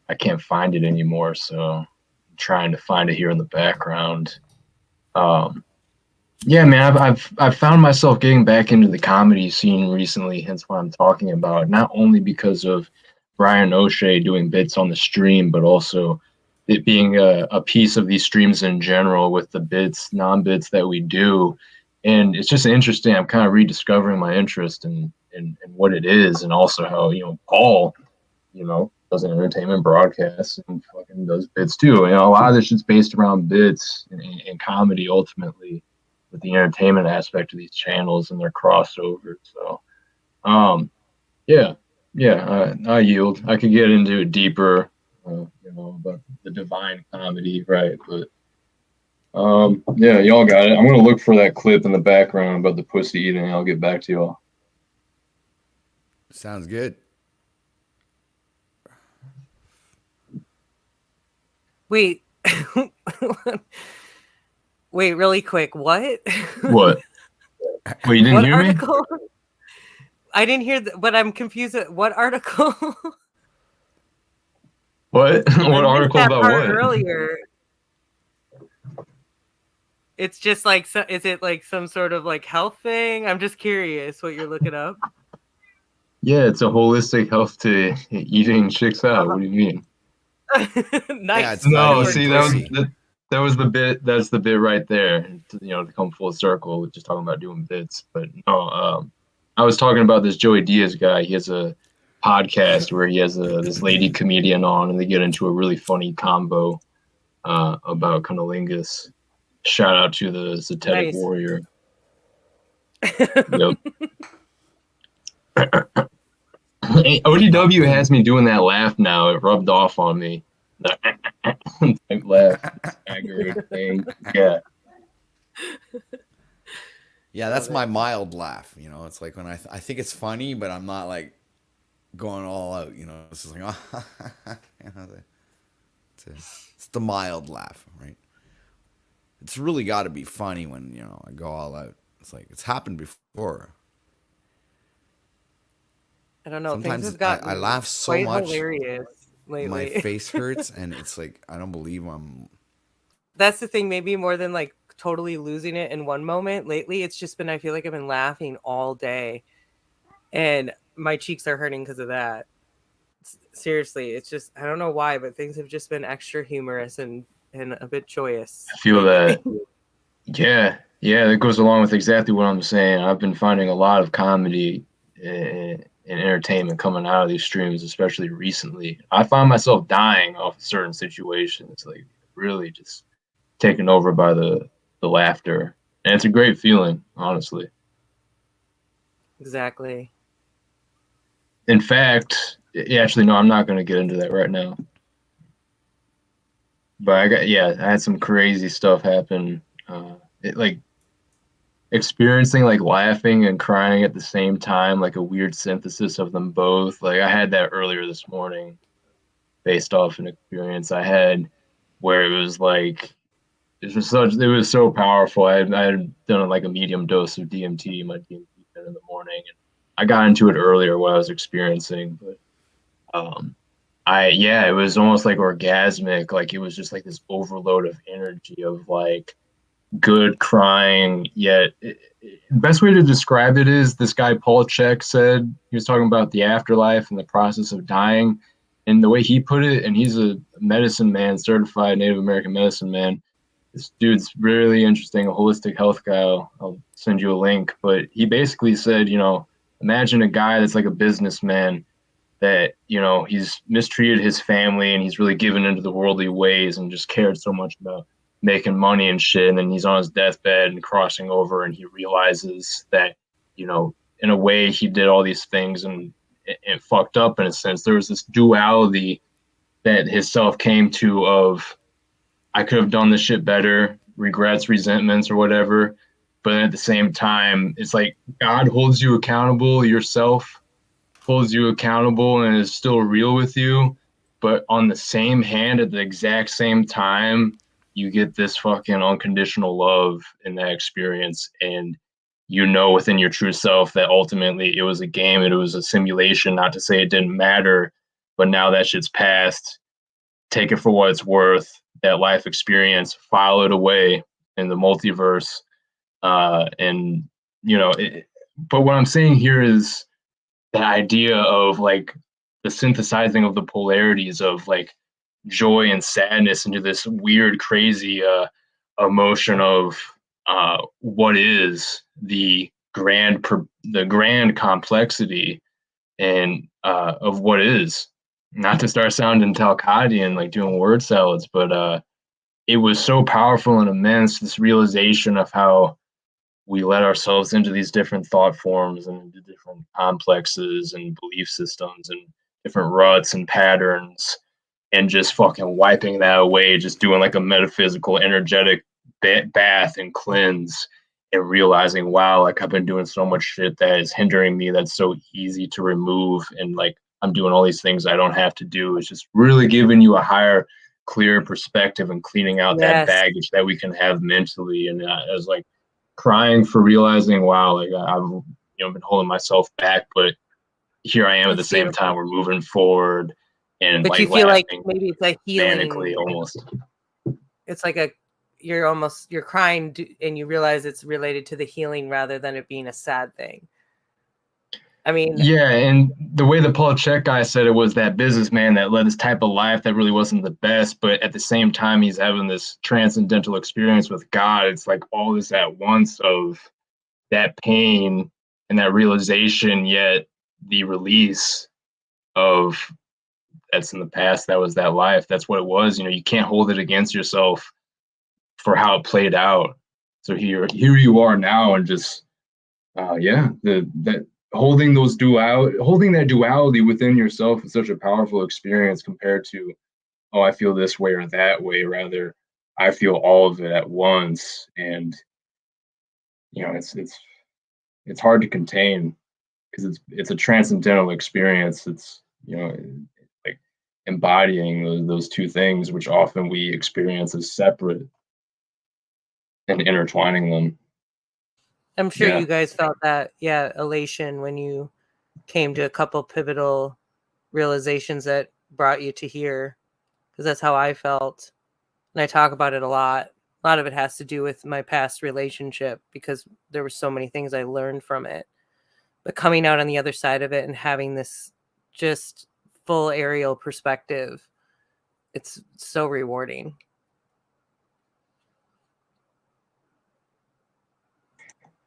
I can't find it anymore, so I'm trying to find it here in the background. Yeah, man, I've found myself getting back into the comedy scene recently, hence what I'm talking about. Not only because of Brian O'Shea doing bits on the stream, but also it being a piece of these streams in general with the bits, non-bits that we do. And it's just interesting. I'm kind of rediscovering my interest in what it is, and also how, Paul, does an entertainment broadcast and fucking does bits too. A lot of this shit's based around bits and comedy ultimately, with the entertainment aspect of these channels and their crossover. So, I yield. I could get into it deeper, about the divine comedy, right? But, y'all got it. I'm going to look for that clip in the background about the pussy eating, and I'll get back to y'all. Sounds good. Wait. Wait, really quick. What? What? Wait, you didn't hear article? me? I didn't hear but I'm confused. What article? What? What article about what? Earlier. It's just like, is it like some sort of like health thing? I'm just curious what you're looking up. Yeah, it's a holistic health to eating chicks out. What do you mean? Nice. No, see, that was the bit. That's the bit right there. To come full circle, just talking about doing bits. But no, I was talking about this Joey Diaz guy. He has a podcast where he has this lady comedian on, and they get into a really funny combo about cunnilingus. Shout out to the Zetetic Warrior. Yep. ODW has me doing that laugh now. It rubbed off on me. Type laugh. Aggravating thing. Yeah. Yeah, that's my mild laugh. It's like when I think it's funny, but I'm not like going all out. It's just like, it's the mild laugh, right? It's really got to be funny when I go all out. It's like it's happened before. I don't know. Sometimes I laugh so much, hilarious lately. My face hurts, and it's like I don't believe I'm. That's the thing. Maybe more than like totally losing it in one moment. Lately, it's just been. I feel like I've been laughing all day, and my cheeks are hurting because of that. Seriously, it's just I don't know why, but things have just been extra humorous and a bit joyous. I feel that. Yeah, that goes along with exactly what I'm saying. I've been finding a lot of comedy and entertainment coming out of these streams, especially recently. I find myself dying off of certain situations, like really just taken over by the laughter. And it's a great feeling, honestly. Exactly. In fact, actually, no, I'm not going to get into that right now. But I had some crazy stuff happen. Experiencing like laughing and crying at the same time, like a weird synthesis of them both. Like I had that earlier this morning based off an experience I had where it was like, it was so powerful. I had done like a medium dose of DMT, my DMT in the morning. And I got into it earlier what I was experiencing, but it was almost like orgasmic. Like it was just like this overload of energy of like good crying, yet the best way to describe it is this guy Paul Chek said, he was talking about the afterlife and the process of dying. And the way he put it, and he's a medicine man, certified Native American medicine man. This dude's really interesting, a holistic health guy. I'll send you a link. But he basically said, imagine a guy that's like a businessman that, he's mistreated his family and he's really given into the worldly ways and just cared so much about making money and shit. And then he's on his deathbed and crossing over, and he realizes that, in a way he did all these things and it fucked up in a sense. There was this duality that his self came to of, I could have done this shit better, regrets, resentments, or whatever. But at the same time, it's like God holds you accountable, yourself holds you accountable and is still real with you. But on the same hand, at the exact same time, you get this fucking unconditional love in that experience. And within your true self that ultimately it was a game, it was a simulation, not to say it didn't matter, but now that shit's past, take it for what it's worth, that life experience, file it away in the multiverse. But what I'm saying here is the idea of like the synthesizing of the polarities of like joy and sadness into this weird, crazy emotion of what is the grand complexity and of what is. Not to start sounding Talcadian, like doing word salads, but it was so powerful and immense, this realization of how we let ourselves into these different thought forms and into different complexes and belief systems and different ruts and patterns, and just fucking wiping that away, just doing like a metaphysical, energetic bath and cleanse, and realizing, wow, like I've been doing so much shit that is hindering me that's so easy to remove, and like I'm doing all these things I don't have to do. It's just really giving you a higher, clear perspective and cleaning out that baggage that we can have mentally. And I was like crying for realizing, wow, like I've been holding myself back, but here I am at the same time. We're moving forward, and but like you feel like laughing maybe it's like healing, manically almost. It's like you're crying and you realize it's related to the healing rather than it being a sad thing. I mean, yeah, and the way the Paul Check guy said it was that businessman that led this type of life that really wasn't the best, but at the same time he's having this transcendental experience with God. It's like all this at once of that pain and that realization, yet the release of that's in the past, that was that life, that's what it was. You can't hold it against yourself for how it played out. So here you are now, and just that holding that duality within yourself is such a powerful experience compared to, oh, I feel this way or that way. Rather, I feel all of it at once, and it's hard to contain because it's a transcendental experience. It's like embodying those two things, which often we experience as separate, and intertwining them. I'm sure you guys felt that, elation when you came to a couple pivotal realizations that brought you to here, because that's how I felt. And I talk about it a lot. A lot of it has to do with my past relationship, because there were so many things I learned from it. But coming out on the other side of it and having this just full aerial perspective, it's so rewarding.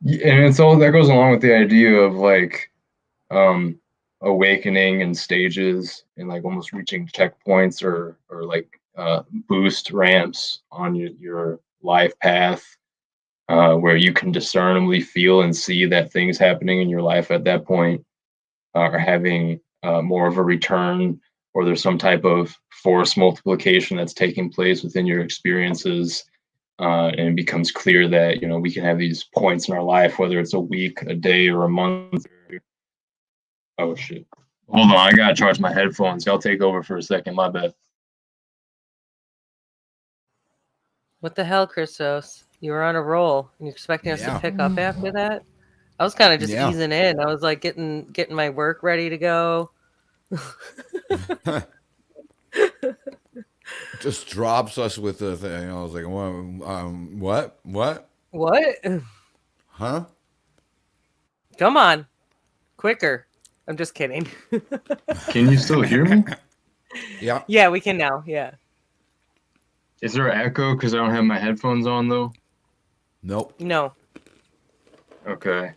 And it's all that goes along with the idea of like awakening and stages, and like almost reaching checkpoints or like boost ramps on your life path, where you can discernibly feel and see that things happening in your life at that point are having more of a return, or there's some type of force multiplication that's taking place within your experiences. And it becomes clear that we can have these points in our life, whether it's a week, a day, or a month. Oh shit! Hold on, I gotta charge my headphones. Y'all take over for a second. My bad. What the hell, Christos? You were on a roll. You expecting us to pick up after that? I was kind of just easing in. I was like getting my work ready to go. Just drops us with the thing. I was like, what? What? Huh? Come on, quicker. I'm just kidding. Can you still hear me? Yeah. Yeah, we can now. Yeah. Is there echo because I don't have my headphones on though? Nope. No. Okay.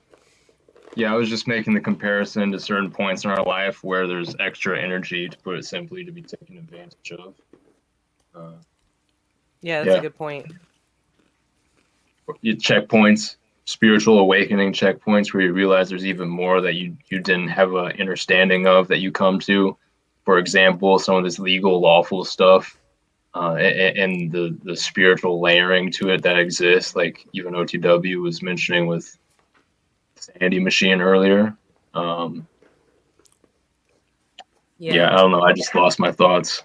Yeah, I was just making the comparison to certain points in our life where there's extra energy, to put it simply, to be taken advantage of. Yeah, that's a good point. Checkpoints, spiritual awakening checkpoints, where you realize there's even more that you didn't have an understanding of that you come to. For example, some of this legal, lawful stuff, and the spiritual layering to it that exists, like even OTW was mentioning with Sandy Machine earlier. Yeah, I don't know. I just lost my thoughts.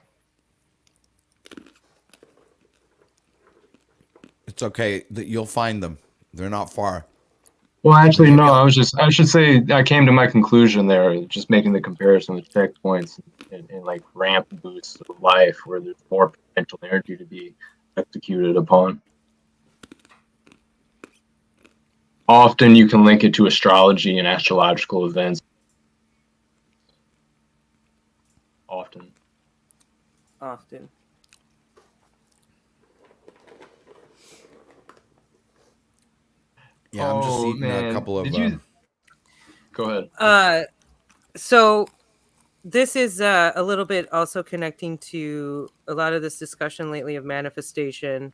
It's okay. That you'll find them. They're not far. Well, actually, no. I should say I came to my conclusion there, just making the comparison with checkpoints and like ramp boosts of life, where there's more potential energy to be executed upon. Often, you can link it to astrology and astrological events. Often. Yeah, I'm just eating a couple of. Go ahead. So this is a little bit also connecting to a lot of this discussion lately of manifestation,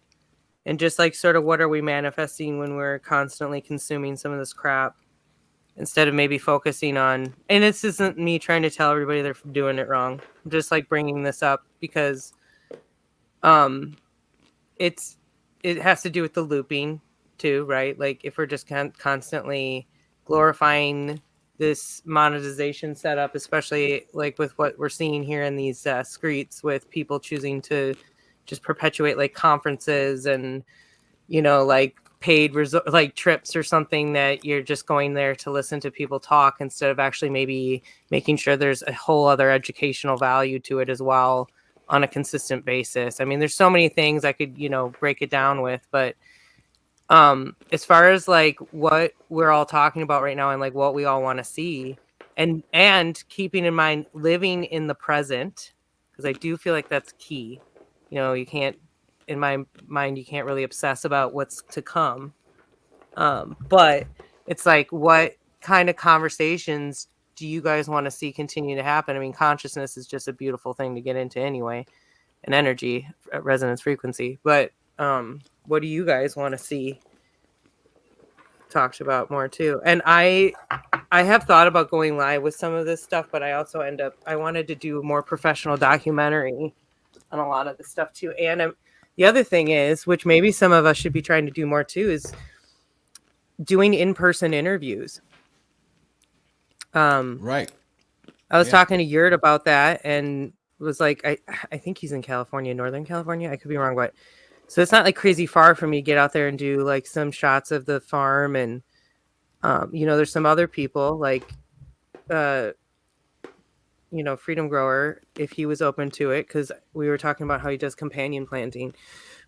and just like sort of what are we manifesting when we're constantly consuming some of this crap, instead of maybe focusing on. And this isn't me trying to tell everybody they're doing it wrong. I'm just like bringing this up because it has to do with the looping too, right? Like if we're just constantly glorifying this monetization setup, especially like with what we're seeing here in these streets, with people choosing to just perpetuate like conferences and, you know, like paid like trips or something, that you're just going there to listen to people talk instead of actually maybe making sure there's a whole other educational value to it as well on a consistent basis. I mean, there's so many things I could, you know, break it down with, but as far as like what we're all talking about right now and like what we all want to see, and keeping in mind living in the present, because I do feel like that's key. You know, you can't, in my mind, you can't really obsess about what's to come. But it's like, what kind of conversations do you guys want to see continue to happen? I mean, consciousness is just a beautiful thing to get into anyway, and energy, resonance, frequency. But what do you guys want to see talked about more too? And I have thought about going live with some of this stuff, but I also I wanted to do a more professional documentary on a lot of this stuff too. And the other thing is, which maybe some of us should be trying to do more too, is doing in-person interviews. Right. I was talking to Yurt about that, and was like, I think he's in California, Northern California. I could be wrong, but so it's not like crazy far for me to get out there and do like some shots of the farm. And you know, there's some other people like you know, Freedom Grower, if he was open to it, because we were talking about how he does companion planting.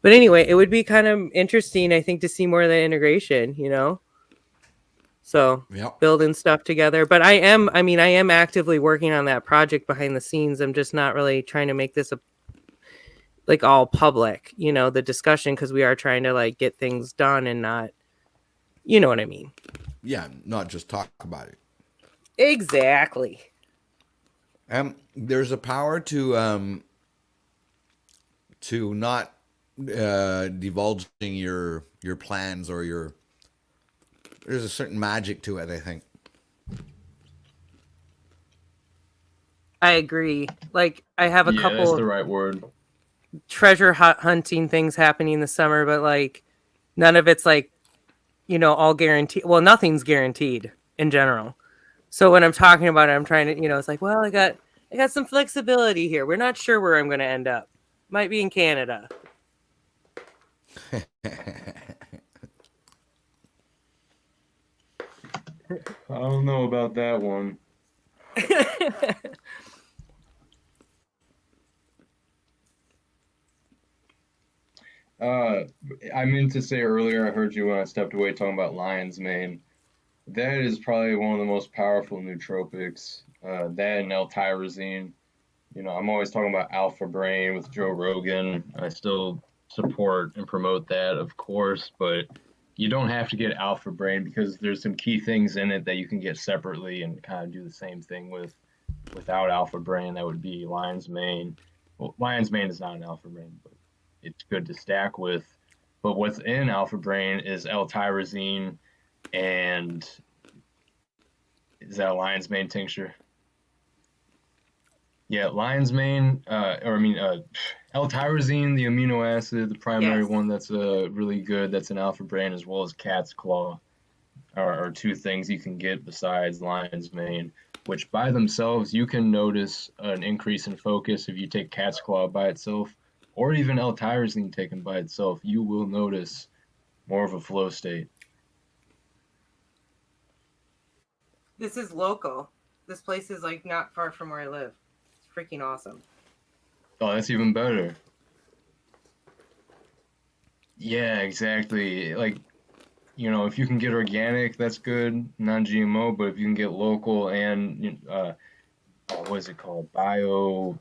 But anyway, it would be kind of interesting, I think, to see more of the integration, you know? So building stuff together. But I am actively working on that project behind the scenes. I'm just not really trying to make this like all public, you know, the discussion, because we are trying to like get things done and not, you know what I mean? Yeah, not just talk about it. Exactly. There's a power to not divulging your plans or your. There's a certain magic to it, I think. I agree. Like I have a couple. That's the right word. Treasure hunting things happening this summer, but like none of it's like, you know, all guaranteed. Well, nothing's guaranteed in general. So when I'm talking about it, I'm trying to, you know, it's like, well, I got some flexibility here. We're not sure where I'm going to end up. Might be in Canada. I don't know about that one. I meant to say earlier, I heard you when I stepped away talking about lion's mane. That is probably one of the most powerful nootropics. That and L-tyrosine. You know, I'm always talking about alpha brain with Joe Rogan. I still support and promote that, of course, but you don't have to get alpha brain because there's some key things in it that you can get separately and kind of do the same thing with without alpha brain. That would be lion's mane. Well, lion's mane is not an alpha brain, but it's good to stack with. But what's in alpha brain is L-tyrosine, and is that a lion's mane tincture? Yeah, lion's mane, L-tyrosine, the amino acid, the primary one that's really good, that's an alpha brain, as well as cat's claw, are two things you can get besides lion's mane, which by themselves you can notice an increase in focus if you take cat's claw by itself, or even L-tyrosine taken by itself. You will notice more of a flow state. This is local. This place is like not far from where I live. It's freaking awesome. Oh, that's even better. Yeah, exactly. Like, you know, if you can get organic, that's good, non-GMO. But if you can get local and what is it called? Bio.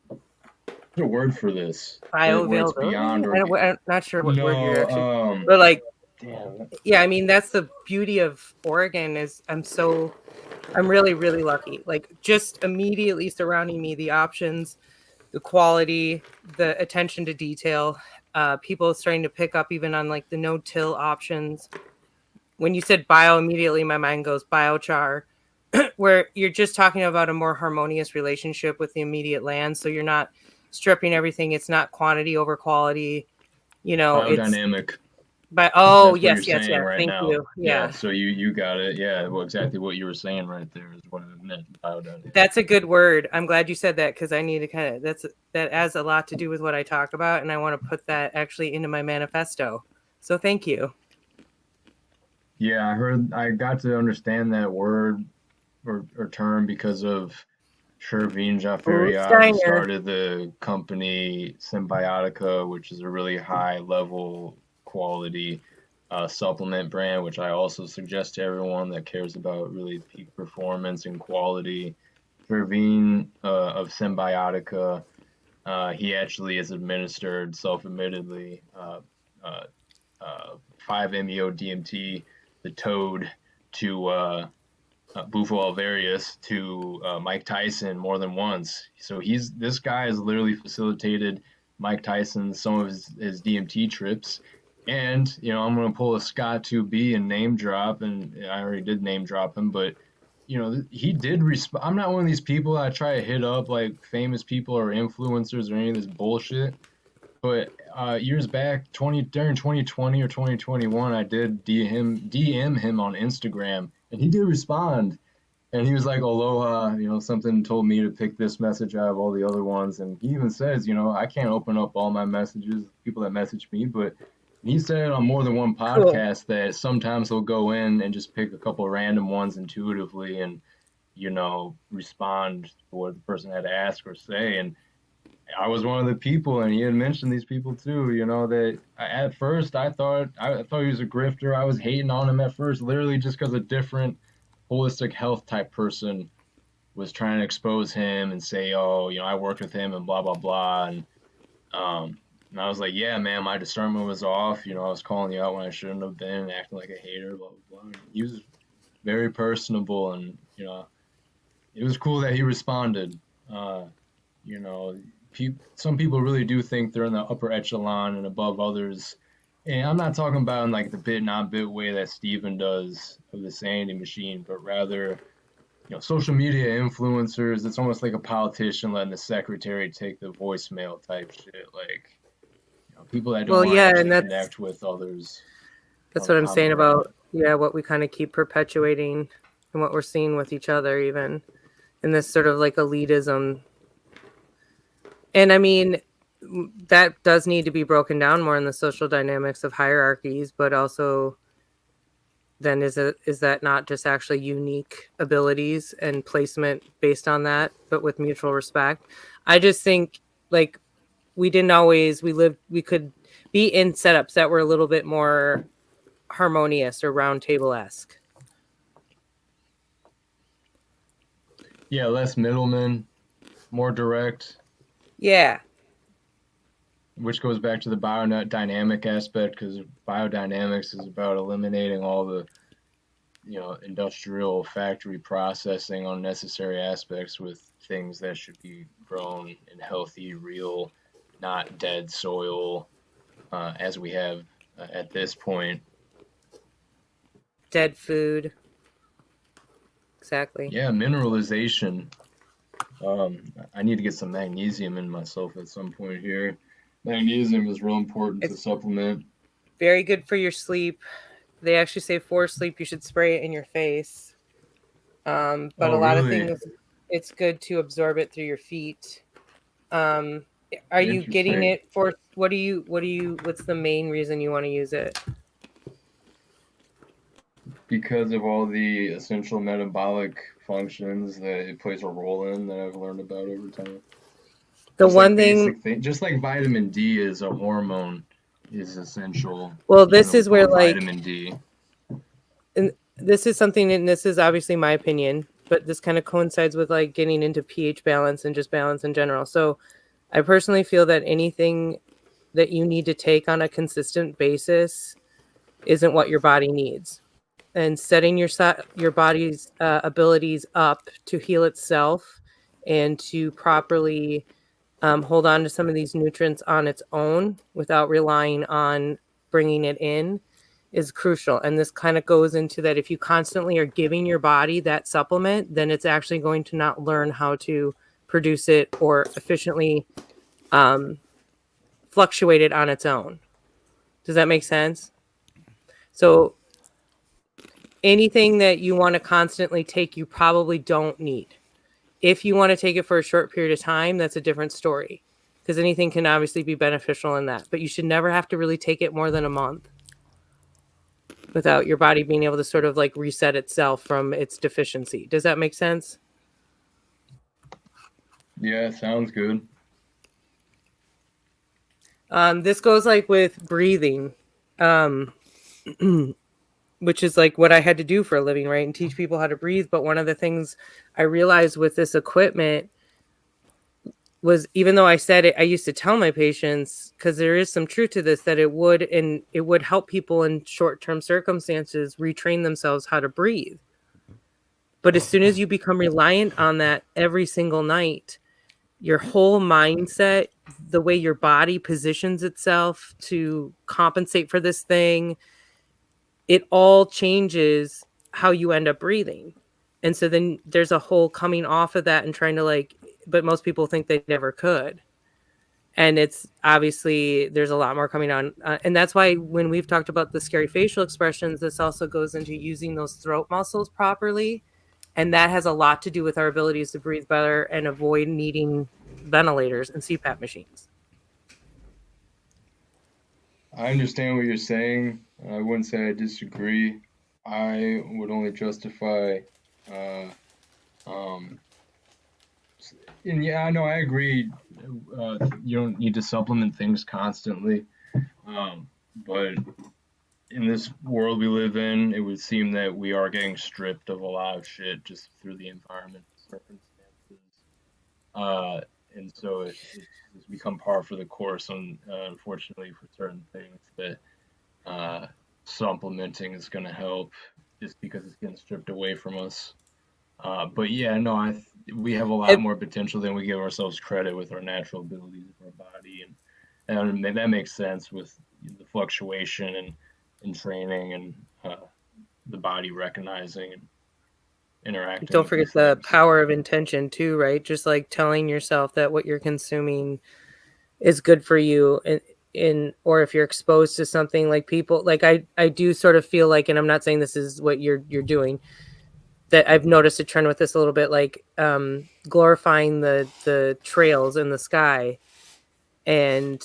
What's a word for this? Bioavailability. I'm not sure what word you're actually. But like, yeah, I mean that's the beauty of Oregon is I'm really, really lucky. Like just immediately surrounding me, the options, the quality, the attention to detail, people starting to pick up even on like the no-till options. When you said bio, immediately my mind goes biochar, where you're just talking about a more harmonious relationship with the immediate land. So you're not stripping everything. It's not quantity over quality. You know, biodynamic. But yes. Right Thank now. you. Yeah. So you got it. Yeah. Well, exactly what you were saying right there is what it meant. Biodynamic. That's a good word. I'm glad you said that because I need to that has a lot to do with what I talk about, and I want to put that actually into my manifesto. So thank you. Yeah, I got to understand that word or term because of Shervin Jafariad, who started the company Symbiotica, which is a really high level quality supplement brand, which I also suggest to everyone that cares about really peak performance and quality. Shervin of Symbiotica, he actually is administered self-admittedly 5-MeO-DMT, the toad, to Bufo Alvarius, to Mike Tyson more than once. So this guy has literally facilitated Mike Tyson some of his DMT trips. And, you know, I'm going to pull a Scott 2B and name drop, and I already did name drop him, but, you know, he did respond. I'm not one of these people that try to hit up like famous people or influencers or any of this bullshit. But years back, during 2020 or 2021, I did DM him on Instagram, and he did respond. And he was like, aloha, you know, something told me to pick this message out of all the other ones. And he even says, you know, I can't open up all my messages, people that message me, but he said on more than one podcast that sometimes he'll go in and just pick a couple random ones intuitively and, you know, respond to what the person had to ask or say. And I was one of the people, and he had mentioned these people too, you know, that at first I thought he was a grifter. I was hating on him at first, literally just because a different holistic health type person was trying to expose him and say, oh, you know, I worked with him and blah, blah, blah. And I was like, yeah, man, my discernment was off. You know, I was calling you out when I shouldn't have been, acting like a hater, blah, blah, blah. He was very personable, and, you know, it was cool that he responded. You know, some people really do think they're in the upper echelon and above others. And I'm not talking about in like the bit, not bit way that Steven does of the Sanity Machine, but rather, you know, social media influencers. It's almost like a politician letting the secretary take the voicemail type shit. Like, you know, people that don't want to connect with others. That's what I'm saying about, what we kind of keep perpetuating and what we're seeing with each other, even in this sort of like elitism. And I mean, that does need to be broken down more in the social dynamics of hierarchies, but also then is that not just actually unique abilities and placement based on that, but with mutual respect? I just think like we could be in setups that were a little bit more harmonious or round table-esque. Yeah, less middlemen, more direct. Yeah. Which goes back to the biodynamic aspect, because biodynamics is about eliminating all the, industrial factory processing unnecessary aspects with things that should be grown in healthy, real, not dead soil, as we have at this point. Dead food. Exactly. Yeah, mineralization. I need to get some magnesium in myself at some point here. Magnesium is real important to supplement. Very good for your sleep. They actually say for sleep you should spray it in your face. But a lot of things, it's good to absorb it through your feet. Are you getting it for what's the main reason you want to use it? Because of all the essential metabolic functions that it plays a role in that I've learned about over time. The one thing, just like vitamin D is a hormone, is essential. Well, this is where vitamin D. And this is something, and this is obviously my opinion, but this kind of coincides with like getting into pH balance and just balance in general. So I personally feel that anything that you need to take on a consistent basis isn't what your body needs. And setting your body's abilities up to heal itself and to properly hold on to some of these nutrients on its own without relying on bringing it in is crucial. And this kind of goes into that if you constantly are giving your body that supplement, then it's actually going to not learn how to produce it or efficiently fluctuate it on its own. Does that make sense? So anything that you want to constantly take, you probably don't need. If you want to take it for a short period of time, that's a different story, because anything can obviously be beneficial in that, but you should never have to really take it more than a month without your body being able to sort of like reset itself from its deficiency. Does that make sense? Yeah, sounds good. This goes like with breathing, which is like what I had to do for a living, right? And teach people how to breathe. But one of the things I realized with this equipment was, even though I said it, I used to tell my patients, because there is some truth to this, that it would help people in short-term circumstances retrain themselves how to breathe. But as soon as you become reliant on that every single night, your whole mindset, the way your body positions itself to compensate for this thing, it all changes how you end up breathing. And so then there's a whole coming off of that and trying to but most people think they never could. And it's obviously, there's a lot more coming on. And that's why when we've talked about the scary facial expressions, this also goes into using those throat muscles properly. And that has a lot to do with our abilities to breathe better and avoid needing ventilators and CPAP machines. I understand what you're saying. I wouldn't say I disagree. I would only justify, and yeah, I know, I agree. You don't need to supplement things constantly. But in this world we live in, it would seem that we are getting stripped of a lot of shit just through the environment circumstances. And so it's become par for the course, unfortunately, for certain things that supplementing is going to help, just because it's getting stripped away from us. But yeah, no, we have a lot more potential than we give ourselves credit with our natural abilities of our body, and that makes sense with the fluctuation and training and the body recognizing and interacting. Don't forget the power of intention too, right? Just like telling yourself that what you're consuming is good for you, or if you're exposed to something, like people, like I do sort of feel like, and I'm not saying this is what you're doing, that I've noticed a trend with this a little bit, like glorifying the trails in the sky and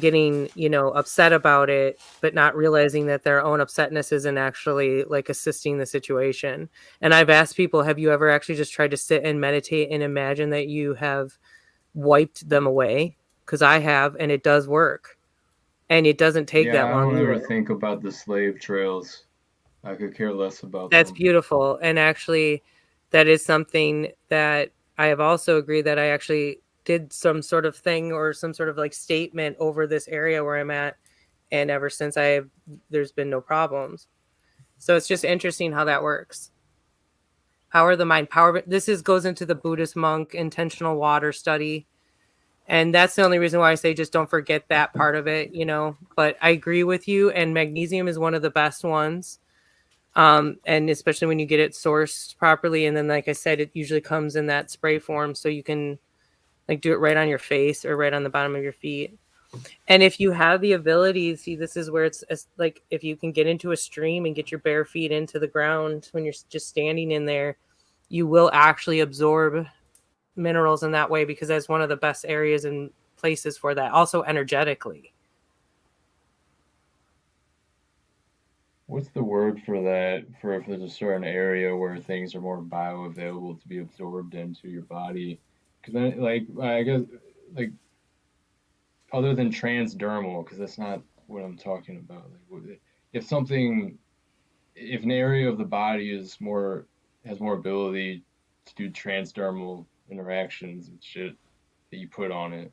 getting, upset about it, but not realizing that their own upsetness isn't actually like assisting the situation. And I've asked people, have you ever actually just tried to sit and meditate and imagine that you have wiped them away? Because I have, and it does work. And it doesn't take that long. I don't ever think about the slave trails. I could care less about That's them. beautiful. And actually, that is something that I have also agreed that I actually did some sort of thing or some sort of like statement over this area where I'm at. And ever since there's been no problems. So it's just interesting how that works. Power of the mind, goes into the Buddhist monk intentional water study. And that's the only reason why I say just don't forget that part of it, you know. But I agree with you. And magnesium is one of the best ones. And especially when you get it sourced properly. And then, like I said, it usually comes in that spray form. So you can like do it right on your face or right on the bottom of your feet. And if you have the ability, see, this is where it's like if you can get into a stream and get your bare feet into the ground when you're just standing in there, you will actually absorb minerals in that way, because that's one of the best areas and places for that. Also energetically. What's the word for that? For if there's a certain area where things are more bioavailable to be absorbed into your body? Because like I guess like other than transdermal, because that's not what I'm talking about. Like if an area of the body has more ability to do transdermal interactions and shit that you put on it.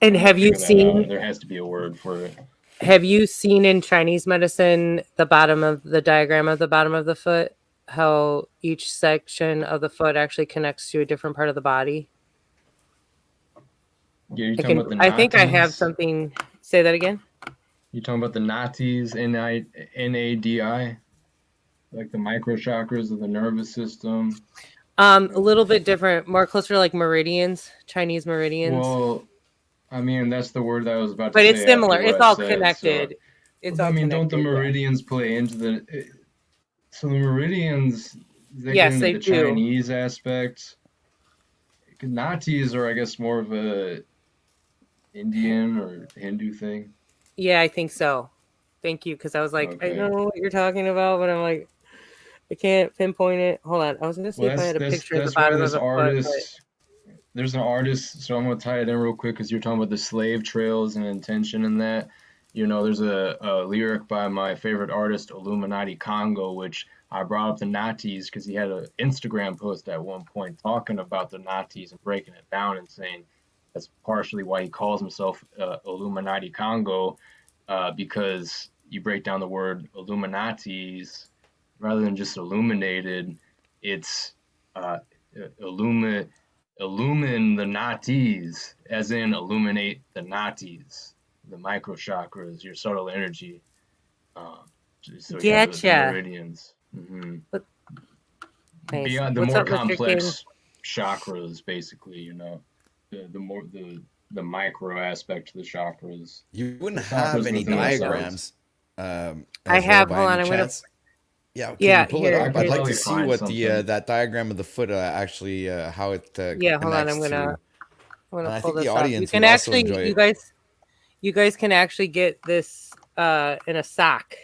And have you seen? There has to be a word for it. Have you seen in Chinese medicine the bottom of the diagram of the bottom of the foot, how each section of the foot actually connects to a different part of the body? Yeah, you're talking about the nadis? I think I have something. Say that again. You're talking about the nadis, N-A-D-I, like the microchakras of the nervous system. A little bit different, more closer to like meridians, Chinese meridians. Well, I mean, that's the word that I was about to say. But it's similar. It's all connected. Don't the meridians play into the? So the meridians, yes, they do. Chinese aspect. Nadis are, I guess, more of a Indian or Hindu thing. Yeah, I think so. Thank you, because I was like, okay. I know what you're talking about, but I'm like, I can't pinpoint it. Hold on, I was gonna see if I had a picture of the bottom of the foot. There's an artist, so I'm gonna tie it in real quick because you're talking about the slave trails and intention in that. You know, there's a lyric by my favorite artist, Illuminati Congo, which I brought up the nadis because he had an Instagram post at one point talking about the nadis and breaking it down and saying that's partially why he calls himself Illuminati Congo, because you break down the word Illuminatis rather than just illuminated, it's illumine the nadis, as in illuminate the nadis, the microchakras, your subtle energy. So getcha. The meridians. Mm-hmm. Nice. Beyond the more complex chakras, basically, you know, the more the micro aspect to the chakras. You wouldn't have any diagrams. I have. Hold on, I'm gonna. Yeah, can you pull it up? I'd like to see what the that diagram of the foot actually how it yeah, hold on, I'm gonna pull this up. You can actually you guys can actually get this in a sock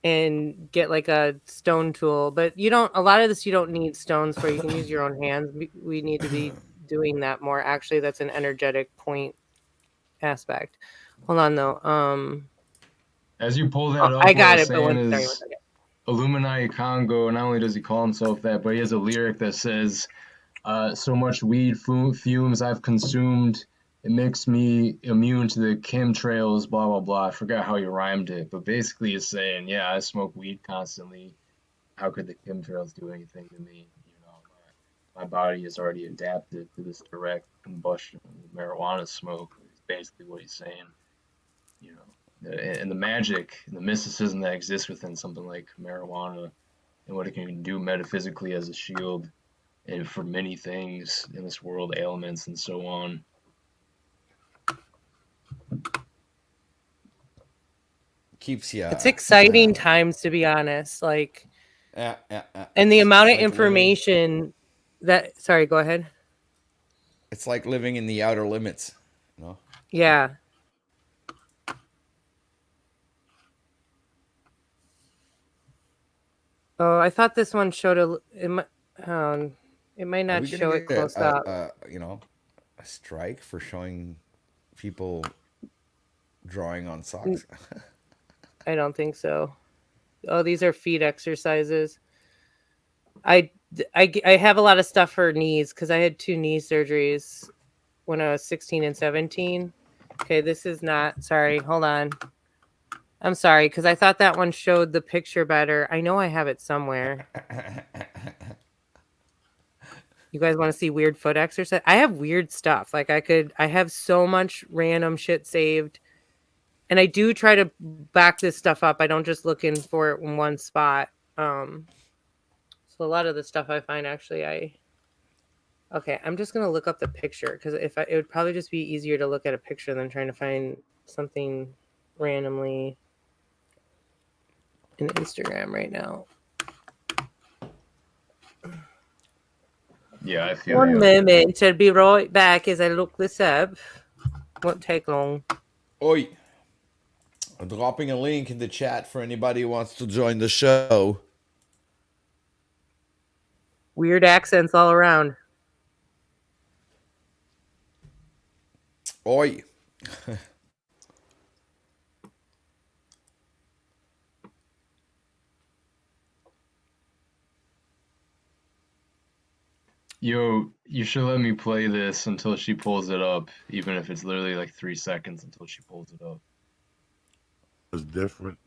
and get like a stone tool, but you don't. A lot of this you don't need stones for. You can use your own hands. We need to be doing that more. Actually, that's an energetic point aspect. Hold on though. As you pull that up, I got it. But Illuminati Congo, not only does he call himself that, but he has a lyric that says, so much weed fumes I've consumed, it makes me immune to the chemtrails, blah, blah, blah. I forgot how he rhymed it, but basically he's saying, yeah, I smoke weed constantly. How could the chemtrails do anything to me? You know, my body is already adapted to this direct combustion of marijuana smoke. Is basically what he's saying, you know. And the magic and the mysticism that exists within something like marijuana and what it can do metaphysically as a shield and for many things in this world, ailments and so on. Keeps you. It's exciting times, to be honest. Like, and the amount of information that. Sorry, go ahead. It's like living in the outer limits, you know? Yeah. Oh, I thought this one showed it might not show it close up. You know, a strike for showing people drawing on socks. I don't think so. Oh, these are feet exercises. I I have a lot of stuff for knees because I had 2 knee surgeries when I was 16 and 17. Okay, this is not. Sorry, hold on. I'm sorry because I thought that one showed the picture better. I know I have it somewhere. You guys want to see weird foot exercise? I have weird stuff. Like I have so much random shit saved. And I do try to back this stuff up. I don't just look in for it in one spot. So a lot of the stuff I find actually okay, I'm just gonna look up the picture because it would probably just be easier to look at a picture than trying to find something randomly in Instagram right now. Yeah, I feel One you. moment. I'll be right back as I look this up. Won't take long. Oi. I'm dropping a link in the chat for anybody who wants to join the show. Weird accents all around. Oi. Yo, you should let me play this until she pulls it up, even if it's literally like 3 seconds until she pulls it up. Was different.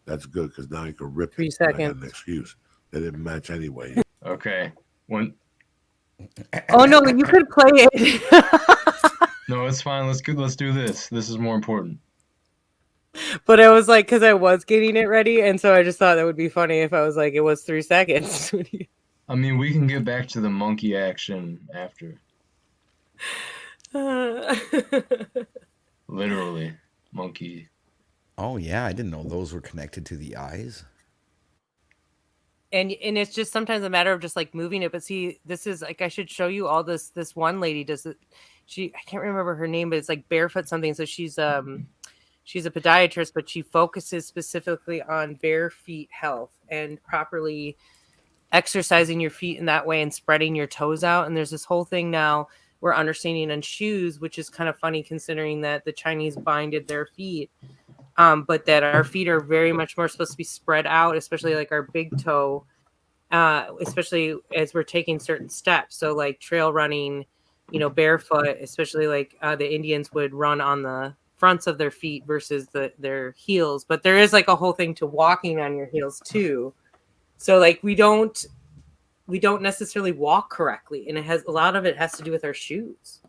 That's good because now you can rip 3 it. I got seconds. an excuse. They didn't match anyway. Okay. Oh no, you could play it. No, it's fine. Let's do this. This is more important. But I was like, because I was getting it ready, and so I just thought that would be funny if I was like, it was 3 seconds. I mean, we can get back to the monkey action after. Literally, monkey. Oh yeah, I didn't know those were connected to the eyes. And it's just sometimes a matter of just like moving it. But see, this is like I should show you all this. This one lady does it. I can't remember her name, but it's like barefoot something. So she's a podiatrist, but she focuses specifically on bare feet health and properly exercising your feet in that way and spreading your toes out. And there's this whole thing now we're understanding on shoes, which is kind of funny considering that the Chinese binded their feet. But that our feet are very much more supposed to be spread out, especially like our big toe, especially as we're taking certain steps. So like trail running, barefoot, especially like the Indians would run on the fronts of their feet versus their heels. But there is like a whole thing to walking on your heels too. So like we don't necessarily walk correctly, and a lot of it has to do with our shoes.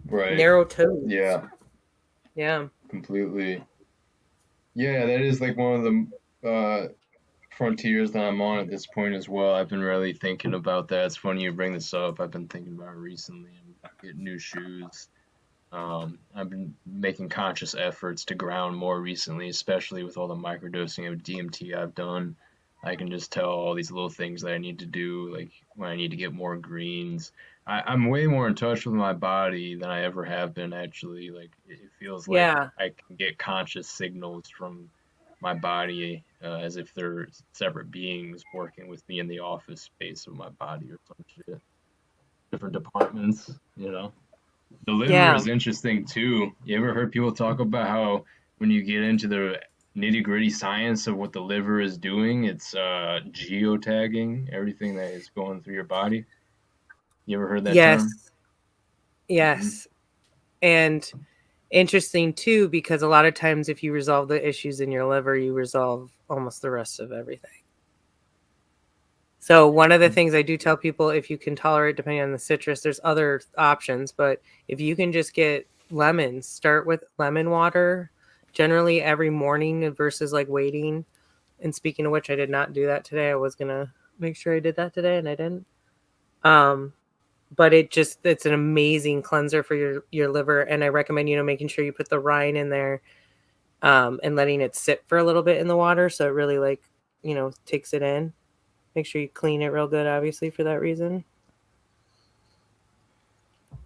Right. Narrow toes. Yeah. Yeah. Completely. Yeah, that is like one of the frontiers that I'm on at this point as well. I've been really thinking about that. It's funny you bring this up. I've been thinking about it recently and getting new shoes. I've been making conscious efforts to ground more recently, especially with all the microdosing of DMT I've done. I can just tell all these little things that I need to do, like when I need to get more greens. I'm way more in touch with my body than I ever have been, actually. Like it feels like I can get conscious signals from my body as if they're separate beings working with me in the office space of my body or some shit. Different departments, The liver is interesting too. You ever heard people talk about how when you get into the nitty-gritty science of what the liver is doing, it's geotagging everything that is going through your body? You ever heard that term? Yes. Mm-hmm. And interesting too, because a lot of times if you resolve the issues in your liver, you resolve almost the rest of everything. So one of the things I do tell people, if you can tolerate, depending on the citrus, there's other options, but if you can just get lemons, start with lemon water generally every morning versus like waiting. And speaking of which, I did not do that today. I was going to make sure I did that today and I didn't. But it's an amazing cleanser for your liver. And I recommend, making sure you put the rind in there and letting it sit for a little bit in the water. So it really takes it in. Make sure you clean it real good, obviously, for that reason.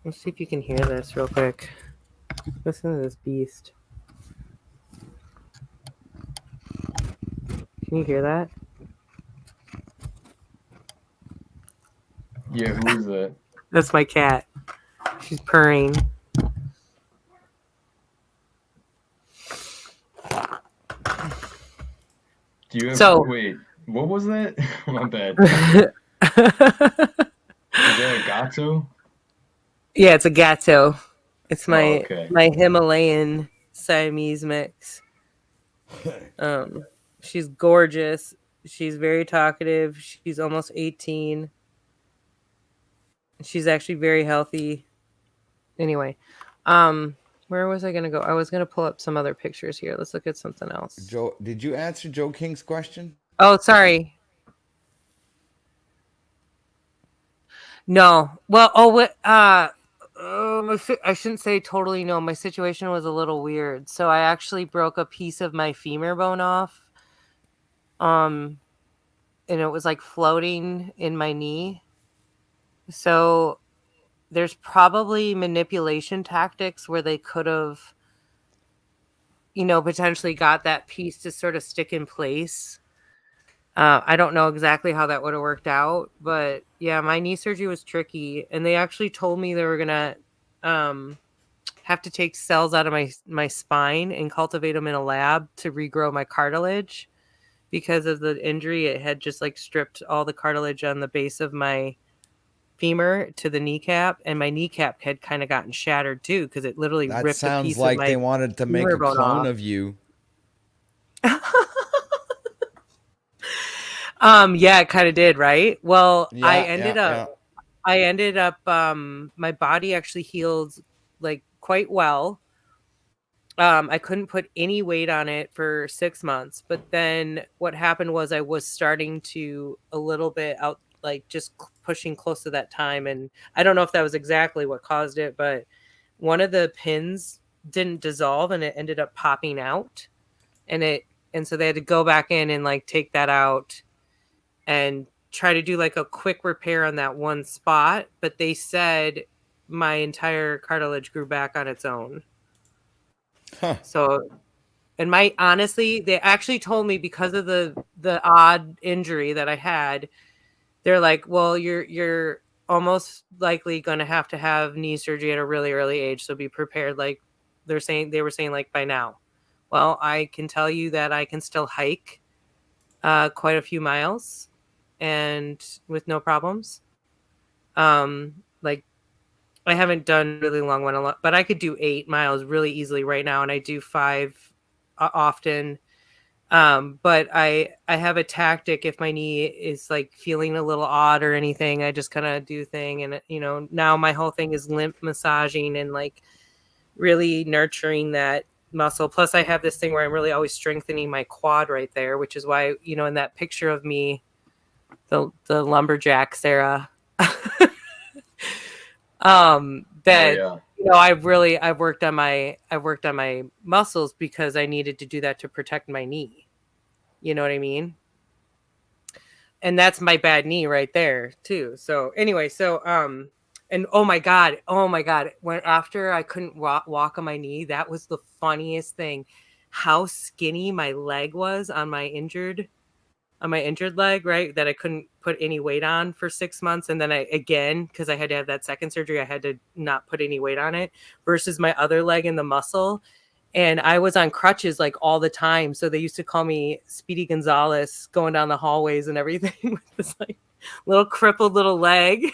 Let's see if you can hear this real quick. Listen to this beast. Can you hear that? Yeah, who is that? That's my cat. She's purring. Do you have wait, what was that? My bad. Is that a gato? Yeah, it's a gato. It's Oh, my okay. my Himalayan Siamese mix. She's gorgeous. She's very talkative. She's almost 18. She's actually very healthy. Anyway, where was I gonna go? I was gonna pull up some other pictures here. Let's look at something else. Joe, did you answer Joe King's question? Oh, sorry. No. Well, what? I shouldn't say totally no. My situation was a little weird. So I actually broke a piece of my femur bone off. And it was like floating in my knee. So there's probably manipulation tactics where they could have, potentially got that piece to sort of stick in place. I don't know exactly how that would have worked out, but yeah, my knee surgery was tricky, and they actually told me they were gonna have to take cells out of my spine and cultivate them in a lab to regrow my cartilage because of the injury. It had just like stripped all the cartilage on the base of my femur to the kneecap, and my kneecap had kind of gotten shattered too because it literally That ripped a sounds piece like of my they wanted to make femur a bone clone off. of you. Yeah, it kind of did, right? Well, Yeah, I ended up my body actually healed like quite well. I couldn't put any weight on it for 6 months, but then what happened was I was starting to a little bit out, like just pushing close to that time, and I don't know if that was exactly what caused it, but one of the pins didn't dissolve and it ended up popping out, and so they had to go back in and like take that out and try to do like a quick repair on that one spot, but they said my entire cartilage grew back on its own. Huh. So, and honestly, they actually told me because of the odd injury that I had, they're like, well, you're almost likely going to have knee surgery at a really early age. So be prepared. Like they were saying like by now. Well, I can tell you that I can still hike quite a few miles and with no problems. Like I haven't done really long one a lot, but I could do 8 miles really easily right now, and I do 5 often. But I have a tactic if my knee is like feeling a little odd or anything, I just kind of do thing, and now my whole thing is lymph massaging and like really nurturing that muscle. Plus, I have this thing where I'm really always strengthening my quad right there, which is why in that picture of me, the lumberjack Sarah. I've worked on my muscles because I needed to do that to protect my knee. You know what I mean? And that's my bad knee right there too. So anyway, and oh my god, when after I couldn't walk on my knee, that was the funniest thing. How skinny my leg was on my injured leg, right? That I couldn't put any weight on for 6 months. And then because I had to have that second surgery, I had to not put any weight on it versus my other leg in the muscle. And I was on crutches like all the time. So they used to call me Speedy Gonzalez going down the hallways and everything with this like little crippled little leg.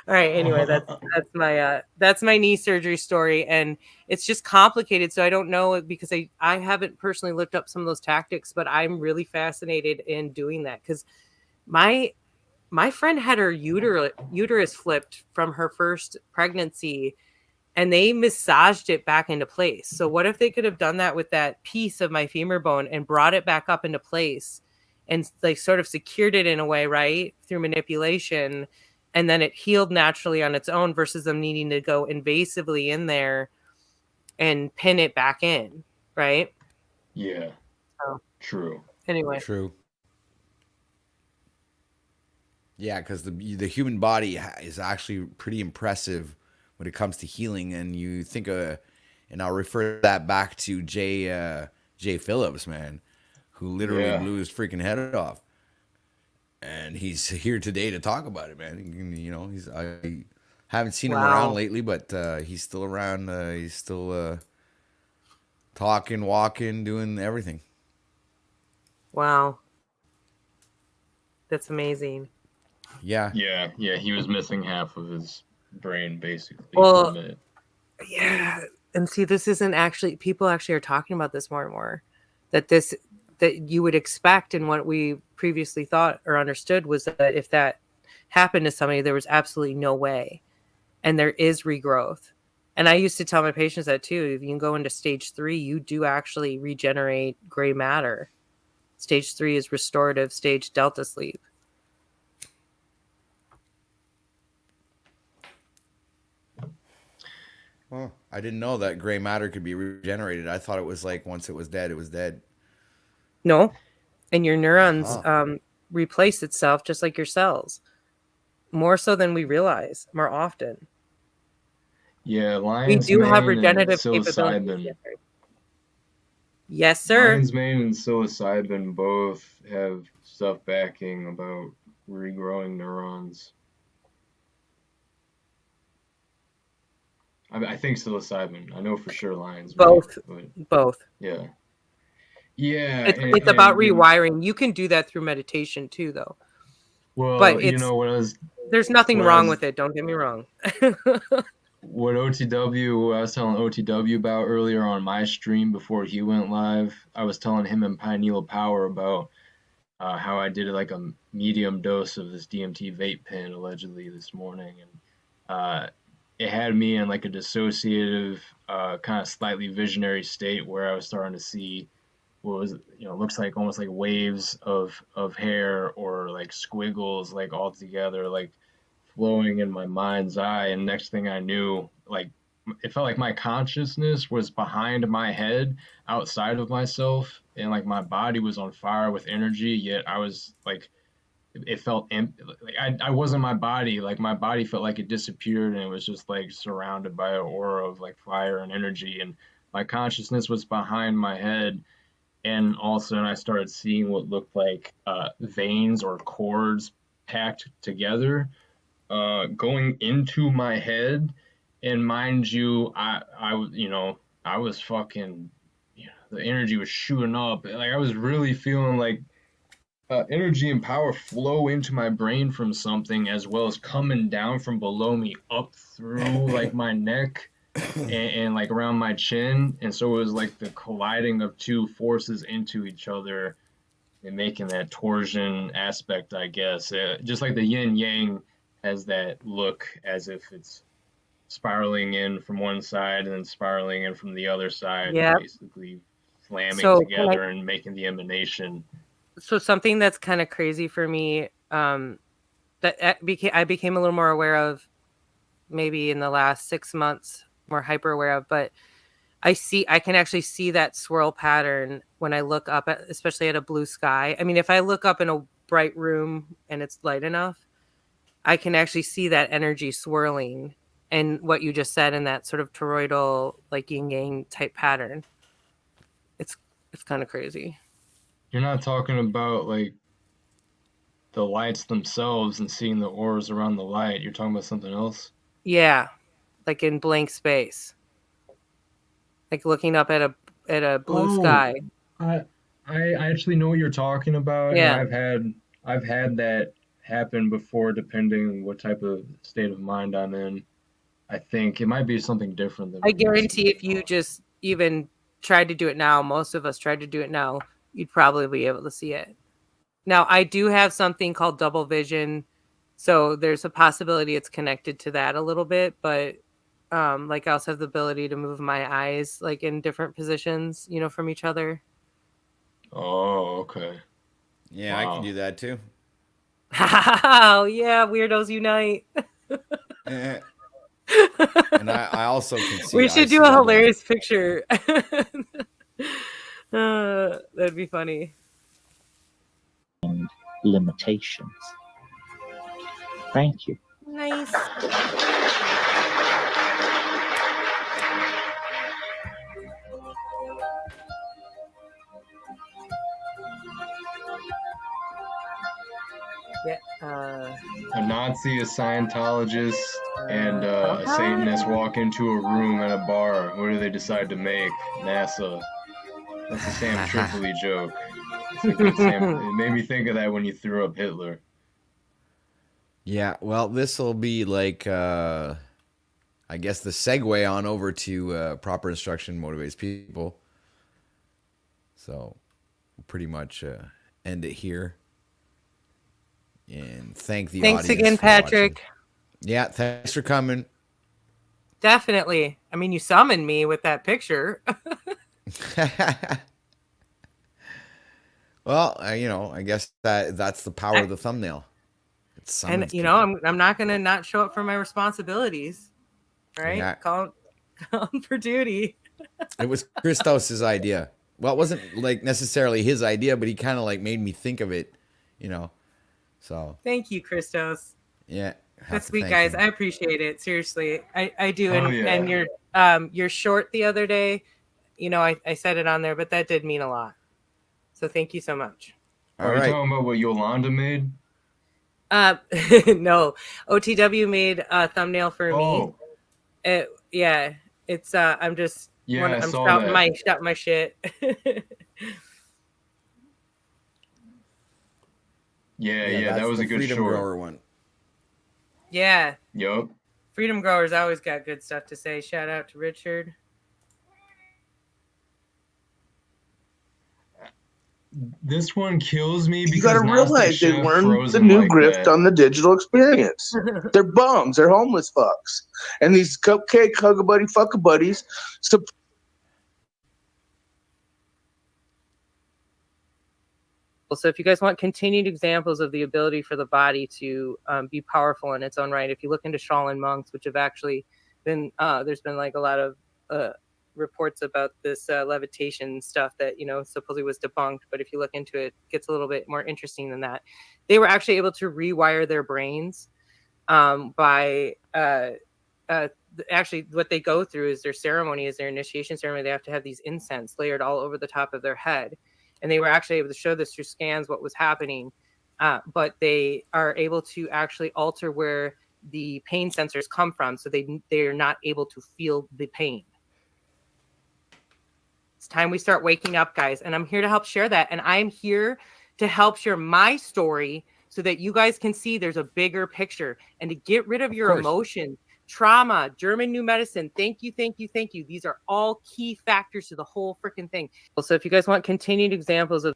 All right. Anyway, that's my knee surgery story, and it's just complicated. So I don't know because I haven't personally looked up some of those tactics, but I'm really fascinated in doing that because my friend had her uterus flipped from her first pregnancy, and they massaged it back into place. So what if they could have done that with that piece of my femur bone and brought it back up into place and like sort of secured it in a way, right, through manipulation. And then it healed naturally on its own versus them needing to go invasively in there and pin it back in, right? Yeah. So, true. Anyway. True. Yeah, because the human body is actually pretty impressive when it comes to healing. And you think, and I'll refer that back to Jay Phillips, man, who literally blew his freaking head off. And he's here today to talk about it, man. I haven't seen him around lately, but he's still around. He's still talking, walking, doing everything. Wow. That's amazing. Yeah. Yeah, he was missing half of his brain basically Well, for a minute. Yeah, and see, this isn't actually, people actually are talking about this more and more, that you would expect, and what we previously thought or understood was that if that happened to somebody, there was absolutely no way, and there is regrowth. And I used to tell my patients that too. If you can go into stage 3, you do actually regenerate gray matter. Stage 3 is restorative stage delta sleep. Well, I didn't know that gray matter could be regenerated. I thought it was like once it was dead, it was dead. No, and your neurons Uh-huh. replace itself just like your cells, more so than we realize, more often. Yeah, We lion's do have mane and regenerative capabilities. psilocybin. Yes, sir. Lion's mane and psilocybin both have stuff backing about regrowing neurons. I think psilocybin. I know for sure lion's Both. mane. But Both. yeah. Yeah. It's about rewiring. You can do that through meditation too, though. Well, but you know, there's nothing wrong with it. Don't get me wrong. What I was telling OTW about earlier on my stream before he went live, I was telling him and Pineal Power about how I did like a medium dose of this DMT vape pen allegedly this morning, and it had me in like a dissociative, kind of slightly visionary state where I was starting to see what was, looks like almost like waves of hair or like squiggles, like all together, like flowing in my mind's eye. And next thing I knew, like it felt like my consciousness was behind my head, outside of myself, and like my body was on fire with energy, yet I was like, it felt empty. Like I wasn't my body. Like my body felt like it disappeared, and it was just like surrounded by an aura of like fire and energy, and my consciousness was behind my head. And all of a sudden I started seeing what looked like veins or cords packed together, going into my head. And mind you, I was fucking, the energy was shooting up. Like I was really feeling like energy and power flow into my brain from something, as well as coming down from below me up through like my neck and like around my chin. And so it was like the colliding of two forces into each other and making that torsion aspect, I guess. Just like the yin yang has that look as if it's spiraling in from one side and then spiraling in from the other side, Yep. basically slamming So, together and making the emanation. So something that's kind of crazy for me, that I became a little more aware of maybe in the last 6 months, more hyper aware of, but I can actually see that swirl pattern when I look up at, especially at a blue sky. I mean, if I look up in a bright room and it's light enough, I can actually see that energy swirling, and what you just said in that sort of toroidal, like yin yang type pattern. It's kind of crazy. You're not talking about like the lights themselves and seeing the auras around the light. You're talking about something else? Yeah, like in blank space, like looking up at a blue sky. I actually know what you're talking about. Yeah. And I've had that happen before, depending on what type of state of mind I'm in. I think it might be something different than I guarantee if you just even tried to do it now, most of us tried to do it now, you'd probably be able to see it. Now, I do have something called double vision, so there's a possibility it's connected to that a little bit, but like I also have the ability to move my eyes like in different positions, from each other. Oh, okay. Yeah, I can do that too. Oh, yeah, weirdos unite. And I also can see. We should do a hilarious picture. That'd be funny. Limitations. Thank you. Nice. Yeah. A Nazi, a Scientologist, and a Satanist walk into a room at a bar. What do they decide to make? NASA. That's a Sam Tripoli joke. It's a good Sam. It made me think of that when you threw up Hitler. Yeah, well, this will be like, I guess, the segue on over to proper instruction motivates people. So, we'll pretty much end it here. And thank the Thanks audience again, for watching. Patrick. Yeah, thanks for coming. Definitely. I mean, you summoned me with that picture. Well, I guess that's the power of the thumbnail. And I'm not gonna not show up for my responsibilities. Right? Yeah. Call for duty. It was Christos's idea. Well, it wasn't like necessarily his idea, but he kind of like made me think of it, So thank you, Christos. Yeah. That's sweet, guys. I appreciate it. Seriously. I do. And your short the other day, I said it on there, but that did mean a lot. So thank you so much. Are you talking about what Yolanda made? No. OTW made a thumbnail for me. It's I'm just I'm shouting my shit. Yeah, that was a good Freedom short. Grower one. Yeah. Yup. Freedom Growers always got good stuff to say. Shout out to Richard. This one kills me because You gotta realize they learned the new grift on the digital experience. They're bums. They're homeless fucks. And these cupcake hug-a-buddy fuck-a-buddies. So if you guys want continued examples of the ability for the body to be powerful in its own right, if you look into Shaolin monks, which have actually been, there's been like a lot of reports about this levitation stuff that, supposedly was debunked. But if you look into it, it gets a little bit more interesting than that. They were actually able to rewire their brains by actually what they go through is their ceremony, is their initiation ceremony. They have to have these incense layered all over the top of their head. And they were actually able to show this through scans, what was happening. But they are able to actually alter where the pain sensors come from. So they are not able to feel the pain. It's time we start waking up, guys. And I'm here to help share that. And I'm here to help share my story so that you guys can see there's a bigger picture and to get rid of your emotions. Trauma, German new medicine. Thank you. These are all key factors to the whole freaking thing. So if you guys want continued examples of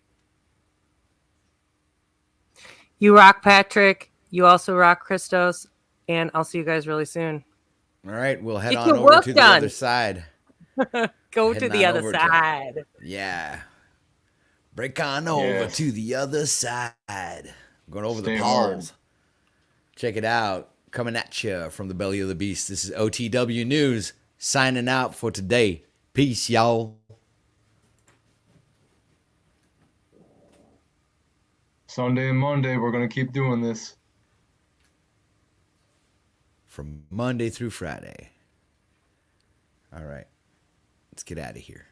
you rock, Patrick, you also rock, Christos, and I'll see you guys really soon. All right, we'll head on over to the other side. Go to the other side. Yeah. Break on over to the other side. I'm going over the poles. Check it out. Coming at you from the belly of the beast. This is OTW News signing out for today. Peace, y'all. Sunday and Monday, we're going to keep doing this. From Monday through Friday. All right. Let's get out of here.